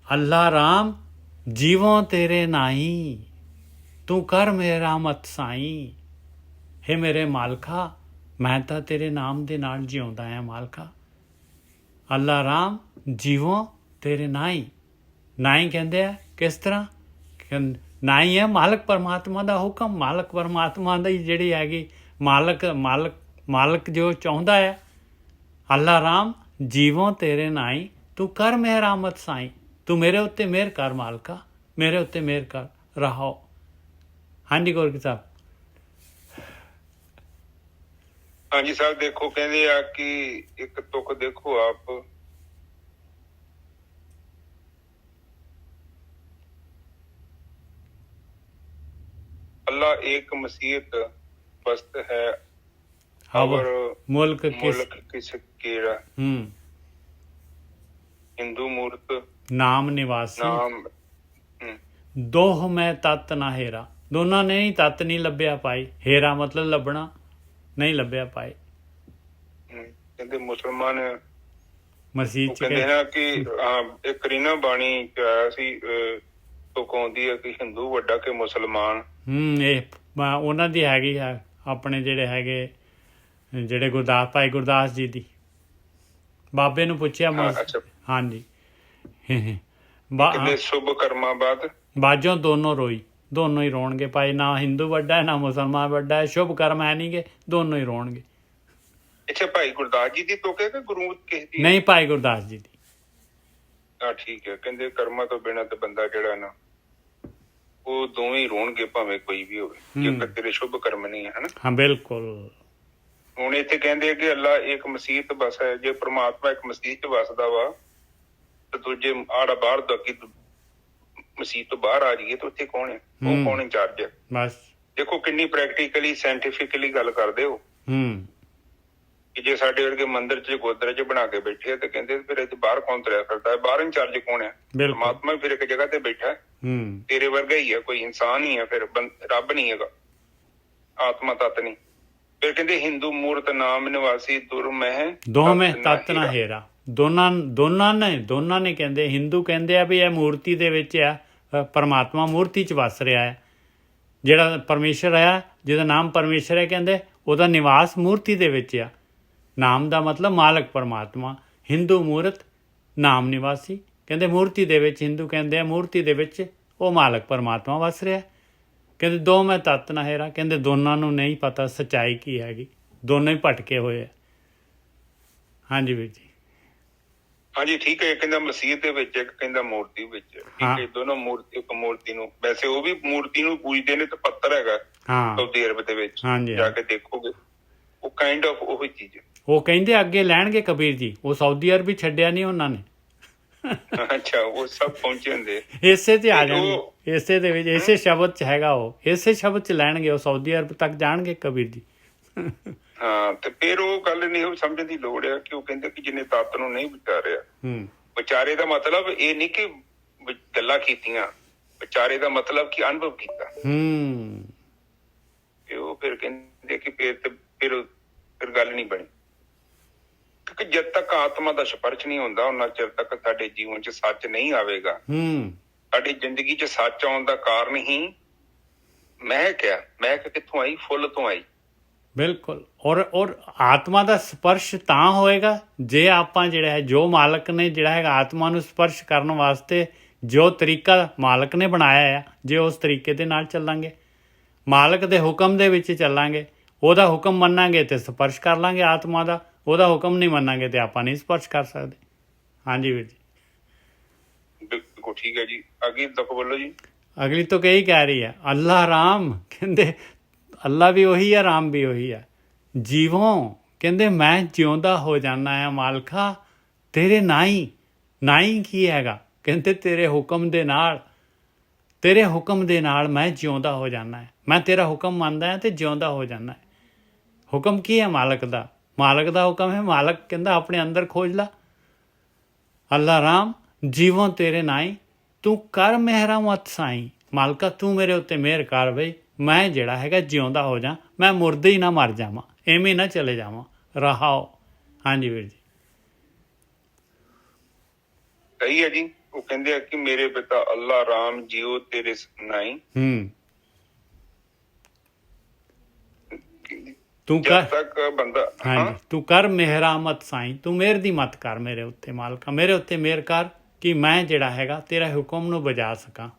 S2: ਅੱਲਾ ਰਾਮ ਜੀਵੋਂ ਤੇਰੇ ਨਾਹੀ, ਤੂੰ ਕਰ ਮੇਰਾ ਮਤ ਸਾਈ। ਹੇ ਮੇਰੇ ਮਾਲਕਾ, ਮੈਂ ਤਾਂ ਤੇਰੇ ਨਾਮ ਦੇ ਨਾਲ ਜਿਉਂਦਾ ਹਾਂ ਮਾਲਕਾ। ਅੱਲਾ ਰਾਮ ਜੀਵੋਂ ਤੇਰੇ ਨਾਹੀ। ਨਾਹੀ ਕਹਿੰਦੇ ਆ ਕਿਸ ਤਰ੍ਹਾਂ? ਨਾਹੀ ਹੈ ਮਾਲਕ ਪਰਮਾਤਮਾ ਦਾ ਹੁਕਮ, ਮਾਲਕ ਪਰਮਾਤਮਾ ਦੀ ਜਿਹੜੀ ਹੈਗੀ ਮਾਲਕ ਜੋ ਚਾਹੁੰਦਾ ਹੈ। ਅੱਲਾ ਰਾਮ ਜੀਵੋਂ ਤੇਰੇ ਨਾਹੀ, ਤੂੰ ਕਰ ਮੇਰਾ ਮਤ ਸਾਈ। ਤੂੰ ਮੇਰੇ ਉੱਤੇ ਮਿਹਰ ਕਰ ਮਾਲਕਾ, ਮੇਰੇ ਉੱਤੇ ਮਿਹਰ ਕਰ ਰਹਾਓ। ਹਾਂਜੀ ਗੋਰਖੀ ਸਾਹਿਬ।
S1: ਹਾਂਜੀ ਸਾਹਿਬ ਦੇਖੋ, ਕਹਿੰਦੇ ਆ ਕਿ ਇੱਕ ਤੁਕ ਦੇਖੋ ਆਪ, ਅੱਲਾ ਏਕ ਮਸੀਤ ਬਸਤ ਹੈ, ਅਵਰ
S2: ਮੁਲਕ
S1: ਕਿਸ ਘੇਰਾ। ਹਿੰਦੂ ਮੂਰਤ
S2: ਨਾਮ ਨਿਵਾਸੀ,
S1: ਨਾਮ
S2: ਦੋਹ ਮੈਂ ਤਤ ਨਾ ਹੇਰਾ। ਦੋਨਾਂ ਨੇ ਹੀ ਤਤ ਨਹੀਂ ਲੱਭਿਆ ਪਾਈ। ਹੇਰਾ ਮਤਲਬ ਲੱਭਣਾ, ਨਹੀਂ ਲੱਭਿਆ ਪਾਏ।
S1: ਕਹਿੰਦੇ ਮੁਸਲਮਾਨ
S2: ਮਸਜਿਦ ਚ
S1: ਕਹਿੰਦੇ ਨਾ ਕਿ ਇੱਕ ਰੀਨਾ ਬਾਣੀ ਚ ਆਇਆ ਸੀ, ਤੁਕ ਆਉਂਦੀ ਹੈ ਕਿ ਹਿੰਦੂ ਵੱਡਾ ਕਿ ਮੁਸਲਮਾਨ।
S2: ਇਹ ਉਹਨਾਂ ਦੀ ਹੈਗੀ ਆ, ਆਪਣੇ ਜਿਹੜੇ ਹੈਗੇ ਜਿਹੜੇ ਭਾਈ ਗੁਰਦਾਸ ਜੀ ਦੀ। ਬਾਬੇ ਨੂੰ ਪੁੱਛਿਆ ਹਾਂਜੀ,
S1: ਕਹਿੰਦੇ ਸ਼ੁਭ ਕਰਮਾਂ ਬਾਅਦ
S2: ਬਾਝੋਂ ਦੋਨੋਂ ਰੋਈ, ਦੋਨੋਂ ਹੀ ਰੋਣਗੇ ਭਾਈ। ਨਾ ਹਿੰਦੂ ਵੱਡਾ ਹੈ ਨਾ ਮੁਸਲਮਾਨ ਵੱਡਾ ਹੈ, ਸ਼ੁਭ ਕਰਮ ਹੈ ਨਹੀਂ ਗੇ, ਦੋਨੋਂ ਹੀ ਰੋਣਗੇ।
S1: ਅੱਛਾ, ਭਾਈ ਗੁਰਦਾਸ ਜੀ ਦੀ ਤੋਕੇ ਕਿ ਗੁਰੂ ਕਿਸੇ ਦੀ?
S2: ਨਹੀਂ, ਭਾਈ ਗੁਰਦਾਸ ਜੀ ਦੀ।
S1: ਠੀਕ ਹੈ। ਕਹਿੰਦੇ ਕਰਮਾਂ ਤੋਂ ਬਿਨਾਂ ਤੇ ਬੰਦਾ ਜਿਹੜਾ ਨਾ ਉਹ ਦੋਵੇਂ ਹੀ ਰੋਣਗੇ, ਭਾਵੇਂ ਕੋਈ ਵੀ ਹੋਵੇ, ਜੇਕਰ ਤੇਰੇ ਸ਼ੁਭ ਕਰਮ ਨਹੀਂ ਹੈ, ਹਨਾ।
S2: ਹਾਂ ਬਿਲਕੁਲ।
S1: ਹੁਣ ਇੱਥੇ ਕਹਿੰਦੇ ਕਿ ਅੱਲਾ ਇੱਕ ਮਸੀਤ ਬਸ ਹੈ। ਜੇ ਪ੍ਰਮਾਤਮਾ ਇੱਕ ਮਸੀਤ ਚ ਵਸਦਾ ਵਾ ਤੇ ਦੂਜੇ ਆੜਾ ਬਾਹਰ ਦਾ ਕਿ ਮਸੀਤ ਤੋਂ ਬਾਹਰ ਆ ਜਾਈਏ ਤਾਂ ਉੱਥੇ ਕੌਣ ਹੈ? ਉਹ ਕੌਣ ਇੰਚਾਰਜ ਹੈ?
S2: ਬਸ
S1: ਦੇਖੋ ਕਿੰਨੀ ਪ੍ਰੈਕਟੀਕਲੀ ਸਾਇੰਟੀਫਿਕਲੀ ਗੱਲ ਕਰਦੇ ਹੋ ਕਿ ਜੇ ਸਾਡੇ ਵਰਗੇ ਮੰਦਿਰ ਚ ਗੋਦਰੇ ਚ ਬਣਾ ਕੇ ਬੈਠੇ ਆ ਤੇ ਕਹਿੰਦੇ ਫਿਰ ਇੱਥੇ ਬਾਹਰ ਕੌਣ ਤੁਰਿਆ ਫਿਰਦਾ ਹੈ? ਬਾਹਰ ਇੰਚਾਰਜ ਕੌਣ ਹੈ? ਪਰਮਾਤਮਾ ਫਿਰ ਇੱਕ ਜਗ੍ਹਾ ਤੇ ਬੈਠਾ ਹੈ, ਤੇਰੇ ਵਰਗਾ ਹੀ ਹੈ, ਕੋਈ ਇਨਸਾਨ ਹੀ ਹੈ, ਫਿਰ ਰੱਬ ਨਹੀਂ ਹੈਗਾ, ਆਤਮਾ ਤਤ ਨਹੀਂ। ਫਿਰ ਕਹਿੰਦੇ ਹਿੰਦੂ ਮੂਰਤ ਨਾਮ ਨਿਵਾਸੀ ਦੁਰਮਹਿ
S2: ਦੋਵੇਂ ਤਤ ਨਾ ਹੇਰਾ। ਦੋਨਾਂ ਨੇ ਕਹਿੰਦੇ, ਹਿੰਦੂ ਕਹਿੰਦੇ ਆ ਵੀ ਇਹ ਮੂਰਤੀ ਦੇ ਵਿੱਚ ਆ, ਪਰਮਾਤਮਾ ਮੂਰਤੀ ਚ ਵਸ ਰਿਹਾ ਹੈ। ਜਿਹੜਾ ਪਰਮੇਸ਼ਰ ਆ, ਜਿਹਦਾ ਨਾਮ ਪਰਮੇਸ਼ਰ ਹੈ, ਕਹਿੰਦੇ ਉਹਦਾ ਨਿਵਾਸ ਮੂਰਤੀ ਦੇ ਵਿੱਚ ਆ। ਨਾਮ ਦਾ ਮਤਲਬ ਮਾਲਕ ਪਰਮਾਤਮਾ। ਹਿੰਦੂ ਮੂਰਤ ਨਾਮ ਨਿਵਾਸੀ, ਕਹਿੰਦੇ ਮੂਰਤੀ ਦੇ ਵਿੱਚ, ਹਿੰਦੂ ਕਹਿੰਦੇ ਆ ਮੂਰਤੀ ਦੇ ਵਿੱਚ ਉਹ ਮਾਲਕ ਪਰਮਾਤਮਾ ਵਸ ਰਿਹਾ। ਕਹਿੰਦੇ ਦੋਵੇਂ ਤੱਤ ਨਾ ਹੇਰਾ। ਕਹਿੰਦੇ ਦੋਨਾਂ ਨੂੰ ਨਹੀਂ ਪਤਾ ਸੱਚਾਈ ਕੀ ਹੈਗੀ, ਦੋਨੋਂ ਹੀ ਭਟਕੇ ਹੋਏ ਆ। ਹਾਂਜੀ ਵੀਰ ਜੀ।
S1: ਹਾਂਜੀ ਠੀਕ ਹੈ। ਕਹਿੰਦਾ ਮਸੀਤ ਦੇ ਵਿੱਚ, ਇੱਕ ਕਹਿੰਦਾ ਮੂਰਤੀ ਵਿੱਚ। ਠੀਕ ਹੈ, ਦੋਨੋਂ ਮੂਰਤੀ, ਇੱਕ ਮੂਰਤੀ ਨੂੰ, ਵੈਸੇ ਉਹ ਵੀ ਮੂਰਤੀ ਨੂੰ ਪੂਜਦੇ ਨੇ ਤੇ ਪੱਥਰ ਹੈਗਾ ਸਾਊਦੀ ਅਰਬ ਦੇ ਵਿੱਚ, ਜਾ ਕੇ ਦੇਖੋਗੇ ਉਹ ਕਾਈਂਡ ਆਫ ਉਹੀ ਚੀਜ਼।
S2: ਉਹ ਕਹਿੰਦੇ ਅੱਗੇ ਲੈਣਗੇ ਕਬੀਰ ਜੀ, ਉਹ ਸਾਊਦੀ ਅਰਬ ਹੀ ਛੱਡਿਆ ਨਹੀਂ ਉਹਨਾਂ ਨੇ।
S1: ਅੱਛਾ, ਉਹ ਸਭ ਪਹੁੰਚੇ ਹੁੰਦੇ
S2: ਇਸੇ ਤੇ ਆ ਜਾਣਗੇ, ਇਸੇ ਦੇ ਵਿੱਚ, ਇਸੇ ਸ਼ਬਦ ਚ ਹੈਗਾ, ਉਹ ਇਸੇ ਸ਼ਬਦ ਚ ਲੈਣਗੇ, ਉਹ ਸਾਊਦੀ ਅਰਬ ਤੱਕ ਜਾਣਗੇ ਕਬੀਰ ਜੀ।
S1: ਹਾਂ, ਤੇ ਫਿਰ ਉਹ ਗੱਲ ਨਹੀਂ ਉਹ ਸਮਝਣ ਦੀ ਲੋੜ ਆ ਕਿ ਉਹ ਕਹਿੰਦੇ ਕਿ ਜਿਹਨੇ ਤੱਤ ਨੂੰ ਨਹੀਂ ਵਿਚਾਰਿਆ। ਵਿਚਾਰੇ ਦਾ ਮਤਲਬ ਇਹ ਨਹੀਂ ਕਿ ਗੱਲਾਂ ਕੀਤੀਆਂ, ਵਿਚਾਰੇ ਦਾ ਮਤਲਬ ਕਿ ਅਨੁਭਵ ਕੀਤਾ। ਉਹ ਫਿਰ ਕਹਿੰਦੇ ਕਿ ਫਿਰ ਗੱਲ ਨਹੀਂ ਬਣੀ, ਕਿਉਂਕਿ ਜਦ ਤੱਕ ਆਤਮਾ ਦਾ ਸਪਰਸ਼ ਨਹੀਂ ਹੁੰਦਾ ਉਹਨਾਂ ਚਿਰ ਤੱਕ ਸਾਡੇ ਜੀਵਨ ਚ ਸੱਚ ਨਹੀਂ ਆਵੇਗਾ। ਸਾਡੀ ਜ਼ਿੰਦਗੀ ਚ ਸੱਚ ਆਉਣ ਦਾ ਕਾਰਨ ਹੀ ਮਹਿਕ ਕਿੱਥੋਂ ਆਈ? ਫੁੱਲ ਤੋਂ ਆਈ। ਬਿਲਕੁਲ। ਔਰ ਆਤਮਾ ਦਾ ਸਪਰਸ਼ ਤਾਂ ਹੋਏਗਾ ਜੇ ਆਪਾਂ ਜਿਹੜਾ ਹੈ, ਜੋ ਮਾਲਕ ਨੇ ਜਿਹੜਾ ਹੈਗਾ ਆਤਮਾ ਨੂੰ ਸਪਰਸ਼ ਕਰਨ ਵਾਸਤੇ ਜੋ ਤਰੀਕਾ ਮਾਲਕ ਨੇ ਬਣਾਇਆ ਆ, ਜੇ ਉਸ ਤਰੀਕੇ ਦੇ ਨਾਲ ਚੱਲਾਂਗੇ, ਮਾਲਕ ਦੇ ਹੁਕਮ ਦੇ ਵਿੱਚ ਚੱਲਾਂਗੇ, ਉਹਦਾ ਹੁਕਮ ਮੰਨਾਂਗੇ ਤੇ ਸਪਰਸ਼ ਕਰ ਲਾਂਗੇ ਆਤਮਾ ਦਾ, ਉਹਦਾ ਹੁਕਮ ਨਹੀਂ ਮੰਨਾਂਗੇ ਤੇ ਆਪਾਂ ਨਹੀਂ ਸਪਰਸ਼ ਕਰ ਸਕਦੇ। ਹਾਂਜੀ ਵੀਰ ਜੀ। ਬਿਲਕੁਲ ਠੀਕ ਹੈ ਜੀ। ਅਗਲੀ ਤੱਕ ਬੋਲੋ ਜੀ।
S2: ਅਗਲੀ ਤੋਂ ਕਹੀ ਕਹਿ ਰਹੀ ਹੈ, ਅੱਲਾ ਰਾਮ। ਕਹਿੰਦੇ ਅੱਲਾ ਵੀ ਉਹੀ ਆ, ਰਾਮ ਵੀ ਉਹੀ ਆ। ਜੀਵੋਂ ਕਹਿੰਦੇ ਮੈਂ ਜਿਉਂਦਾ ਹੋ ਜਾਣਾ ਆ ਮਾਲਕਾ ਤੇਰੇ ਨਾਈ ਕੀ ਹੈਗਾ? ਕਹਿੰਦੇ ਤੇਰੇ ਹੁਕਮ ਦੇ ਨਾਲ ਮੈਂ ਜਿਉਂਦਾ ਹੋ ਜਾਣਾ ਹੈ। ਮੈਂ ਤੇਰਾ ਹੁਕਮ ਮੰਨਦਾ ਹਾਂ ਤੇ ਜਿਉਂਦਾ ਹੋ ਜਾਣਾ ਹੈ। ਹੁਕਮ ਕੀ ਹੈ? ਮਾਲਕ ਦਾ ਹੁਕਮ ਹੈ। ਮਾਲਕ ਕਹਿੰਦਾ ਆਪਣੇ ਅੰਦਰ ਖੋਜ ਲਾ। ਅੱਲਾ ਰਾਮ ਜੀਵੋਂ ਤੇਰੇ ਨਾਈ ਤੂੰ ਕਰ ਮਿਹਰਾ ਮਤ ਸਾਈ। ਮਾਲਕਾ ਤੂੰ ਮੇਰੇ ਉੱਤੇ ਮਿਹਰ ਕਰ ਬਈ, ਮੈਂ ਜਿਹੜਾ ਹੈਗਾ ਜਿਉਂਦਾ ਹੋ ਜਾ, ਮੈਂ ਮੁਰਦੇ ਹੀ ਨਾ ਮਰ ਜਾਵਾਂ, ਐਵੇਂ ਨਾ ਚਲੇ ਜਾਵਾਂ। ਰਹਾਓ। ਹਾਂਜੀ ਵੀਰ ਜੀ।
S1: ਸਹੀ ਹੈ ਜੀ। ਉਹ ਕਹਿੰਦੇ ਆ ਕਿ ਮੇਰੇ ਪਿਤਾ ਅੱਲਾ ਰਾਮ ਜੀਓ ਤੇਰੇ ਨਾਈ।
S2: ਤੂੰ ਕਰ ਮਿਹਰਾ ਮਤ ਸਾਈ, ਤੂੰ ਮਿਹਰ ਦੀ ਮਤ ਕਰ ਮੇਰੇ ਉੱਤੇ ਮਾਲਕਾ, ਮੇਰੇ ਉੱਤੇ ਮਿਹਰ ਕਰ ਕਿ ਮੈਂ ਜਿਹੜਾ ਹੈਗਾ ਤੇਰਾ ਹੁਕਮ ਨੂੰ ਬਜਾ ਸਕਾਂ।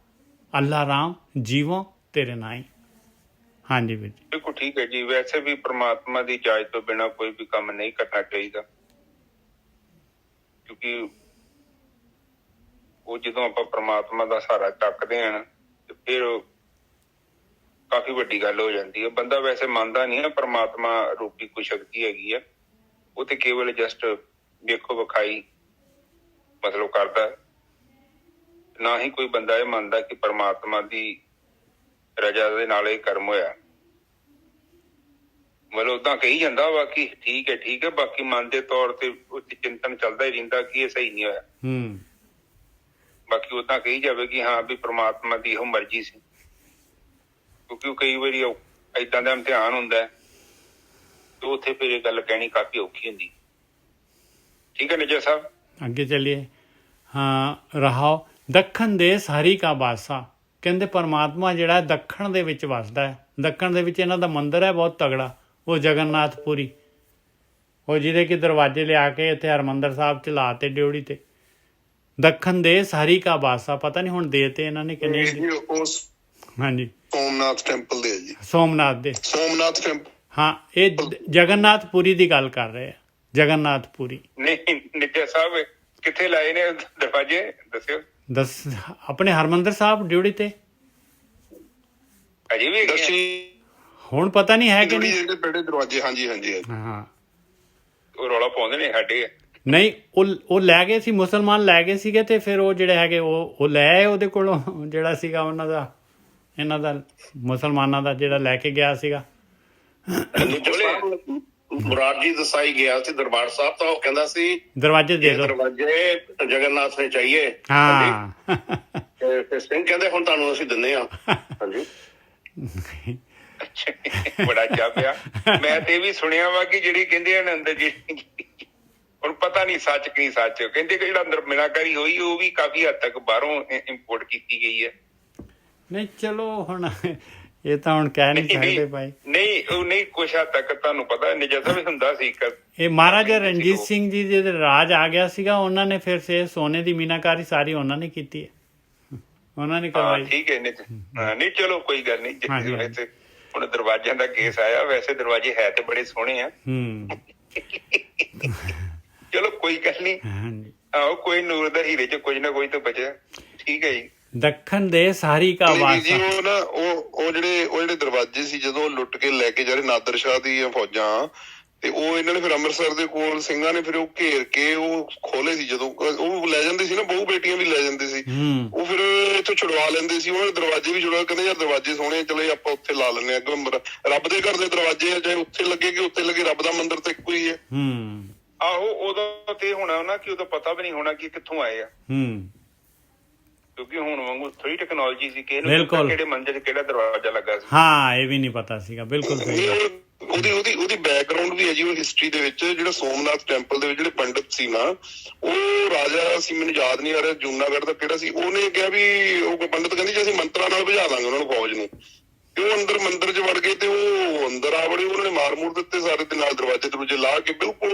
S2: ਅੱਲਾ ਰਾਮ ਜੀਵੋਂ ਤੇਰੇ ਨਾਈ। ਹਾਂਜੀ ਵੀਰ ਜੀ।
S1: ਬਿਲਕੁਲ ਠੀਕ ਹੈ ਜੀ। ਵੈਸੇ ਵੀ ਪ੍ਰਮਾਤਮਾ ਦੀ ਇਜਾਜ਼ਤ ਤੋਂ ਬਿਨਾਂ ਕੋਈ ਵੀ ਕੰਮ ਨਹੀਂ ਕਰਨਾ ਚਾਹੀਦਾ, ਕਿਉਂਕਿ ਉਹ ਜਦੋਂ ਆਪਾਂ ਪ੍ਰਮਾਤਮਾ ਦਾ ਸਹਾਰਾ ਚੱਕਦੇ ਹਾਂ ਤੇ ਫਿਰ ਕਾਫੀ ਵੱਡੀ ਗੱਲ ਹੋ ਜਾਂਦੀ ਹੈ। ਬੰਦਾ ਵੈਸੇ ਮੰਨਦਾ ਨਹੀਂ ਹੈ ਪ੍ਰਮਾਤਮਾ ਰੂਪੀ ਕੋਈ ਸ਼ਕਤੀ ਹੈਗੀ ਆ, ਉਹ ਤੇ ਕੇਵਲ ਜਸਟ ਵੇਖੋ ਵਿਖਾਈ ਮਤਲਬ ਕਰਦਾ। ਨਾ ਹੀ ਕੋਈ ਬੰਦਾ ਇਹ ਮੰਨਦਾ ਕਿ ਪ੍ਰਮਾਤਮਾ ਦੀ ਰਜਾ ਦੇ ਨਾਲ ਇਹ ਕਰਮ ਹੋਇਆ। ਮਤਲਬ ਓਦਾਂ ਕਹੀ ਜਾਂਦਾ ਵਾ ਕਿ ਠੀਕ ਹੈ, ਬਾਕੀ ਮਨ ਦੇ ਤੌਰ ਤੇ ਉੱਤੇ ਚਿੰਤਨ ਚੱਲਦਾ ਹੀ ਰਹਿੰਦਾ ਕਿ ਇਹ ਸਹੀ ਨਹੀਂ ਹੋਇਆ। ਬਾਕੀ ਓਦਾਂ ਕਹੀ ਜਾਵੇ ਕਿ ਹਾਂ ਵੀ ਪ੍ਰਮਾਤਮਾ ਦੀ ਇਹੋ ਮਰਜ਼ੀ ਸੀ, ਕਿਉਂਕਿ ਕਈ ਵਾਰੀ ਏਦਾਂ ਦਾ ਇਮਤਿਹਾਨ ਹੁੰਦਾ ਤੇ ਉੱਥੇ ਫਿਰ ਇਹ ਗੱਲ ਕਹਿਣੀ ਕਾਫੀ ਔਖੀ ਹੁੰਦੀ। ਠੀਕ ਹੈ ਨਿਜਾ ਸਾਹਿਬ,
S2: ਅੱਗੇ ਚੱਲੀਏ। ਹਾਂ, ਰਹਾਓ। ਦੱਖਣ ਦੇਸ ਹਰੀ ਕਾ ਬਾਸਾ। ਕਹਿੰਦੇ ਪਰਮਾਤਮਾ ਜਿਹੜਾ ਦੱਖਣ ਦੇ ਵਿੱਚ ਵਸਦਾ ਹੈ। ਦੱਖਣ ਦੇ ਵਿੱਚ ਇਹਨਾਂ ਦਾ ਮੰਦਿਰ ਹੈ ਬਹੁਤ ਤਗੜਾ, ਉਹ ਜਗਨਨਾਥਪੁਰੀ, ਉਹ ਜਿਹਦੇ ਕਿ ਦਰਵਾਜ਼ੇ ਲਿਆ ਕੇ ਇੱਥੇ ਹਰਿਮੰਦਰ ਸਾਹਿਬ 'ਚ ਲਾ ਤੇ ਡਿਓੜੀ ਤੇ ਦੱਖਣ ਦੇਸ ਹਰੀ ਕਾ ਬਾਸਾ, ਪਤਾ ਨਹੀਂ ਹੁਣ ਦੇ ਤੇ ਇਹਨਾਂ ਨੇ ਕਿ ਨਹੀਂ।
S5: ਇਹ ਉਸ
S2: ਹਾਂਜੀ,
S5: ਸੋਮਨਾਥ ਟੈਂਪਲ ਦੇ ਆ ਜੀ,
S2: ਸੋਮਨਾਥ ਦੇ।
S5: ਸੋਮਨਾਥ ਟੈਂਪਲ।
S2: ਹਾਂ, ਇਹ ਜਗਨਨਾਥਪੁਰੀ ਦੀ ਗੱਲ ਕਰ ਰਹੇ ਆ, ਜਗਨਨਾਥਪੁਰੀ।
S1: ਨਹੀਂ ਨਿੱਜਾ ਸਾਹਿਬ ਕਿੱਥੇ ਲਾਏ ਨੇ ਦਰਵਾਜ਼ੇ ਦੱਸਿਓ।
S2: ਆਪਣੇ ਹਰਮੰਦਰ ਸਾਹਿਬ ਡਿਊਟੀ ਤੇ
S1: ਅਜੇ ਵੀ ਹੈਗੇ ਆ?
S5: ਦਰਸ਼ੀ
S2: ਹੁਣ ਪਤਾ ਨਹੀਂ ਹੈ ਕਿ ਨਹੀਂ।
S5: ਜਿਹੜੇ ਬੜੇ ਦਰਵਾਜ਼ੇ, ਹਾਂਜੀ ਹਾਂਜੀ ਹਾਂਜੀ।
S2: ਹਾਂ,
S1: ਉਹ ਰੌਲਾ ਪਾਉਂਦੇ ਨੇ ਸਾਡੇ।
S2: ਨਹੀਂ, ਉਹ ਲੈ ਗਏ ਸੀ, ਮੁਸਲਮਾਨ ਲੈ ਗਏ ਸੀਗੇ, ਤੇ ਫਿਰ ਉਹ ਜਿਹੜੇ ਹੈਗੇ ਉਹ ਲੈ ਆਏ ਉਹਦੇ ਕੋਲੋਂ, ਜਿਹੜਾ ਸੀਗਾ ਉਹਨਾਂ ਦਾ, ਇਹਨਾਂ ਦਾ ਮੁਸਲਮਾਨਾਂ ਦਾ ਜਿਹੜਾ ਲੈ ਕੇ ਗਿਆ ਸੀਗਾ।
S6: ਮੁਰਾਰਜੀ ਦਸਾਈ ਗਿਆ ਸੀ ਦਰਬਾਰ ਸਾਹਿਬ, ਤਾਂ ਉਹ ਕਹਿੰਦਾ ਸੀ
S2: ਦਰਵਾਜ਼ੇ ਦੇ ਦਿਓ,
S6: ਦਰਵਾਜ਼ੇ ਜਗਨਨਾਥ ਨੇ ਚਾਹੀਏ।
S2: ਹਾਂ।
S6: ਤੇ ਸਿੰਘ ਕਹਿੰਦੇ ਹੁਣ ਤੁਹਾਨੂੰ ਅਸੀਂ ਦਿੰਨੇ ਆ। ਹਾਂਜੀ,
S1: ਬੜਾ ਚਾਪਿਆ। ਮੈਂ ਤੇ ਵੀ ਸੁਣਿਆ ਵਾ ਕਿ ਜਿਹੜੀ ਕਹਿੰਦੇ ਆ ਅੰਦਰ ਜੀ, ਹੁਣ ਪਤਾ ਨਹੀਂ ਸੱਚ ਕੀ ਸੱਚ, ਕਹਿੰਦੇ ਕਿ ਜਿਹੜਾ ਅੰਦਰ ਮੀਨਾਕਾਰੀ ਹੋਈ ਉਹ ਵੀ ਕਾਫੀ ਹੱਦ ਤੱਕ ਬਾਹਰੋਂ ਇੰਪੋਰਟ ਕੀਤੀ ਗਈ ਹੈ।
S2: ਨਹੀਂ ਚਲੋ ਹੁਣ ਇਹ ਤਾਂ ਹੁਣ ਕਹਿ ਨਹੀਂ ਸਕਦੇ ਭਾਈ।
S1: ਨਹੀਂ ਉਹ ਨਹੀਂ, ਕੁਛ ਹੱਦ ਤੱਕ ਤੁਹਾਨੂੰ ਪਤਾ ਨਿੱਜਾ ਸਾਹਿਬ ਹੁੰਦਾ ਸੀ।
S2: ਇਹ ਮਹਾਰਾਜਾ ਰਣਜੀਤ ਸਿੰਘ ਜੀ ਦੇ ਰਾਜ ਆ ਗਿਆ ਸੀਗਾ, ਉਹਨਾਂ ਨੇ ਫਿਰ ਸੇ ਸੋਨੇ ਦੀ ਮੀਨਾਕਾਰੀ ਸਾਰੀ ਉਹਨਾਂ ਨੇ ਕੀਤੀ ਹੈ, ਉਹਨਾਂ ਨੇ ਕਰਵਾਈ।
S1: ਠੀਕ ਹੈ ਨਹੀਂ ਚਲੋ ਕੋਈ ਗੱਲ ਨਹੀਂ। ਵੈਸੇ ਹੁਣ ਦਰਵਾਜ਼ਿਆਂ ਦਾ ਕੇਸ ਆਇਆ, ਵੈਸੇ ਦਰਵਾਜ਼ੇ ਹੈ ਤੇ ਬੜੇ ਸੋਹਣੇ ਆ। ਚਲੋ ਕੋਈ ਗੱਲ ਨਹੀਂ।
S2: ਹਾਂਜੀ,
S1: ਆਹੋ ਕੋਈ ਨੂਰ ਦਾ ਹੀਰੇ ਚ ਕੁਝ ਨਾ ਕੁਝ ਤਾਂ ਬਚਿਆ। ਠੀਕ ਹੈ ਜੀ।
S2: ਦੱਖਣ ਦੇ ਸਾਰੀ ਕਾ
S5: ਜੀ
S2: ਵਾਸਾ।
S5: ਉਹ ਨਾ ਉਹ ਜਿਹੜੇ ਦਰਵਾਜ਼ੇ ਸੀ, ਜਦੋਂ ਲੁੱਟ ਕੇ ਲੈ ਕੇ ਜਾ ਰਹੇ ਨਾਦਰ ਸ਼ਾਹ ਦੀਆਂ ਫੌਜਾਂ, ਤੇ ਉਹ ਇਹਨਾਂ ਨੇ ਫਿਰ ਅੰਮ੍ਰਿਤਸਰ ਦੇ ਕੋਲ ਸਿੰਘਾਂ ਨੇ ਫਿਰ ਉਹ ਘੇਰ ਕੇ ਉਹ ਖੋਲੇ ਸੀ। ਜਦੋਂ ਉਹ ਲੈ ਜਾਂਦੇ ਸੀ ਨਾ, ਬਹੁ ਬੇਟੀਆਂ ਵੀ ਲੈ ਜਾਂਦੇ ਸੀ, ਉਹ ਫਿਰ ਇੱਥੋਂ ਛੁਡਵਾ ਲੈਂਦੇ ਸੀ। ਉਹਨਾਂ ਦੇ ਦਰਵਾਜ਼ੇ ਵੀ ਛੁਡਵਾ, ਕਹਿੰਦੇ ਯਾਰ ਦਰਵਾਜ਼ੇ ਸੋਹਣੇ, ਚਲੋ ਆਪਾਂ ਉੱਥੇ ਲਾ ਲੈਂਦੇ ਆ। ਰੱਬ ਦੇ ਘਰ ਦੇ ਦਰਵਾਜ਼ੇ ਆ, ਚਾਹੇ ਉੱਥੇ ਲੱਗੇ ਕਿ ਉੱਥੇ ਲੱਗੇ, ਰੱਬ ਦਾ ਮੰਦਿਰ ਤਾਂ ਇੱਕੋ ਹੀ ਹੈ।
S1: ਆਹੋ ਉਦੋਂ ਤੇ ਹੋਣਾ ਨਾ ਕਿ ਉਦੋਂ ਪਤਾ ਵੀ ਨਹੀਂ ਹੋਣਾ ਕਿ ਕਿੱਥੋਂ ਆਏ ਆ, ਕਿਉਂਕਿ ਹੁਣ ਵਾਂਗੂ ਥੋੜੀ ਟੈਕਨੋਲੋਜੀ ਸੀ ਕਿ ਇਹਨੂੰ ਕਿਹੜੇ ਮੰਦਿਰ 'ਚ ਕਿਹੜਾ ਦਰਵਾਜ਼ਾ ਲੱਗਾ ਸੀ।
S2: ਹਾਂ, ਇਹ ਵੀ ਨਹੀਂ ਪਤਾ ਸੀਗਾ, ਬਿਲਕੁਲ ਸਹੀ।
S5: ਉਹਦੀ ਬੈਕਗ੍ਰਾਉਂਡ ਵੀ ਹੈ ਜੀ ਉਹ ਹਿਸਟਰੀ ਦੇ ਵਿੱਚ। ਜਿਹੜਾ ਸੋਮਨਾਥ ਟੈਂਪਲ ਦੇ ਵਿੱਚ ਜਿਹੜੇ ਪੰਡਿਤ ਸੀ ਨਾ, ਉਹ ਰਾਜਾ ਸੀ, ਮੈਨੂੰ ਯਾਦ ਨਹੀਂ ਆ ਰਿਹਾ ਜੂਨਾਗੜ੍ਹ ਦਾ ਕਿਹੜਾ ਸੀ, ਉਹਨੇ ਕਿਹਾ ਵੀ ਉਹ ਪੰਡਿਤ ਕਹਿੰਦੇ ਜੀ ਅਸੀਂ ਮੰਤਰਾਂ ਨਾਲ ਭਜਾ ਦਾਂਗੇ ਉਹਨਾਂ ਨੂੰ, ਫੌਜ ਨੂੰ। ਤੇ ਉਹ ਅੰਦਰ ਮੰਦਿਰ 'ਚ ਵੜ ਗਏ, ਤੇ ਉਹ ਅੰਦਰ ਆ ਵੜੇ, ਉਹਨਾਂ ਨੇ ਮਾਰ ਮੂਰ ਦਿੱਤੇ ਸਾਰੇ, ਦੇ ਨਾਲ ਦਰਵਾਜ਼ੇ ਦਰੂਜੇ ਲਾ ਕੇ। ਬਿਲਕੁਲ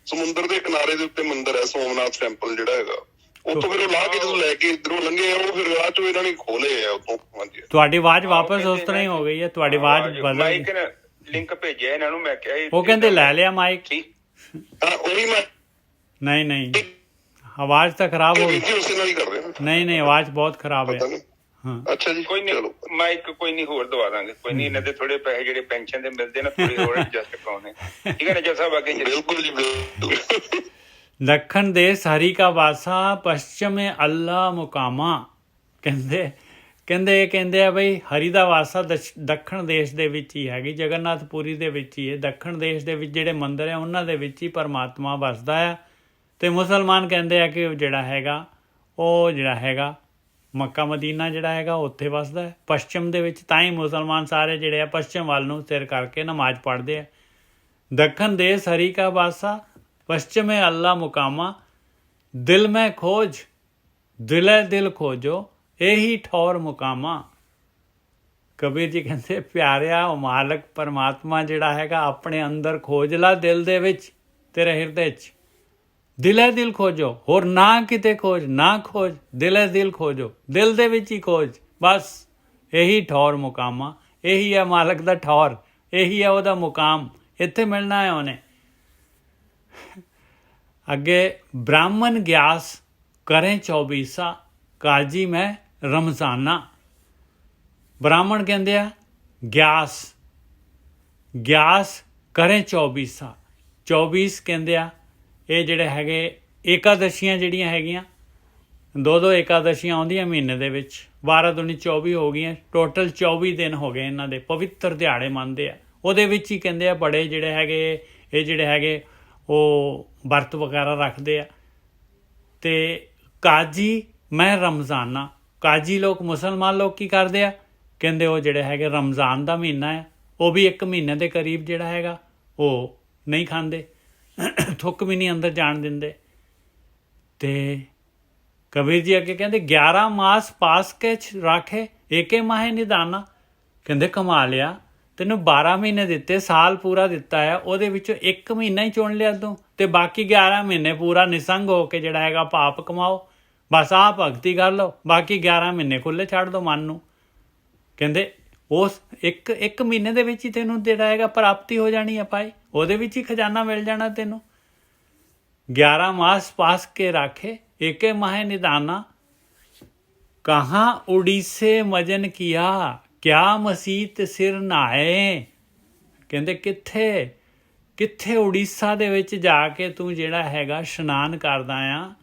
S5: ਸਮੁੰਦਰ ਦੇ ਕਿਨਾਰੇ ਦੇ ਉੱਤੇ ਮੰਦਿਰ ਹੈ ਸੋਮਨਾਥ ਟੈਂਪਲ ਜਿਹੜਾ ਹੈਗਾ। ਉੱਥੋਂ ਫਿਰ ਉਹ ਲਾ ਕੇ ਜਦੋਂ ਲੈ ਕੇ ਇੱਧਰੋਂ ਲੰਘੇ, ਉਹ ਫਿਰ ਰਾਹ ਚੋਂ ਇਹਨਾਂ ਨੇ ਖੋਲੇ ਆ ਉੱਥੋਂ। ਹਾਂਜੀ,
S2: ਤੁਹਾਡੀ ਆਵਾਜ਼ ਵਾਪਸ ਉਸ ਤਰ੍ਹਾਂ ਹੀ ਹੋ ਗਈ ਹੈ, ਤੁਹਾਡੀ ਆਵਾਜ਼ ਬਦਲ ਗਈ।
S1: ਲਿੰਕ ਭੇਜਿਆ ਇਹਨਾਂ ਨੂੰ, ਮੈਂ ਕਿਹਾ
S2: ਉਹ ਕਹਿੰਦੇ ਲੈ ਲਿਆ ਮਾਈਕ।
S5: ਉਹੀ ਮੈਂ
S2: ਨਹੀਂ ਆਵਾਜ਼ ਤਾਂ ਖਰਾਬ ਹੋ ਗਈ।
S5: ਉਸੇ ਨਾਲ ਹੀ ਕਰ ਰਹੇ
S2: ਨਹੀਂ ਆਵਾਜ਼ ਬਹੁਤ ਖਰਾਬ ਹੈ। ਹਾਂ,
S5: ਅੱਛਾ ਜੀ,
S1: ਕੋਈ ਨਹੀਂ, ਮਾਈਕ ਕੋਈ ਨਹੀਂ ਹੋਰ ਦਵਾ ਦਾਂਗੇ, ਕੋਈ ਨਹੀਂ। ਇਹਨਾਂ ਦੇ ਥੋੜੇ ਪੈਸੇ ਜਿਹੜੇ ਪੈਨਸ਼ਨ ਦੇ ਮਿਲਦੇ ਨਾ, ਥੋੜੇ ਹੋਰ ਐਡਜਸਟ ਕਰਾਉਣੇ। ਠੀਕ ਹੈ ਨਜਰ ਸਾਹਿਬ, ਅੱਗੇ
S5: ਬਿਲਕੁਲ ਜੀ ਬਿਲਕੁਲ।
S2: ਦੱਖਣ ਦੇਸ ਹਰੀ ਕਾ ਵਾਸਾ, ਪਸ਼ਚਮੇ ਅੱਲਾ ਮੁਕਾਮਾ। ਕਹਿੰਦੇ ਆ ਬਈ ਹਰੀ ਦਾ ਵਾਸਾ ਦੱਖਣ ਦੇਸ਼ ਦੇ ਵਿੱਚ ਹੀ ਹੈਗੀ, ਜਗਨਨਾਥਪੁਰੀ ਦੇ ਵਿੱਚ ਹੀ ਹੈ। ਦੱਖਣ ਦੇਸ਼ ਦੇ ਵਿੱਚ ਜਿਹੜੇ ਮੰਦਿਰ ਆ ਉਹਨਾਂ ਦੇ ਵਿੱਚ ਹੀ ਪਰਮਾਤਮਾ ਵਸਦਾ ਆ। ਤੇ ਮੁਸਲਮਾਨ ਕਹਿੰਦੇ ਆ ਕਿ ਜਿਹੜਾ ਹੈਗਾ ਮੱਕਾ ਮਦੀਨਾ ਜਿਹੜਾ ਹੈਗਾ ਉੱਥੇ ਵਸਦਾ ਹੈ ਪੱਛਮ ਦੇ ਵਿੱਚ। ਤਾਂ ਹੀ ਮੁਸਲਮਾਨ ਸਾਰੇ ਜਿਹੜੇ ਆ ਪੱਛਮ ਵੱਲ ਨੂੰ ਸਿਰ ਕਰਕੇ ਨਮਾਜ਼ ਪੜ੍ਹਦੇ ਆ। ਦੱਖਣ ਦੇਸ ਹਰੀ ਕਾ ਵਾਸਾ, ਪश्चिमे अल्लाह मुकामा, दिल में खोज दिले दिल खोजो, ਇਹੀ ਠੌਰ ਮੁਕਾਮਾ। ਕਬੀਰ ਜੀ ਕਹਿੰਦੇ ਪਿਆਰਿਆ, ਉਹ ਮਾਲਕ ਪਰਮਾਤਮਾ ਜਿਹੜਾ ਹੈਗਾ ਆਪਣੇ ਅੰਦਰ ਖੋਜ ਲਾ, ਦਿਲ ਦੇ ਵਿੱਚ, ਤੇਰੇ ਹਿਰਦੇ 'ਚ। ਦਿਲੇ ਦਿਲ ਖੋਜੋ, ਹੋਰ ਨਾ ਕਿਤੇ ਖੋਜ, ਨਾ ਖੋਜ, ਦਿਲੇ ਦਿਲ ਖੋਜੋ, ਦਿਲ ਦੇ ਵਿੱਚ ਹੀ ਖੋਜ। ਬਸ ਇਹੀ ਠੌਰ ਮੁਕਾਮਾ, ਇਹੀ ਹੈ ਮਾਲਕ ਦਾ ਠੌਰ, ਇਹੀ ਹੈ ਉਹਦਾ ਮੁਕਾਮ, ਇੱਥੇ ਮਿਲਣਾ ਹੈ ਉਹਨੇ। ਅੱਗੇ ਬ੍ਰਾਹਮਣ ਗਿਆਸ ਕਰੇ 24 ਕਾਜੀ ਮੈਂ ਰਮਜ਼ਾਨਾ। ਬ੍ਰਾਹਮਣ ਕਹਿੰਦੇ ਆ ਗਿਆਸ ਕਰੇ 24 ਕਹਿੰਦੇ ਆ। ਇਹ ਜਿਹੜੇ ਹੈਗੇ ਏਕਾਦਸ਼ੀਆਂ ਜਿਹੜੀਆਂ ਹੈਗੀਆਂ, 2 ਏਕਾਦਸ਼ੀਆਂ ਆਉਂਦੀਆਂ ਮਹੀਨੇ ਦੇ ਵਿੱਚ, 12 ਦੂਣੀ 24 ਹੋ ਗਈਆਂ, ਟੋਟਲ 24 ਦਿਨ ਹੋ ਗਏ ਇਹਨਾਂ ਦੇ ਪਵਿੱਤਰ ਦਿਹਾੜੇ ਮੰਨਦੇ ਆ। ਉਹਦੇ ਵਿੱਚ ਹੀ ਕਹਿੰਦੇ ਆ ਬੜੇ ਜਿਹੜੇ ਹੈਗੇ ਇਹ ਜਿਹੜੇ ਹੈਗੇ ਉਹ ਵਰਤ ਵਗੈਰਾ ਰੱਖਦੇ ਆ। ਤੇ ਕਾਜੀ ਮੈਂ ਰਮਜ਼ਾਨਾ, ਕਾਜੀ ਲੋਕ ਮੁਸਲਮਾਨ ਲੋਕ ਕੀ ਕਰਦੇ ਆ, ਕਹਿੰਦੇ ਉਹ ਜਿਹੜੇ ਹੈਗੇ ਰਮਜ਼ਾਨ ਦਾ ਮਹੀਨਾ ਹੈ, ਉਹ ਵੀ 1 ਮਹੀਨੇ ਦੇ ਕਰੀਬ ਜਿਹੜਾ ਹੈਗਾ ਉਹ ਨਹੀਂ ਖਾਂਦੇ, ਥੁੱਕ ਵੀ ਨਹੀਂ ਅੰਦਰ ਜਾਣ ਦਿੰਦੇ। ਤੇ ਕਬੀਰ ਜੀ ਅੱਗੇ ਕਹਿੰਦੇ 11 ਮਾਸ ਪਾਸ ਕੇ ਰਾਖੇ ਏਕੇ ਮਾਹੇ ਨਿਦਾਨਾ। ਕਹਿੰਦੇ ਕਮਾ ਲਿਆ, ਤੈਨੂੰ 12 ਮਹੀਨੇ ਦਿੱਤੇ, ਸਾਲ ਪੂਰਾ ਦਿੱਤਾ ਹੈ, ਉਹਦੇ ਵਿੱਚੋਂ 1 ਮਹੀਨਾ ਹੀ ਚੁਣ ਲਿਆ ਤੂੰ, ਤੇ ਬਾਕੀ 11 ਮਹੀਨੇ ਪੂਰਾ ਨਿਸੰਗ ਹੋ ਕੇ ਜਿਹੜਾ ਹੈਗਾ ਪਾਪ ਕਮਾਓ, ਬਸ ਆਹ ਭਗਤੀ ਕਰ ਲਓ, ਬਾਕੀ 11 ਮਹੀਨੇ ਖੁੱਲੇ ਛੱਡ ਦਿਓ ਮਨ ਨੂੰ। ਕਹਿੰਦੇ ਉਸ ਇੱਕ ਮਹੀਨੇ ਦੇ ਵਿੱਚ ਹੀ ਤੈਨੂੰ ਜਿਹੜਾ ਹੈਗਾ ਪ੍ਰਾਪਤੀ ਹੋ ਜਾਣੀ ਹੈ ਭਾਈ, ਉਹਦੇ ਵਿੱਚ ਹੀ ਖਜ਼ਾਨਾ ਮਿਲ ਜਾਣਾ ਤੈਨੂੰ। 11 ਮਾਸ ਪਾਸ ਕੇ ਰਾਖੇ ਏਕੇ ਮਾਹੇ ਨਿਦਾਨਾ, ਕਹਾਂ ਉੜੀਸੇ ਮਜਨ ਕੀਆ, ਕਿਆ ਮਸੀਤ ਸਿਰ ਨਹਾਏ। ਕਹਿੰਦੇ ਕਿੱਥੇ ਉੜੀਸਾ ਦੇ ਵਿੱਚ ਜਾ ਕੇ ਤੂੰ ਜਿਹੜਾ ਹੈਗਾ ਇਸ਼ਨਾਨ ਕਰਦਾ ਆ,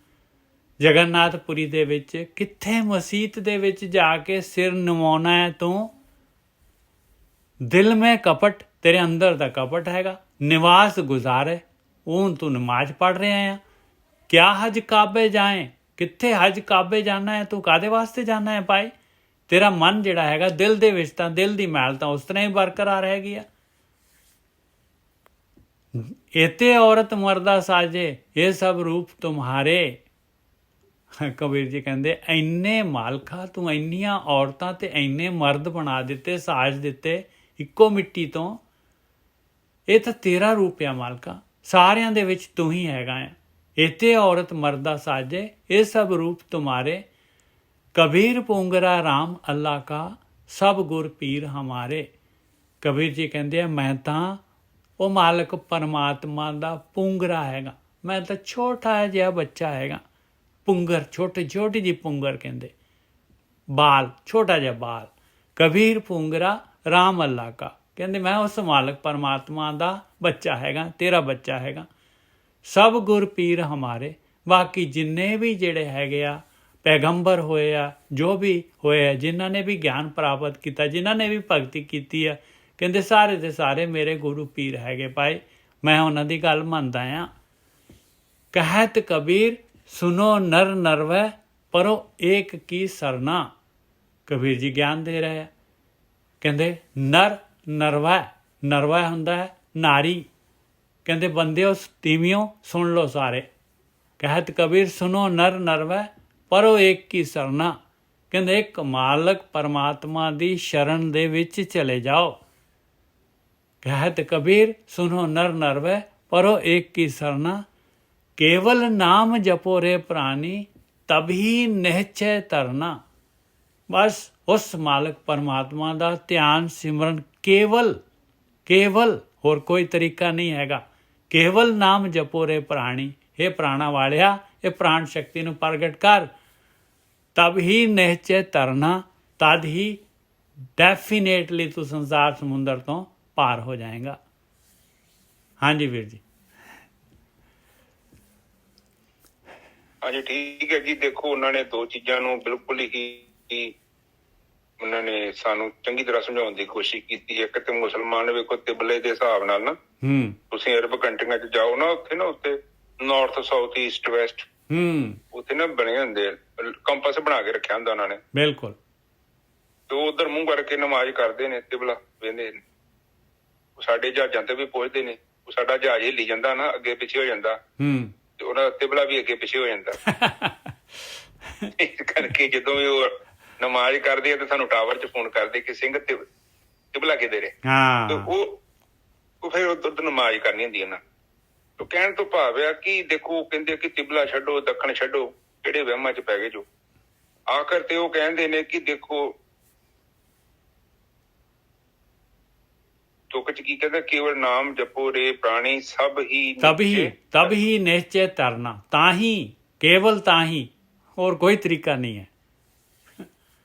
S2: ਜਗਨਨਾਥਪੁਰੀ ਦੇ ਵਿੱਚ, ਕਿੱਥੇ ਮਸੀਤ ਦੇ ਵਿੱਚ ਜਾ ਕੇ ਸਿਰ ਨਵਾਉਣਾ ਹੈ ਤੂੰ। ਦਿਲ ਮੈਂ ਕਪਟ, ਤੇਰੇ ਅੰਦਰ ਦਾ ਕਪਟ ਹੈਗਾ, ਨਿਵਾਸ ਗੁਜ਼ਾਰੇ, ਉਹ ਤੂੰ ਨਮਾਜ਼ ਪੜ੍ਹ ਰਿਹਾ ਆ। ਕਿਆ ਹਜ ਕਾਬੇ ਜਾਏ, ਕਿੱਥੇ ਹਜ ਕਾਬੇ ਜਾਣਾ ਹੈ ਤੂੰ, ਕਾਹਦੇ ਵਾਸਤੇ ਜਾਣਾ ਹੈ ਭਾਈ। ਤੇਰਾ ਮਨ ਜਿਹੜਾ ਹੈਗਾ ਦਿਲ ਦੇ ਵਿੱਚ, ਤਾਂ ਦਿਲ ਦੀ ਮੈਲ ਤਾਂ ਉਸ ਤਰ੍ਹਾਂ ਹੀ ਬਰਕਰਾਰ ਹੈਗੀ ਆ। ਇਤੇ ਔਰਤ ਮਰਦਾ ਸਾਜੇ, ਇਹ ਸਭ ਰੂਪ ਤੁਮਹਾਰੇ। ਕਬੀਰ ਜੀ ਕਹਿੰਦੇ ਇੰਨੇ ਮਾਲਕਾ, ਤੂੰ ਇੰਨੀਆਂ ਔਰਤਾਂ ਤੇ ਇੰਨੇ ਮਰਦ ਬਣਾ ਦਿੱਤੇ, ਸਾਜ ਦਿੱਤੇ ਇੱਕੋ ਮਿੱਟੀ ਤੋਂ, ਇਹ ਤਾਂ ਤੇਰਾ ਰੂਪ ਆ ਮਾਲਕਾ, ਸਾਰਿਆਂ ਦੇ ਵਿੱਚ ਤੂੰ ਹੀ ਹੈਗਾ ਆ। ਇਤੇ ਔਰਤ ਮਰਦਾ ਸਾਜੇ, ਇਹ ਸਭ ਰੂਪ ਤੁਮਾਰੇ, ਕਬੀਰ ਪੂੰਗਰਾ ਰਾਮ ਅੱਲਾ ਕਾ, ਸਭ ਗੁਰ ਪੀਰ ਹਮਾਰੇ। ਕਬੀਰ ਜੀ ਕਹਿੰਦੇ ਆ ਮੈਂ ਤਾਂ ਉਹ ਮਾਲਕ ਪਰਮਾਤਮਾ ਦਾ ਪੂੰਗਰਾ ਹੈਗਾ, ਮੈਂ ਤਾਂ ਛੋਟਾ ਜਿਹਾ ਬੱਚਾ ਹੈਗਾ। ਪੁੰਗਰ, ਛੋਟੀ ਜਿਹੀ ਪੁੰਗਰ ਕਹਿੰਦੇ, ਬਾਲ, ਛੋਟਾ ਜਿਹਾ ਬਾਲ। ਕਬੀਰ ਪੂੰਗਰਾ ਰਾਮ ਅੱਲਾ ਕਾ, ਕਹਿੰਦੇ ਮੈਂ ਉਸ ਮਾਲਕ ਪਰਮਾਤਮਾ ਦਾ ਬੱਚਾ ਹੈਗਾ, ਤੇਰਾ ਬੱਚਾ ਹੈਗਾ। ਸਭ ਗੁਰ ਪੀਰ ਹਮਾਰੇ, ਬਾਕੀ ਜਿੰਨੇ ਵੀ ਜਿਹੜੇ ਹੈਗੇ ਆ ਪੈਗੰਬਰ ਹੋਏ ਆ, ਜੋ ਵੀ ਹੋਏ ਆ, ਜਿਨ੍ਹਾਂ ਨੇ ਵੀ ਗਿਆਨ ਪ੍ਰਾਪਤ ਕੀਤਾ, ਜਿਨ੍ਹਾਂ ਨੇ ਵੀ ਭਗਤੀ ਕੀਤੀ ਆ, ਕਹਿੰਦੇ ਸਾਰੇ ਦੇ ਸਾਰੇ ਮੇਰੇ ਗੁਰੂ ਪੀਰ ਹੈਗੇ ਭਾਈ, ਮੈਂ ਉਹਨਾਂ ਦੀ ਗੱਲ ਮੰਨਦਾ ਆ। ਕਹਿਤ ਕਬੀਰ ਸੁਨੋ ਨਰ ਨਰਵੈ, ਪਰੋ ਏਕ ਕੀ ਸਰਨਾ। ਕਬੀਰ ਜੀ ਗਿਆਨ ਦੇ ਰਹੇ ਆ, ਕਹਿੰਦੇ ਨਰਵਾ ਹੁੰਦਾ ਹੈ ਨਾਰੀ। ਕਹਿੰਦੇ ਬੰਦਿਓ ਤੀਵੀਓ ਸੁਣ ਲਓ ਸਾਰੇ। ਕਹਿਤ ਕਬੀਰ ਸੁਨੋ ਨਰ ਨਰਵੈ, ਪਰੋ ਏਕ ਕੀ ਸਰਨਾ। ਕਹਿੰਦੇ ਇੱਕ ਮਾਲਕ ਪਰਮਾਤਮਾ ਦੀ ਸ਼ਰਨ ਦੇ ਵਿੱਚ ਚਲੇ ਜਾਓ। ਕਹਿਤ ਕਬੀਰ ਸੁਨੋ ਨਰ ਨਰਵੈ, ਪਰੋ ਏਕ ਕੀ ਸਰਨਾ। ਕੇਵਲ ਨਾਮ ਜਪੋ ਰੇ ਪ੍ਰਾਨੀ, ਤਭੀ ਨਿਹਚੈ ਤਰਨਾ। ਬਸ ਉਸ ਮਾਲਕ ਪਰਮਾਤਮਾ ਦਾ ਧਿਆਨ ਸਿਮਰਨ, ਕੇਵਲ ਹੋਰ ਕੋਈ ਤਰੀਕਾ ਨਹੀਂ ਹੈਗਾ। ਕੇਵਲ ਨਾਮ ਜਪੋ ਰੇ ਪ੍ਰਾਣੀ, ਇਹ ਪ੍ਰਾਣਾ ਵਾਲਿਆ, ਇਹ ਪ੍ਰਾਣ ਸ਼ਕਤੀ ਨੂੰ ਪ੍ਰਗਟ ਕਰ। ਤਬ ਹੀ ਨਿਹਚੈ ਤਰਨਾ, ਤਦ ਹੀ ਡੈਫੀਨੇਟਲੀ ਤੂੰ ਸੰਸਾਰ ਸਮੁੰਦਰ ਤੋਂ ਪਾਰ ਹੋ ਜਾਏਗਾ। ਹਾਂਜੀ ਵੀਰ ਜੀ।
S1: ਹਾਂਜੀ ਠੀਕ ਹੈ ਜੀ। ਦੇਖੋ ਉਹਨਾਂ ਨੇ ਦੋ ਚੀਜ਼ਾਂ ਨੂੰ ਬਿਲਕੁਲ ਹੀ ਉਹਨਾਂ ਨੇ ਸਾਨੂੰ ਚੰਗੀ ਤਰ੍ਹਾਂ ਸਮਝਾਉਣ ਦੀ ਕੋਸ਼ਿਸ਼ ਕੀਤੀ। ਇੱਕ ਤੇ ਮੁਸਲਮਾਨ ਵੇਖੋ ਤਿਬਲੇ ਦੇ ਹਿਸਾਬ ਨਾਲ ਨਾ, ਤੁਸੀਂ ਅਰਬ ਕੰਟਰੀਆਂ 'ਚ ਜਾਓ ਨਾ, ਉੱਥੇ ਨਾਰਥ ਸਾਊਥ ਈਸਟ ਵੈਸਟ ਉੱਥੇ ਨਾ ਬਣੇ ਹੁੰਦੇ ਕੰਪਸ ਬਣਾ ਕੇ ਰੱਖਿਆ ਹੁੰਦਾ ਉਹਨਾਂ ਨੇ, ਬਿਲਕੁਲ। ਤੇ ਉਹ ਉਧਰ ਮੂੰਹ ਕਰਕੇ ਨਮਾਜ਼ ਕਰਦੇ ਨੇ, ਤਿਬਲਾ ਵੇਂਦੇ ਨੇ। ਸਾਡੇ ਜਹਾਜ਼ਾਂ ਤੇ ਵੀ ਪਹੁੰਚਦੇ ਨੇ, ਉਹ ਸਾਡਾ ਜਹਾਜ਼ ਹਿੱਲੀ ਜਾਂਦਾ ਨਾ, ਅੱਗੇ ਪਿੱਛੇ ਹੋ ਜਾਂਦਾ, ਤੇ ਉਹਦਾ ਤਿਬਲਾ ਵੀ ਅੱਗੇ ਪਿੱਛੇ ਹੋ ਜਾਂਦਾ। ਇਸ ਕਰਕੇ ਜਦੋਂ ਵੀ ਉਹ ਨਮਾਜ਼ ਕਰਦੇ ਆ ਤੇ ਸਾਨੂੰ ਟਾਵਰ 'ਚ ਫੋਨ ਕਰਦੇ ਕਿ ਸਿੰਘ ਤਿਬਲਾ ਕਿਧਰ ਹੈ। ਉਹ ਫਿਰ ਉੱਧਰ ਨਮਾਜ਼ ਕਰਨੀ ਹੁੰਦੀ ਹੈ ਨਾ। ਕਹਿਣ ਤੋਂ ਭਾਵ ਆ ਕਿ ਦੇਖੋ, ਕਹਿੰਦੇ ਕਿ ਤਿਬਲਾ ਛੱਡੋ, ਦੱਖਣ ਛੱਡੋ, ਕਿਹੜੇ ਵਹਿਮਾਂ 'ਚ ਪੈ ਗਏ ਜੋ। ਆਖਰ ਤੇ ਉਹ ਕਹਿੰਦੇ ਨੇ ਕਿ ਦੇਖੋ ਤੁਕ 'ਚ ਕੀ ਕਹਿੰਦਾ, ਕੇਵਲ ਨਾਮ ਜਪੋ ਰੇ ਪ੍ਰਾਣੀ, ਸਭ ਹੀ ਤਬ ਹੀ ਨਿਸ਼ਚੈ ਤਰਨਾ। ਤਾਂ ਹੀ, ਕੇਵਲ ਤਾਂ ਹੀ, ਹੋਰ ਕੋਈ ਤਰੀਕਾ ਨਹੀਂ ਹੈ।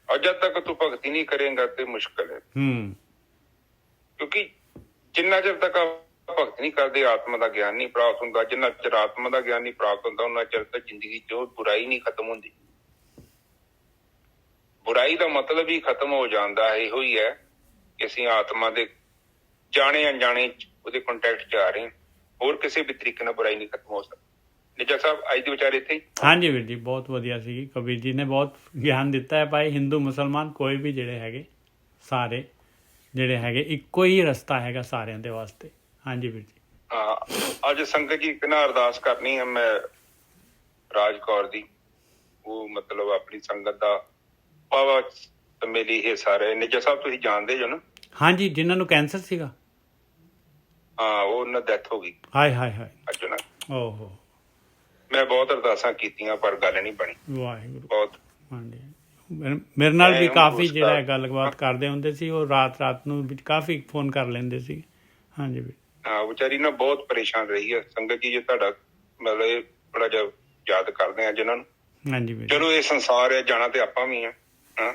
S1: और जब तक तू भगती नहीं करेगा तो मुश्किल है, क्योंकि जिन्ना चਿਰ तक भगत नहीं करते आत्मा का ज्ञान नहीं प्राप्त होता। जिन्ना चਿਰ आत्मा का ज्ञान नहीं प्राप्त होता उन्ना चਿਰ तक जिंदगी चो बुराई नहीं खत्म होती। बुराई का मतलब ही खत्म हो जाता है। यो ही है कि असीं आत्मा दे जाने अनजाने ਉਹਦੇ ਕੰਟੈਕਟ 'ਚ ਆ ਰਹੇ, ਹੋਰ ਕਿਸੇ ਵੀ ਤਰੀਕੇ ਨਾਲ बुराई नहीं खत्म हो सकती। ਨਿੱਜਾ ਸਾਹਿਬ ਅੱਜ ਦੇ ਵਿਚਾਰ ਇੱਥੇ। ਹਾਂਜੀ ਵੀਰ ਜੀ, ਬਹੁਤ ਵਧੀਆ ਸੀ। ਕਬੀਰ ਜੀ ਨੇ ਬਹੁਤ ਗਿਆਨ ਦਿੱਤਾ ਹੈ ਭਾਈ। ਹਿੰਦੂ ਮੁਸਲਮਾਨ ਕੋਈ ਵੀ ਜਿਹੜੇ ਹੈਗੇ, ਸਾਰੇ ਜਿਹੜੇ ਹੈਗੇ ਇੱਕੋ ਹੀ ਰਸਤਾ ਹੈਗਾ ਸਾਰਿਆਂ ਦੇ ਵਾਸਤੇ। ਹਾਂਜੀ ਵੀਰ ਜੀ। ਹਾਂ, ਅੱਜ ਸੰਗਤ ਜੀ ਇੱਕ ਨਾ ਅਰਦਾਸ ਕਰਨੀ ਹੈ ਮੈਂ ਰਾਜ ਕੌਰ ਦੀ। ਉਹ ਮਤਲਬ ਆਪਣੀ ਸੰਗਤ ਦਾ ਪਾਵਾ ਮੇਲੀ ਇਹ ਸਾਰੇ ਨਿੱਜਾ ਸਾਹਿਬ ਤੁਸੀਂ ਜਾਣਦੇ ਜੋ ਨਾ।
S2: ਹਾਂਜੀ, ਜਿਨ੍ਹਾਂ ਨੂੰ ਕੈਂਸਰ ਸੀਗਾ।
S1: ਹਾਂ, ਉਹ ਉਹਨਾਂ ਡੈਥ ਹੋ ਗਈ
S2: ਹਾਏ ਹਾਏ ਹਾਏ।
S1: ਅੱਜ ਉਹਨਾਂ ਦੀ।
S2: ਓਹੋ,
S1: ਮੈਂ ਬਹੁਤ ਅਰਦਾਸਾਂ ਕੀਤੀਆਂ ਪਰ ਗੱਲ ਨਹੀਂ ਬਣੀ।
S2: ਵਾਹਿਗੁਰੂ।
S1: ਬਹੁਤ
S2: ਹਾਂਜੀ, ਮੇਰੇ ਨਾਲ ਵੀ
S1: ਮੈਂ
S2: ਕਾਫੀ
S1: ਉਸ
S2: ਜਿਹੜਾ
S1: ਦਾ-
S2: ਗੱਲਬਾਤ ਕਰਦੇ ਹੁੰਦੇ ਸੀ, ਉਹ ਰਾਤ ਨੂੰ ਵੀ ਕਾਫੀ ਫੋਨ ਕਰ ਲੈਂਦੇ ਸੀ। ਹਾਂਜੀ ਵੀ।
S1: ਹਾਂ, ਵਿਚਾਰੀ ਨਾ ਬਹੁਤ ਪਰੇਸ਼ਾਨ ਰਹੀ ਹੈ। ਸੰਗਤ ਜੀ, ਜੇ ਤੁਹਾਡਾ ਮਤਲਬ ਇਹ ਬੜਾ ਜਿਹਾ ਯਾਦ ਕਰਦੇ ਆ ਜਿਨ੍ਹਾਂ ਨੂੰ।
S2: ਹਾਂਜੀ ਵੀਰ।
S1: ਚਲੋ ਇਹ ਸੰਸਾਰ ਹੈ, ਜਾਣਾ ਤੇ ਆਪਾਂ ਵੀ ਆ। ਹਾਂ,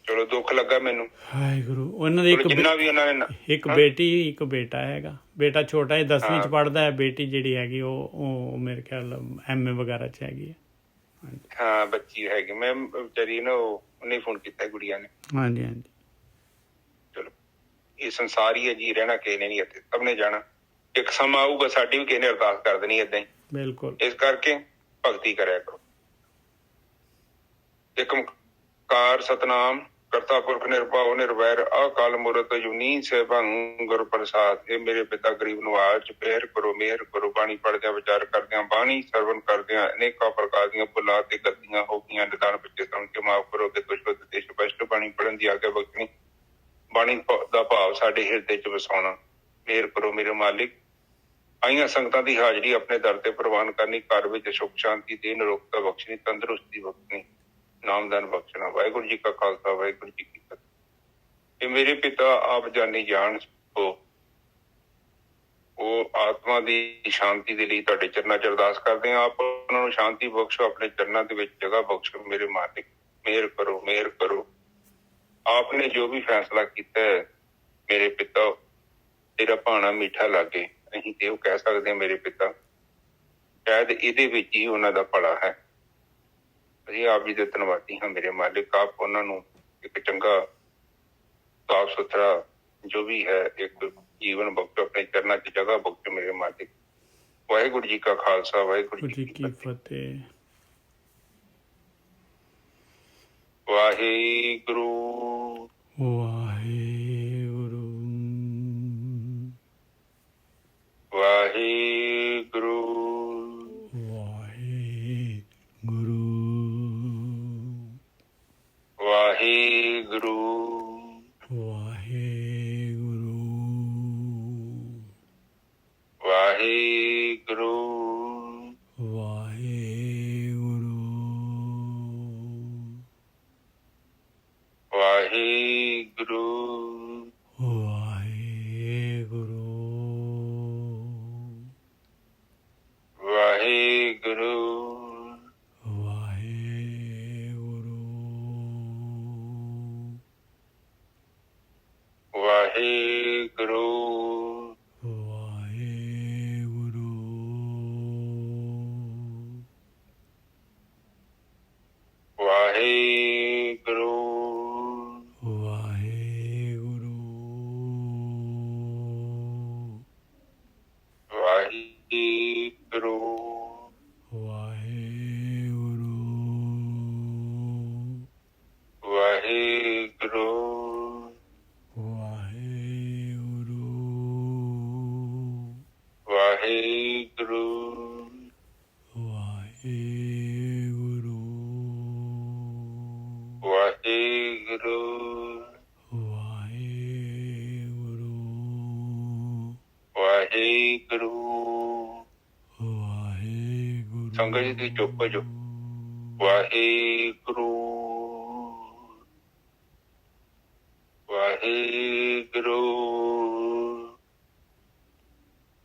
S1: ਚਲੋ ਦੁੱਖ ਲੱਗਾ ਮੈਨੂੰ।
S2: ਵਾਹਿਗੁਰੂ। ਉਹਨਾਂ ਦੀ
S1: ਜਿੰਨਾ ਵੀ ਉਹਨਾਂ ਨੇ
S2: ਇੱਕ ਬੇਟੀ ਇੱਕ ਬੇਟਾ ਹੈਗਾ। ਬੇਟਾ ਛੋਟਾ ਹੈ, 10ਵੀਂ 'ਚ
S1: ਹਾਂ।
S2: ਪੜ੍ਹਦਾ ਹੈ। ਬੇਟੀ ਜਿਹੜੀ ਹੈਗੀ ਉਹ ਮੇਰੇ ਖਿਆਲ MA ਵਗੈਰਾ 'ਚ ਹੈਗੀ ਹੈ।
S1: ਹਾਂ, ਬੱਚੀ ਹੈਗੀ। ਮੈਂ ਵਿਚਾਰੀ ਨਾ ਉਹਨੇ ਫੋਨ ਕੀਤਾ ਗੁੜੀਆ ਨੇ।
S2: ਹਾਂਜੀ ਹਾਂਜੀ।
S1: ਚਲੋ ਇਹ ਸੰਸਾਰ ਹੀ ਹੈ ਜੀ, ਰਹਿਣਾ ਕਿਸੇ ਨੇ ਨਹੀਂ ਇੱਥੇ, ਸਭ ਨੇ ਜਾਣਾ। ਇੱਕ ਸਮਾਂ ਆਊਗਾ ਸਾਡੀ ਵੀ ਕਿਸੇ ਨੇ ਅਰਦਾਸ ਕਰ ਦੇਣੀ ਏਦਾਂ ਹੀ।
S2: ਬਿਲਕੁਲ।
S1: ਇਸ ਕਰਕੇ ਭਗਤੀ ਕਰਿਆ ਕਰੋ। ਇੱਕ ਓਂਕਾਰ ਸਤਨਾਮ ਕਰਤਾ ਪੁਰਖ ਨਿਰਭਉ ਨਿਰਵੈਰ ਅਕਾਲ ਮੂਰਤ ਅਜੂਨੀ ਸੈਭੰ ਗੁਰ ਪ੍ਰਸਾਦ। ਇਹ ਮੇਰੇ ਪਿਤਾ ਗਰੀਬ ਨਵਾਜ ਮਿਹਰ ਕਰੋ, ਮਿਹਰ ਕਰੋ। ਬਾਣੀ ਪੜ੍ਹਦਿਆਂ ਵਿਚਾਰ ਕਰਦਿਆਂ, ਬਾਣੀ ਸਰਵਣ ਕਰਦਿਆਂ ਅਨੇਕਾਂ ਪ੍ਰਕਾਰ ਦੀਆਂ ਭੁੱਲਾਂ ਤੇ ਗਲਤੀਆਂ ਹੋ ਗਈਆਂ। ਨਿਦਾਨ ਬੱਚੇ ਸਮਝ ਕੇ ਮਾਫ਼ ਕਰੋ ਤੇ ਤੁਝ ਬਦ ਤੇ ਸਪਸ਼ਟ ਬਾਣੀ ਪੜ੍ਹਨ ਦੀ ਆਗਿਆ ਬਖਸ਼ਣੀ। ਬਾਣੀ ਦਾ ਭਾਵ ਸਾਡੇ ਹਿਰਦੇ 'ਚ ਵਸਾਉਣਾ। ਮਿਹਰ ਕਰੋ ਮੇਰੇ ਮਾਲਿਕ। ਆਈਆਂ ਸੰਗਤਾਂ ਦੀ ਹਾਜ਼ਰੀ ਆਪਣੇ ਦਰ ਤੇ ਪ੍ਰਵਾਨ ਕਰਨੀ। ਘਰ ਵਿੱਚ ਸੁੱਖ ਸ਼ਾਂਤੀ ਦੇ ਨਿਰੋਗਤਾ ਬਖਸ਼ਣੀ, ਤੰਦਰੁਸਤੀ ਬਖਸ਼ਣੀ, ਨਾਮਦਾਨ ਬਖਸ਼ਣਾ। ਵਾਹਿਗੁਰੂ ਜੀ ਕਾ ਖਾਲਸਾ, ਵਾਹਿਗੁਰੂ ਜੀ ਕੀ ਫਤਿਹ। ਇਹ ਮੇਰੇ ਪਿਤਾ ਆਪ ਜਾਨੀ ਜਾਣ ਹੋ, ਉਹ ਆਤਮਾ ਦੀ ਸ਼ਾਂਤੀ ਦੇ ਲਈ ਤੁਹਾਡੇ ਚਰਨਾਂ 'ਚ ਅਰਦਾਸ ਕਰਦੇ ਹਾਂ। ਆਪ ਉਹਨਾਂ ਨੂੰ ਸ਼ਾਂਤੀ ਬਖਸ਼ੋ, ਆਪਣੇ ਚਰਨਾਂ ਦੇ ਵਿੱਚ ਜਗ੍ਹਾ ਬਖਸ਼ੋ। ਮੇਰੇ ਮਾਲਿਕ ਮਿਹਰ ਕਰੋ, ਮਿਹਰ ਕਰੋ। ਆਪ ਨੇ ਜੋ ਵੀ ਫੈਸਲਾ ਕੀਤਾ ਹੈ ਮੇਰੇ ਪਿਤਾ, ਤੇਰਾ ਭਾਣਾ ਮਿੱਠਾ ਲਾਗੇ। ਅਸੀਂ ਤੇ ਉਹ ਕਹਿ ਸਕਦੇ ਹਾਂ ਮੇਰੇ ਪਿਤਾ, ਸ਼ਾਇਦ ਇਹਦੇ ਵਿੱਚ ਹੀ ਉਹਨਾਂ ਦਾ ਭਲਾ ਹੈ। ਅਸੀਂ ਆਪ ਜੀ ਦੇ ਧੰਨਵਾਦੀ ਹਾਂ ਮੇਰੇ ਮਾਲਿਕ। ਆਪ ਉਹਨਾਂ ਨੂੰ ਇੱਕ ਚੰਗਾ ਸਾਫ ਸੁਥਰਾ ਜੋ ਵੀ ਹੈ ਇੱਕ ਜੀਵਨ ਬਖਸ਼ੋ, ਆਪਣੇ ਚਰਨਾਂ 'ਚ ਜਗ੍ਹਾ ਬਖਸ਼ੋ ਮੇਰੇ ਮਾਲਿਕ। ਵਾਹਿਗੁਰੂ ਜੀ ਕਾ ਖਾਲਸਾ, ਵਾਹਿਗੁਰੂ ਜੀ ਕੀ ਫਤਿਹ। ਵਾਹਿਗੁਰੂ
S2: ਵਾਹਿਗੁਰੂ
S1: ਵਾਹਿਗੁਰੂ
S2: ਵਾਹਿਗੁਰੂ
S1: ਵਾਹਿਗੁਰੂ
S2: ਵਾਹਿਗੁਰੂ
S1: ਵਾਹਿਗੁਰੂ
S2: ਵਾਹਿਗੁਰੂ
S1: ਵਾਹਿਗੁਰੂ
S2: ਵਾਹਿਗੁਰੂ
S1: ਵਾਹਿਗੁਰੂ ਵਾਹਿਗੁਰੂ ਵਾਹਿਗੁਰੂ ਵਾਹਿਗੁਰੂ ਵਾਹਿਗੁਰੂ ਵਾਹਿਗੁਰੂ ਵਾਹਿਗੁਰੂ ਸੰਗਤ ਜੀ ਚੁੱਪ ਹੋ ਜਾਓ। ਵਾਹਿਗੁਰੂ ਵਾਹਿਗੁਰੂ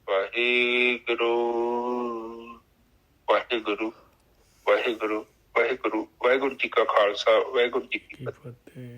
S1: ਵਾਹਿਗੁਰੂ ਵਾਹਿਗੁਰੂ ਵਾਹਿਗੁਰੂ ਵਾਹਿਗੁਰੂ ਵਾਹਿਗੁਰੂ ਜੀ ਕਾ ਖਾਲਸਾ, ਵਾਹਿਗੁਰੂ ਜੀ ਕੀ ਫਤਿਹ।